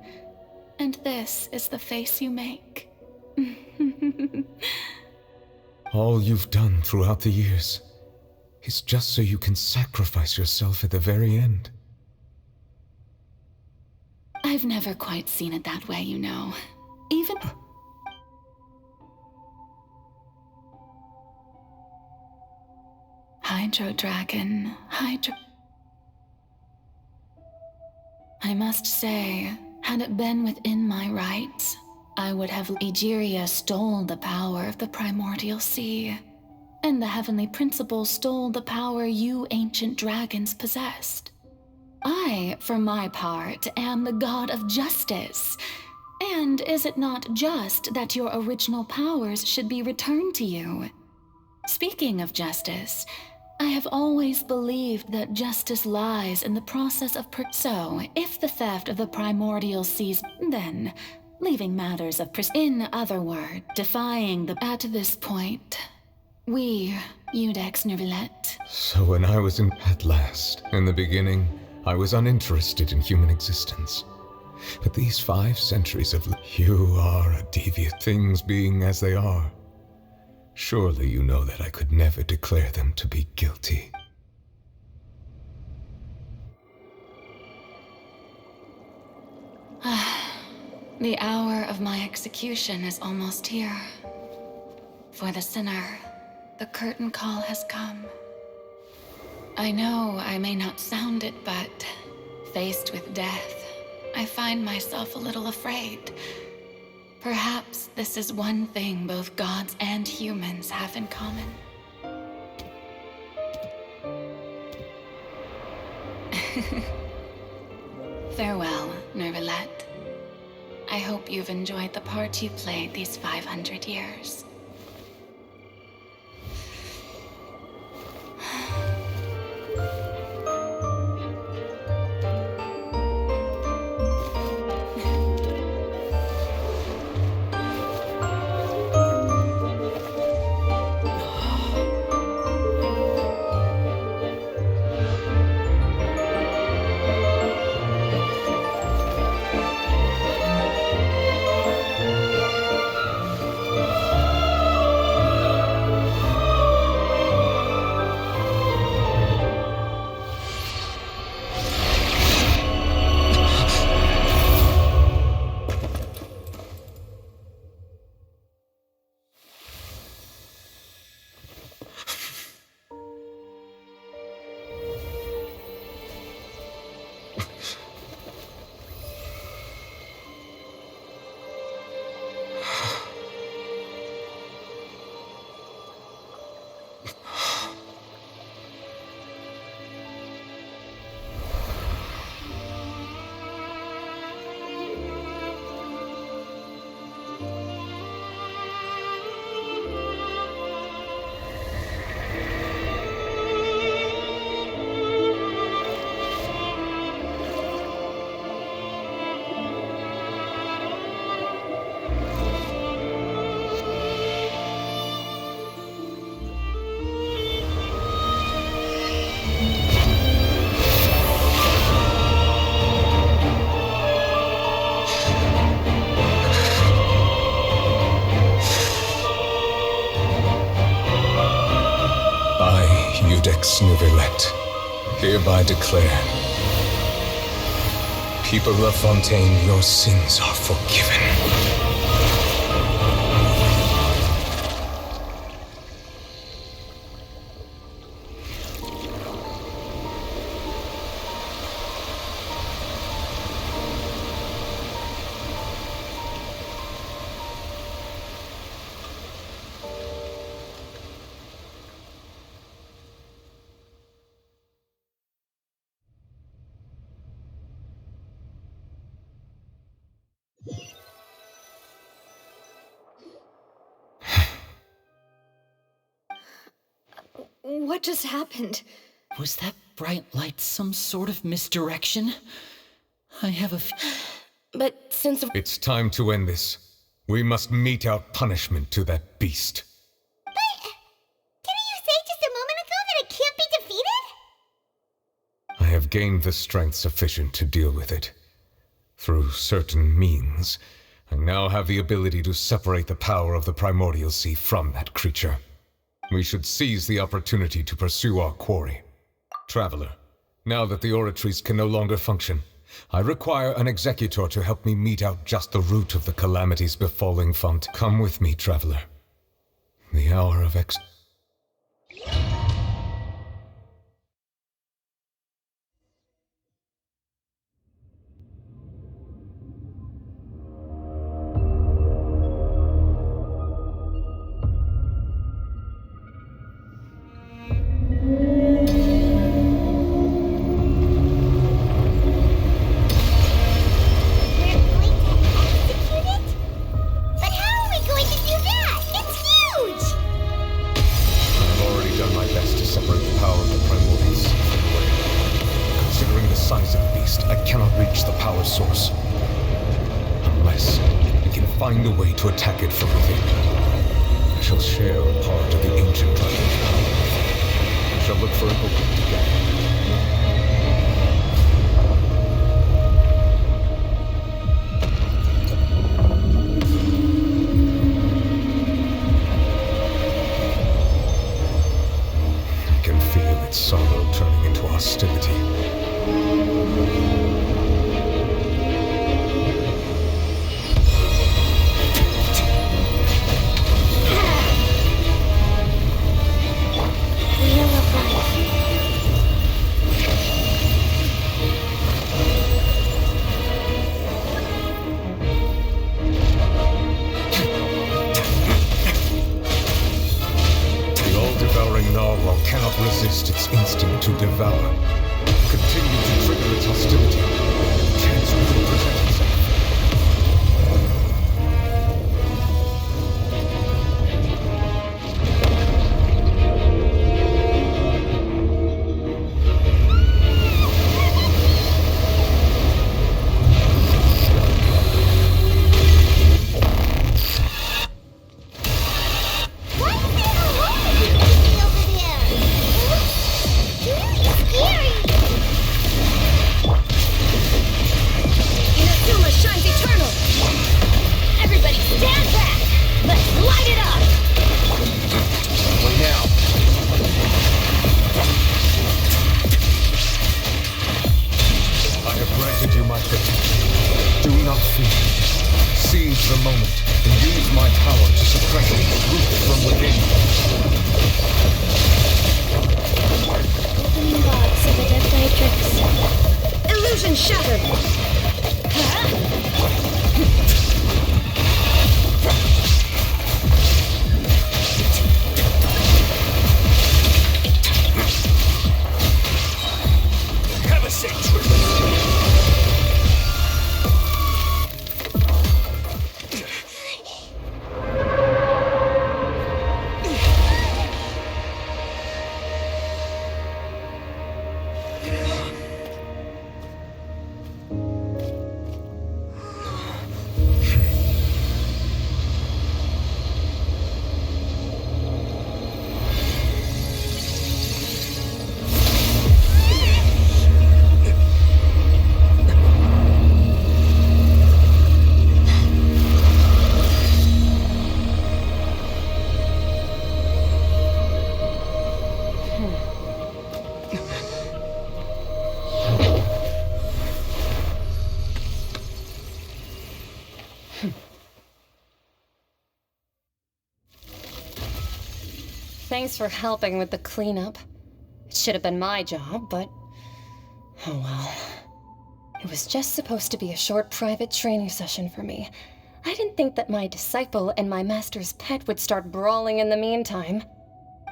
[SPEAKER 3] And this is the face you make.
[SPEAKER 5] all you've done throughout the years is just so you can sacrifice yourself at the very end.
[SPEAKER 3] I've never quite seen it that way, you know. Even— Hydro Dragon, Hydro— I must say, had it been within my rights, I would have— Egeria stole the power of the primordial sea, and the heavenly principle stole the power you ancient dragons possessed. I, for my part, am the god of justice, and is it not just that your original powers should be returned to you? Speaking of justice, I have always believed that justice lies in the process of So, if the theft of the primordial seas, then, leaving matters of in other words, defying the— At this point, we, Eudex Nervilette—
[SPEAKER 5] So when I was at last, in the beginning, I was uninterested in human existence. But these 5 centuries of— You are a deviant, things being as they are. Surely you know that I could never declare them to be guilty.
[SPEAKER 3] The hour of my execution is almost here. For the sinner, the curtain call has come. I know I may not sound it, but faced with death, I find myself a little afraid. Perhaps this is one thing both gods and humans have in common. Farewell, Nervilette. I hope you've enjoyed the part you played these 500 years.
[SPEAKER 5] Iudex Nivellet, hereby declare, people of Fontaine, your sins are forgiven.
[SPEAKER 2] What just happened?
[SPEAKER 15] Was that bright light some sort of misdirection? I have a
[SPEAKER 4] But since...
[SPEAKER 5] It's time to end this. We must mete out punishment to that beast.
[SPEAKER 1] But... didn't you say just a moment ago that it can't be defeated?
[SPEAKER 5] I have gained the strength sufficient to deal with it. Through certain means, I now have the ability to separate the power of the Primordial Sea from that creature. We should seize the opportunity to pursue our quarry. Traveler, now that the oratories can no longer function, I require an executor to help me mete out just the root of the calamities befalling Font. Come with me, Traveler. The hour of source. Unless we can find a way to attack it from within. I shall share a part of the ancient dragon power. I shall look for an opening together. I can feel its sorrow turning into hostility. Cannot resist its instinct to devour. Continue to trigger its hostility. The chance will present itself.
[SPEAKER 1] Scary!
[SPEAKER 7] thanks for helping with the cleanup. It should have been my job, but... oh well. It was just supposed to be a short private training session for me. I didn't think that my disciple and my master's pet would start brawling in the meantime.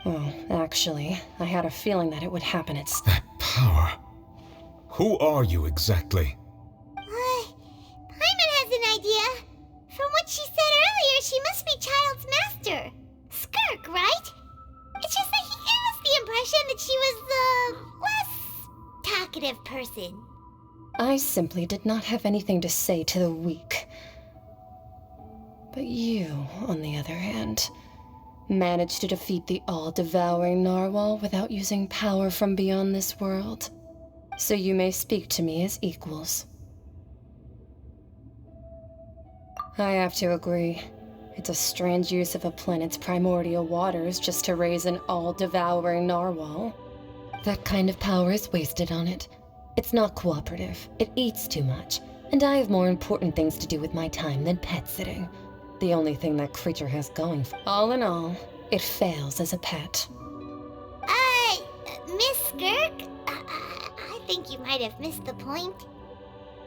[SPEAKER 7] Well, actually, I had a feeling that it would happen at...
[SPEAKER 5] That power. Who are you exactly?
[SPEAKER 1] Paimon has an idea. From what she said earlier, she must be Child's master. Skirk, right? It's just that he gave us the impression that she was the less talkative person.
[SPEAKER 7] I simply did not have anything to say to the weak. But you, on the other hand, managed to defeat the all-devouring narwhal without using power from beyond this world. So you may speak to me as equals. I have to agree. It's a strange use of a planet's primordial waters just to raise an all-devouring narwhal. That kind of power is wasted on it. It's not cooperative. It eats too much. And I have more important things to do with my time than pet sitting. The only thing that creature has going for. All in all, it fails as a pet.
[SPEAKER 1] Miss Skirk? I think you might have missed the point.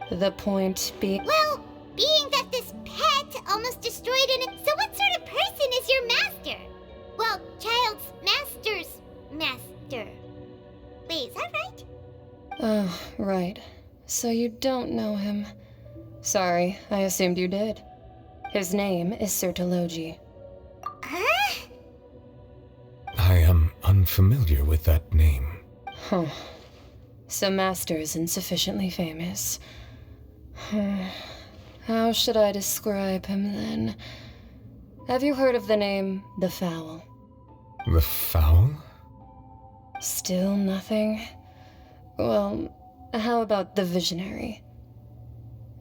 [SPEAKER 7] The point being...
[SPEAKER 1] Well, being that this pet almost destroyed an... So what sort of person is your master? Well, Child's master's master. Wait, is that right?
[SPEAKER 7] Oh, right. So you don't know him. Sorry, I assumed you did. His name is Sir Tologi.
[SPEAKER 1] Huh?
[SPEAKER 5] I am unfamiliar with that name.
[SPEAKER 7] Huh. So Master isn't sufficiently famous. How should I describe him then? Have you heard of the name The Fowl?
[SPEAKER 5] The Fowl?
[SPEAKER 7] Still nothing? Well, how about the Visionary?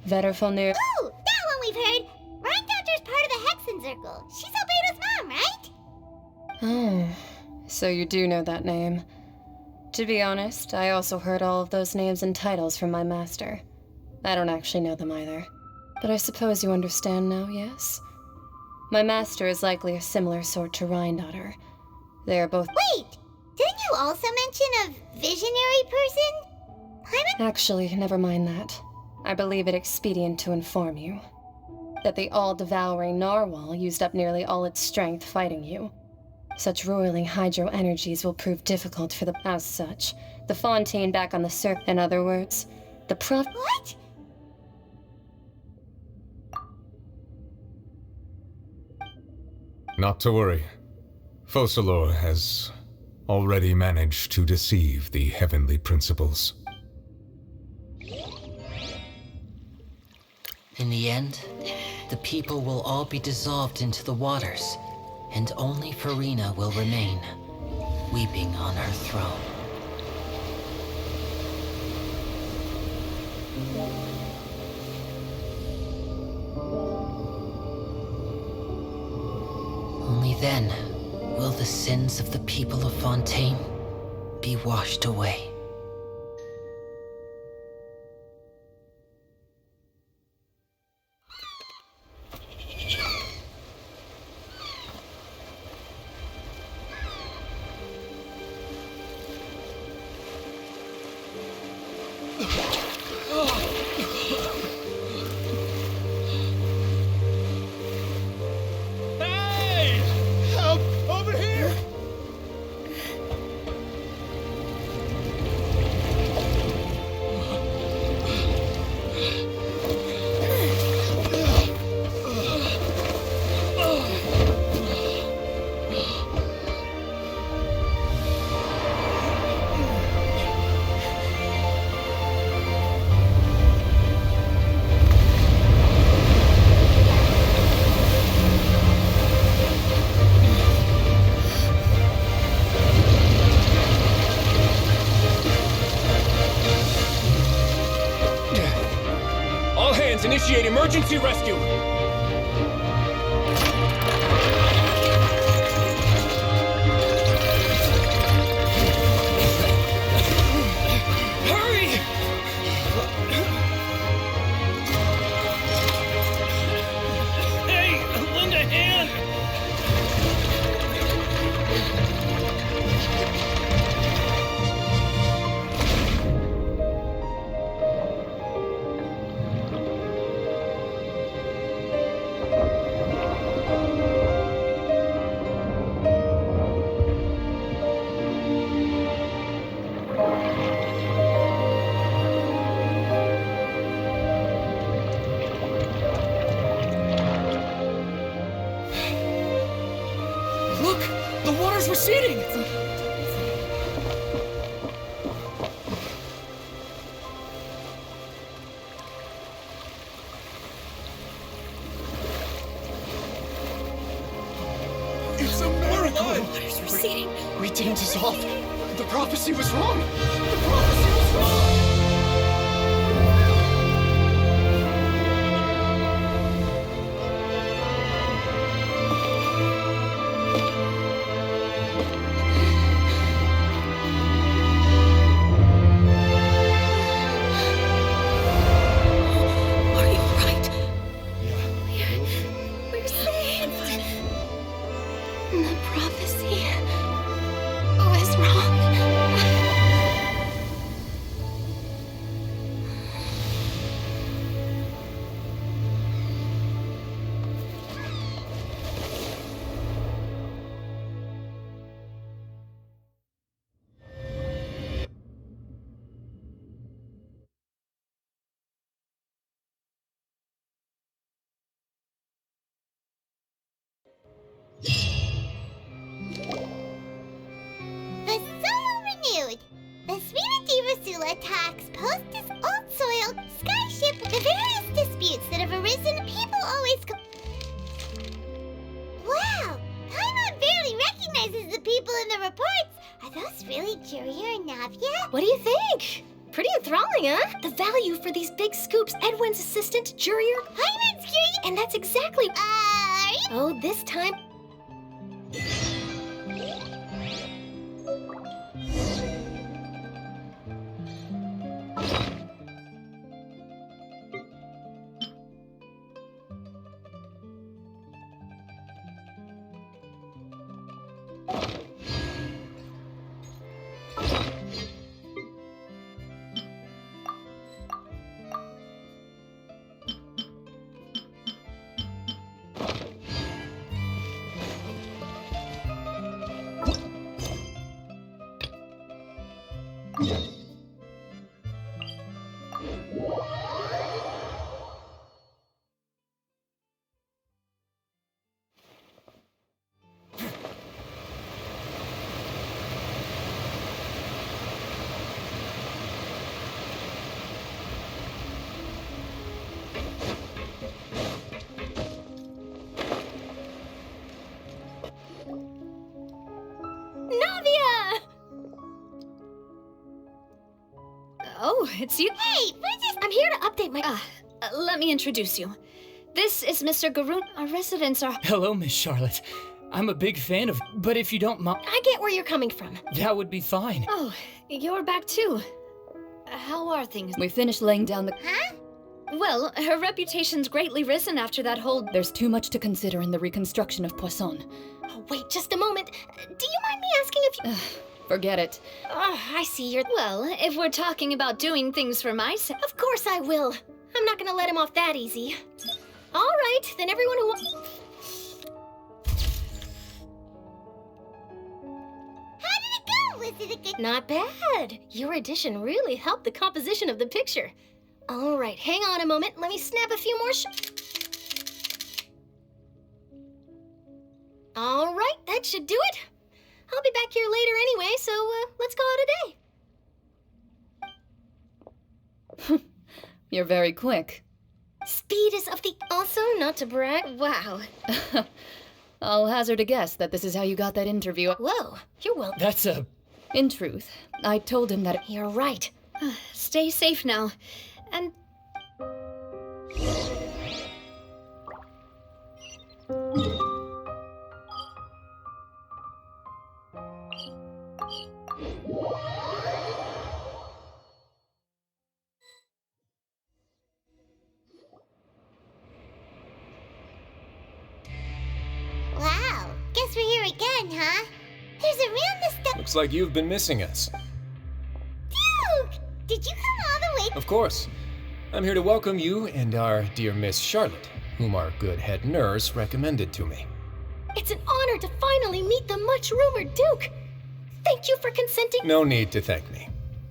[SPEAKER 7] Vetterfulnir...
[SPEAKER 1] Ooh, that one we've heard! Rhine-Doctor's part of the Hexen Circle. She's Albedo's mom, right?
[SPEAKER 7] Oh, so you do know that name. To be honest, I also heard all of those names and titles from my master. I don't actually know them either. But I suppose you understand now, yes? My master is likely a similar sort to Rhine-Daughter. They are both...
[SPEAKER 1] Wait! Didn't you also mention a visionary person?
[SPEAKER 7] Actually, never mind that. I believe it expedient to inform you that the all-devouring narwhal used up nearly all its strength fighting you. Such roiling hydro energies will prove difficult for the... As such, the Fontaine back on the surface... In other words, the
[SPEAKER 1] What?
[SPEAKER 5] Not to worry. Focalor has already managed to deceive the heavenly principles.
[SPEAKER 15] In the end, the people will all be dissolved into the waters, and only Farina will remain, weeping on her throne. Only then will the sins of the people of Fontaine be washed away.
[SPEAKER 11] Hey! Help! Over here!
[SPEAKER 6] All hands, initiate emergency rescue! Hurry! Hey, lend a hand!
[SPEAKER 22] It's off! The prophecy was wrong! The prophecy was wrong!
[SPEAKER 4] We're saved!
[SPEAKER 12] The prophecy was wrong.
[SPEAKER 1] The soil renewed. The Spirit Rasula attacks Postus Old Soil, Skyship, the various disputes that have arisen. People always Wow! Paimon barely recognizes the people in the reports. Are those really Jurier and Navia?
[SPEAKER 4] What do you think? Pretty enthralling, huh? The value for these big scoops, Edwin's assistant, Jurier.
[SPEAKER 1] Paimon's curious.
[SPEAKER 4] And that's exactly...
[SPEAKER 1] Are you?
[SPEAKER 4] Oh, this time... Navia!
[SPEAKER 2] Oh, it's you.
[SPEAKER 1] Hey,
[SPEAKER 4] I'm here to update my...
[SPEAKER 2] Let me introduce you. This is Mr. Garun. Our residents are...
[SPEAKER 6] Hello, Miss Charlotte. I'm a big fan of... But if you don't mind...
[SPEAKER 4] I get where you're coming from.
[SPEAKER 6] That would be fine.
[SPEAKER 2] Oh, you're back too. How are things?
[SPEAKER 16] We finished laying down the...
[SPEAKER 1] Huh?
[SPEAKER 2] Well, her reputation's greatly risen after that whole...
[SPEAKER 16] There's too much to consider in the reconstruction of Poisson.
[SPEAKER 4] Oh, wait just a moment. Do you mind me asking if you...
[SPEAKER 16] Forget it.
[SPEAKER 4] Oh, I see you're...
[SPEAKER 2] Well, if we're talking about doing things for my sake...
[SPEAKER 4] Of course I will. I'm not gonna let him off that easy. All right, then everyone who wants...
[SPEAKER 1] How did it go? Was it a good...
[SPEAKER 4] Not bad. Your addition really helped the composition of the picture. All right, hang on a moment. Let me snap a few more All right, that should do it. I'll be back here later anyway, so let's call it a day.
[SPEAKER 16] You're very quick.
[SPEAKER 4] Speed is of the... Also, not to brag.
[SPEAKER 2] Wow.
[SPEAKER 16] I'll hazard a guess that this is how you got that interview.
[SPEAKER 4] Whoa, you're welcome.
[SPEAKER 6] That's a...
[SPEAKER 16] In truth, I told him that...
[SPEAKER 4] You're right.
[SPEAKER 2] Stay safe now. And...
[SPEAKER 1] Wow, guess we're here again, huh? There's a real nostalgia.
[SPEAKER 5] Looks like you've been missing us.
[SPEAKER 1] Duke! Did you come all the way?
[SPEAKER 5] Of course. I'm here to welcome you and our dear Miss Charlotte, whom our good head nurse recommended to me.
[SPEAKER 4] It's an honor to finally meet the much-rumored Duke. Thank you for consenting.
[SPEAKER 5] No need to thank me.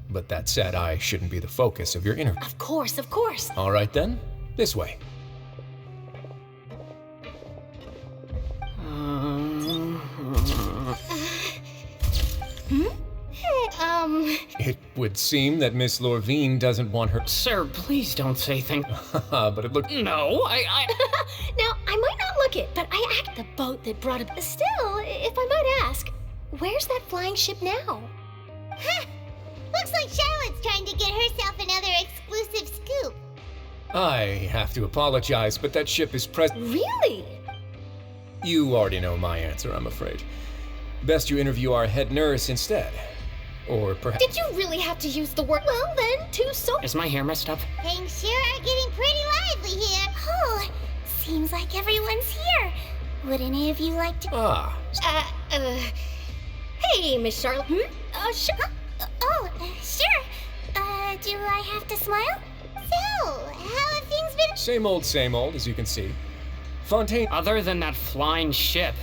[SPEAKER 5] But that said, I shouldn't be the focus of your interview.
[SPEAKER 4] Of course, of course.
[SPEAKER 5] All right then, this way. It would seem that Miss Lorvine doesn't want her...
[SPEAKER 6] Sir, please don't say things...
[SPEAKER 5] But it looked...
[SPEAKER 6] No,
[SPEAKER 4] Now, I might not look it, but I act the boat that brought it. Still, if I might ask, Where's that flying ship now?
[SPEAKER 1] Ha! Looks like Charlotte's trying to get herself another exclusive scoop.
[SPEAKER 5] I have to apologize, but that ship is
[SPEAKER 4] Really?
[SPEAKER 5] You already know my answer, I'm afraid. Best you interview our head nurse instead. Or perhaps...
[SPEAKER 4] Did you really have to use the word? Well then,
[SPEAKER 21] Is my hair messed up?
[SPEAKER 1] Things sure are getting pretty lively here. Oh, seems like everyone's here. Would any of you like to...
[SPEAKER 5] Ah.
[SPEAKER 4] Hey, Miss Charlotte. Sure.
[SPEAKER 1] Sure. Do I have to smile? So, how have things been?
[SPEAKER 5] Same old, as you can see. Fontaine...
[SPEAKER 21] Other than that flying ship.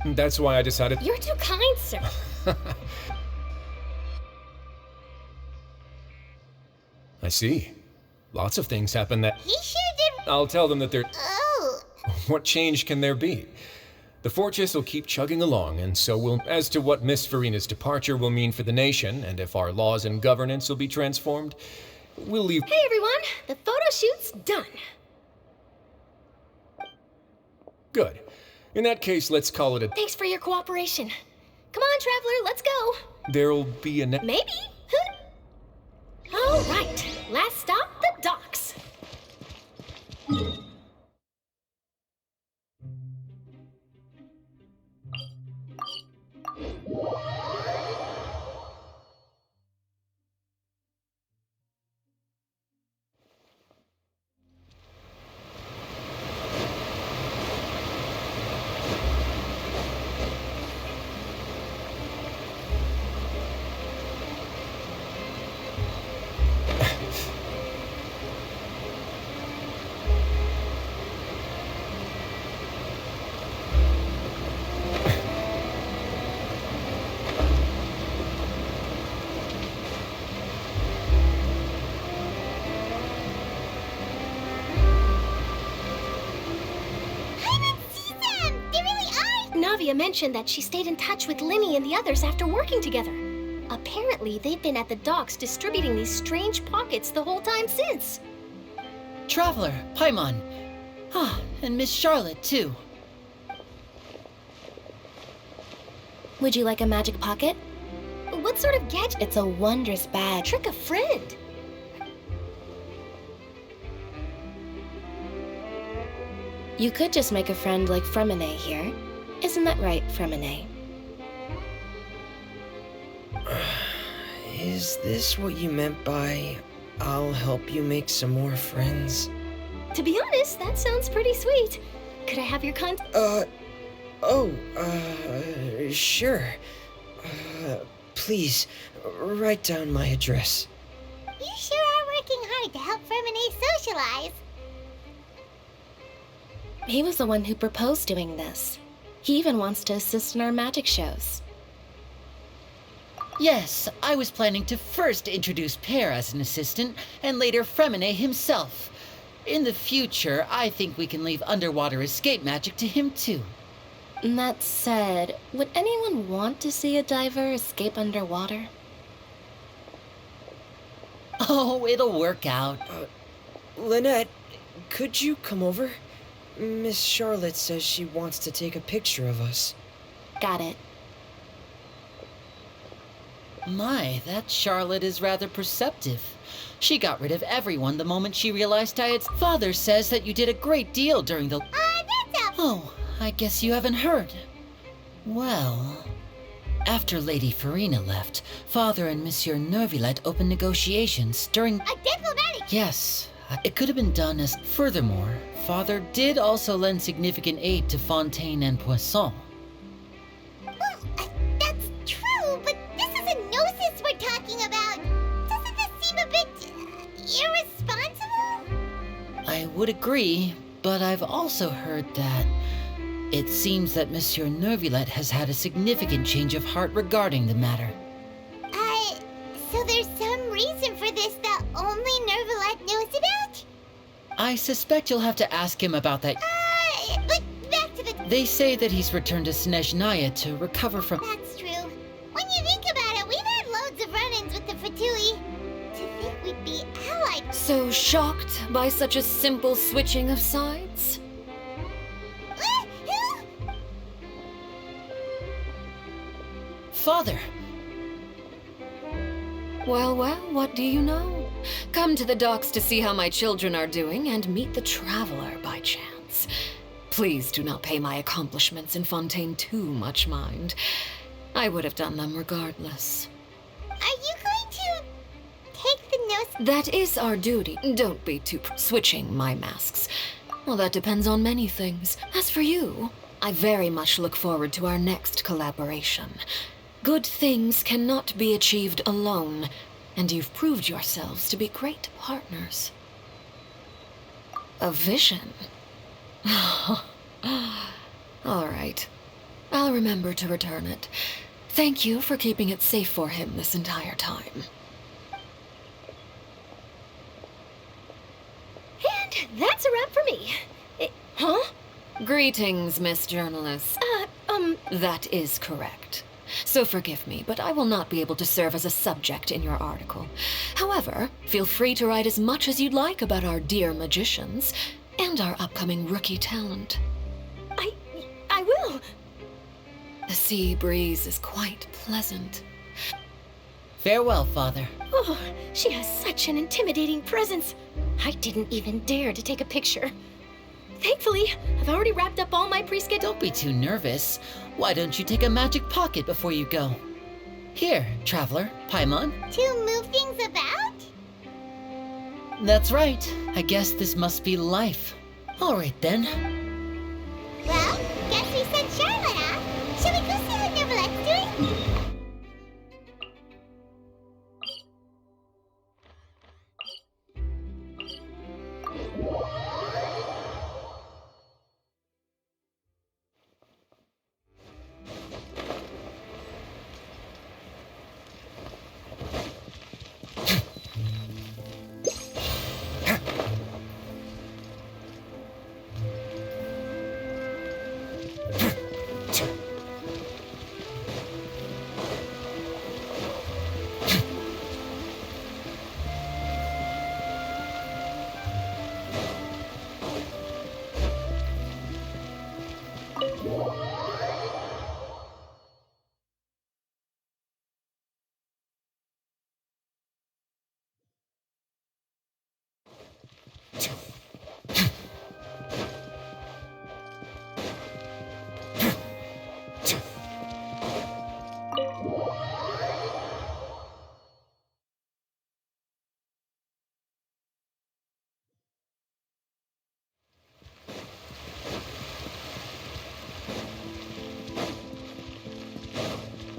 [SPEAKER 5] That's why I decided...
[SPEAKER 4] You're too kind, sir.
[SPEAKER 5] I see. Lots of things happen that...
[SPEAKER 1] He sure did...
[SPEAKER 5] I'll tell them that they're...
[SPEAKER 1] Oh.
[SPEAKER 5] What change can there be? The fortress will keep chugging along, and so will... As to what Miss Farina's departure will mean for the nation, and if our laws and governance will be transformed, we'll leave...
[SPEAKER 4] Hey, everyone. The photo shoot's done.
[SPEAKER 5] Good. In that case, let's call it a...
[SPEAKER 4] Thanks for your cooperation. Come on, Traveler, let's go.
[SPEAKER 5] There'll be a...
[SPEAKER 4] Maybe. All right. Last stop, the docks. Navia mentioned that she stayed in touch with Linny and the others after working together. Apparently, they've been at the docks distributing these strange pockets the whole time since.
[SPEAKER 15] Traveler, Paimon. And Miss Charlotte, too.
[SPEAKER 4] Would you like a magic pocket? What sort of gadget? It's a wondrous bag. Trick a friend. You could just make a friend like Fremine here. Isn't that right, Fremine?
[SPEAKER 17] Is this what you meant by, I'll help you make some more friends?
[SPEAKER 4] To be honest, that sounds pretty sweet. Could I have your contact?
[SPEAKER 17] Sure. Please, write down my address.
[SPEAKER 1] You sure are working hard to help Fremine socialize.
[SPEAKER 4] He was the one who proposed doing this. He even wants to assist in our magic shows.
[SPEAKER 15] Yes, I was planning to first introduce Pear as an assistant, and later Fremine himself. In the future, I think we can leave underwater escape magic to him too.
[SPEAKER 4] That said, would anyone want to see a diver escape underwater?
[SPEAKER 15] Oh, it'll work out.
[SPEAKER 17] Lynette, could you come over? Miss Charlotte says she wants to take a picture of us.
[SPEAKER 4] Got it.
[SPEAKER 15] My, that Charlotte is rather perceptive. She got rid of everyone the moment she realized I had... Father says that you did a great deal during the... Oh, I guess you haven't heard. Well... After Lady Farina left, Father and Monsieur Nervilette opened negotiations during...
[SPEAKER 1] A diplomatic...
[SPEAKER 15] Yes, it could have been done as... Furthermore, Father did also lend significant aid to Fontaine and Poisson.
[SPEAKER 1] Well, that's true, but this is a gnosis we're talking about. Doesn't this seem a bit... irresponsible?
[SPEAKER 15] I would agree, but I've also heard that... It seems that Monsieur Nervilette has had a significant change of heart regarding the matter.
[SPEAKER 1] So there's some reason for this that only Nervilette knows about?
[SPEAKER 15] I suspect you'll have to ask him about that.
[SPEAKER 1] But back to the...
[SPEAKER 15] They say that he's returned to Snezhnaya to recover from...
[SPEAKER 1] That's true. When you think about it, we've had loads of run-ins with the Fatui. To think we'd be allied...
[SPEAKER 2] So shocked by such a simple switching of sides?
[SPEAKER 15] father.
[SPEAKER 9] Well, well, what do you know? Come to the docks to see how my children are doing and meet the traveler by chance. Please do not pay my accomplishments in Fontaine too much mind. I would have done them regardless.
[SPEAKER 1] Are you going to take the nose?
[SPEAKER 9] That is our duty. Don't be too switching my masks. Well, that depends on many things. As for you, I very much look forward to our next collaboration. Good things cannot be achieved alone, and you've proved yourselves to be great partners. A vision? All right. I'll remember to return it. Thank you for keeping it safe for him this entire time.
[SPEAKER 4] And that's a wrap for me. Huh?
[SPEAKER 9] Greetings, Miss Journalist. That is correct. So forgive me, but I will not be able to serve as a subject in your article. However, feel free to write as much as you'd like about our dear magicians and our upcoming rookie talent.
[SPEAKER 4] I will.
[SPEAKER 9] The sea breeze is quite pleasant.
[SPEAKER 15] Farewell, Father.
[SPEAKER 4] Oh, she has such an intimidating presence. I didn't even dare to take a picture. Thankfully, I've already wrapped up all my pre-scheduled...
[SPEAKER 15] Don't be too nervous. Why don't you take a magic pocket before you go? Here, traveler, Paimon.
[SPEAKER 1] To move things about?
[SPEAKER 15] That's right. I guess this must be life. All right, then.
[SPEAKER 1] Well, guess we sent Charlotte off. Shall we go see how Nervalette's doing?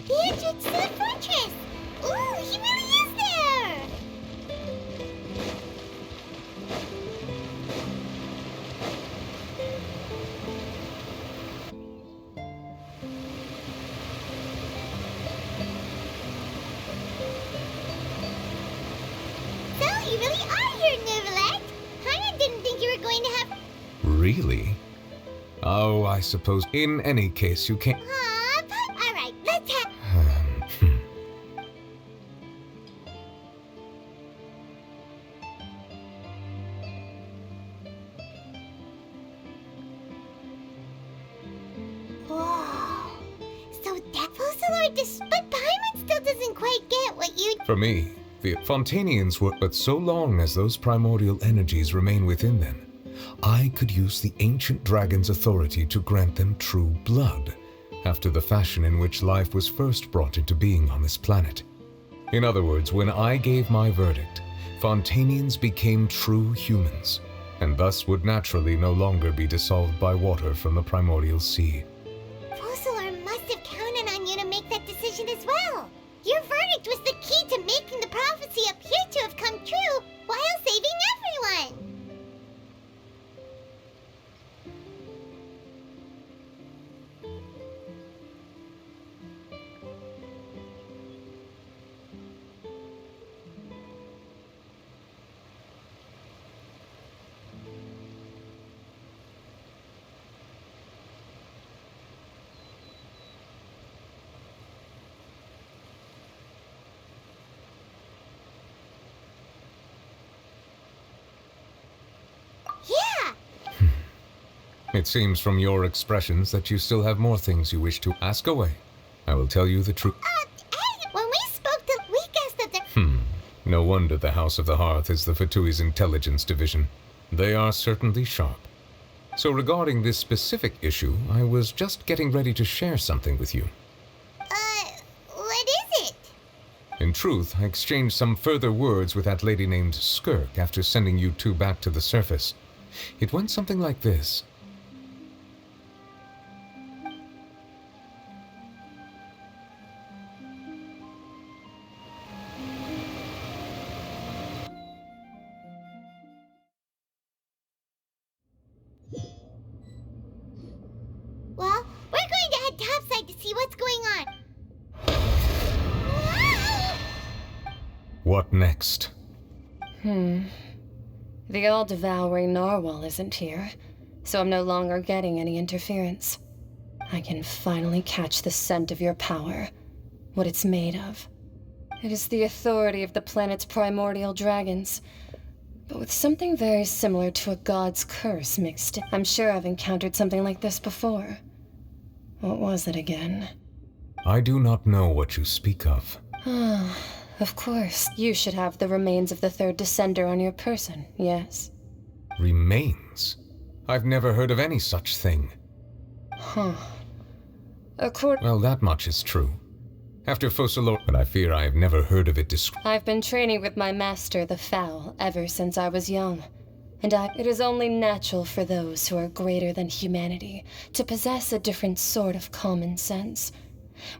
[SPEAKER 1] The entrance to the fortress! Ooh, he really is there! So, you really are here, Nervalette! Paimon didn't think you were going to have...
[SPEAKER 5] Really? Oh, I suppose. In any case, you can't.
[SPEAKER 1] Alright, let's have... Whoa. So that Fossilor but Paimon still doesn't quite get what you...
[SPEAKER 5] For me, the Fontanians were, but so long as those primordial energies remain within them, I could use the ancient dragon's authority to grant them true blood, after the fashion in which life was first brought into being on this planet. In other words, when I gave my verdict, Fontanians became true humans, and thus would naturally no longer be dissolved by water from the primordial sea.
[SPEAKER 1] Fossilor must have counted on you to make that decision as well. Your verdict was the key to making the prophecy appear to have come true while saving everyone. Yeah!
[SPEAKER 5] It seems from your expressions that you still have more things you wish to ask away. I will tell you the truth. No wonder the House of the Hearth is the Fatui's intelligence division. They are certainly sharp. So regarding this specific issue, I was just getting ready to share something with you.
[SPEAKER 1] What is it?
[SPEAKER 5] In truth, I exchanged some further words with that lady named Skirk after sending you two back to the surface. It went something like this.
[SPEAKER 1] Well, we're going to head topside to see what's going on.
[SPEAKER 5] What next?
[SPEAKER 7] The all-devouring narwhal isn't here, so I'm no longer getting any interference. I can finally catch the scent of your power, what it's made of. It is the authority of the planet's primordial dragons, but with something very similar to a god's curse mixed in. I'm sure I've encountered something like this before. What was it again?
[SPEAKER 5] I do not know what you speak of.
[SPEAKER 7] Of course. You should have the remains of the third descender on your person, yes?
[SPEAKER 5] Remains? I've never heard of any such thing. Well, that much is true. After Focalors, but I fear I have never heard of it described.
[SPEAKER 7] I've been training with my master, the Fowl, ever since I was young. And it is only natural for those who are greater than humanity to possess a different sort of common sense.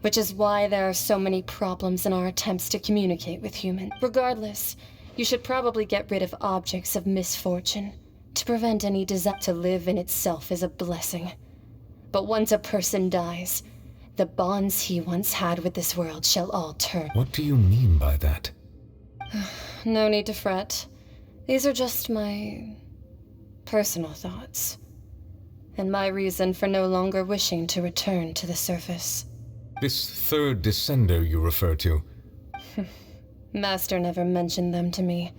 [SPEAKER 7] Which is why there are so many problems in our attempts to communicate with humans. Regardless, you should probably get rid of objects of misfortune to prevent any desire. To live in itself is a blessing. But once a person dies, the bonds he once had with this world shall all turn.
[SPEAKER 5] What do you mean by that?
[SPEAKER 7] No need to fret. These are just my personal thoughts, and my reason for no longer wishing to return to the surface.
[SPEAKER 5] This third descender you refer to?
[SPEAKER 7] Master never mentioned them to me.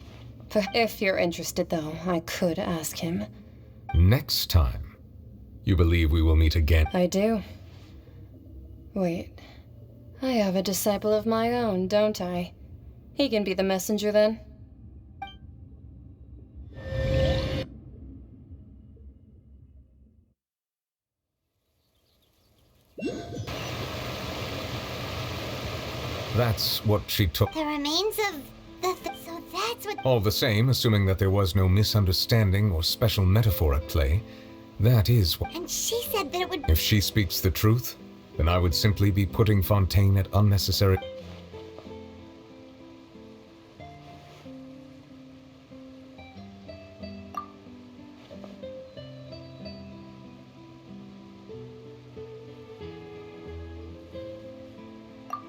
[SPEAKER 7] If you're interested, though, I could ask him.
[SPEAKER 5] Next time. You believe we will meet again?
[SPEAKER 7] I do. Wait. I have a disciple of my own, don't I? He can be the messenger, then.
[SPEAKER 5] That's what she took.
[SPEAKER 1] The remains of so that's what...
[SPEAKER 5] All the same, assuming that there was no misunderstanding or special metaphor at play, that is what...
[SPEAKER 1] And she said that it would...
[SPEAKER 5] If she speaks the truth, then I would simply be putting Fontaine at unnecessary...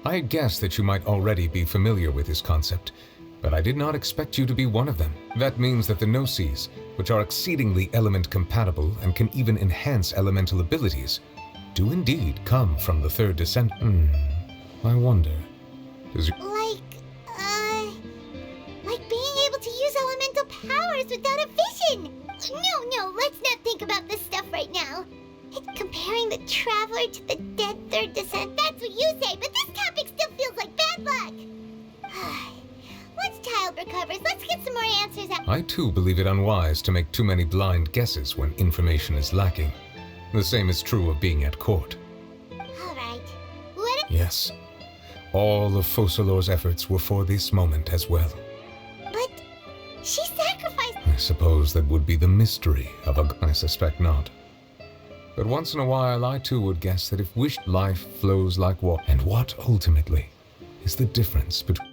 [SPEAKER 5] I had guessed that you might already be familiar with this concept, but I did not expect you to be one of them. That means that the Gnosis, which are exceedingly element-compatible and can even enhance elemental abilities, do indeed come from the third descent. I wonder, does you...
[SPEAKER 1] Like being able to use elemental powers without a vision! No, let's not think about this stuff right now. Comparing the Traveler to the dead third descent, that's what you say, but this topic still feels like bad luck! Once Child recovers, let's get some more answers out.
[SPEAKER 5] I too believe it unwise to make too many blind guesses when information is lacking. The same is true of being at court.
[SPEAKER 1] Alright.
[SPEAKER 5] Yes. All of Focalors' efforts were for this moment as well.
[SPEAKER 1] But she sacrificed...
[SPEAKER 5] I suppose that would be the mystery of a... I suspect not. But once in a while, I too would guess that if wished, life flows like water. And what, ultimately, is the difference between...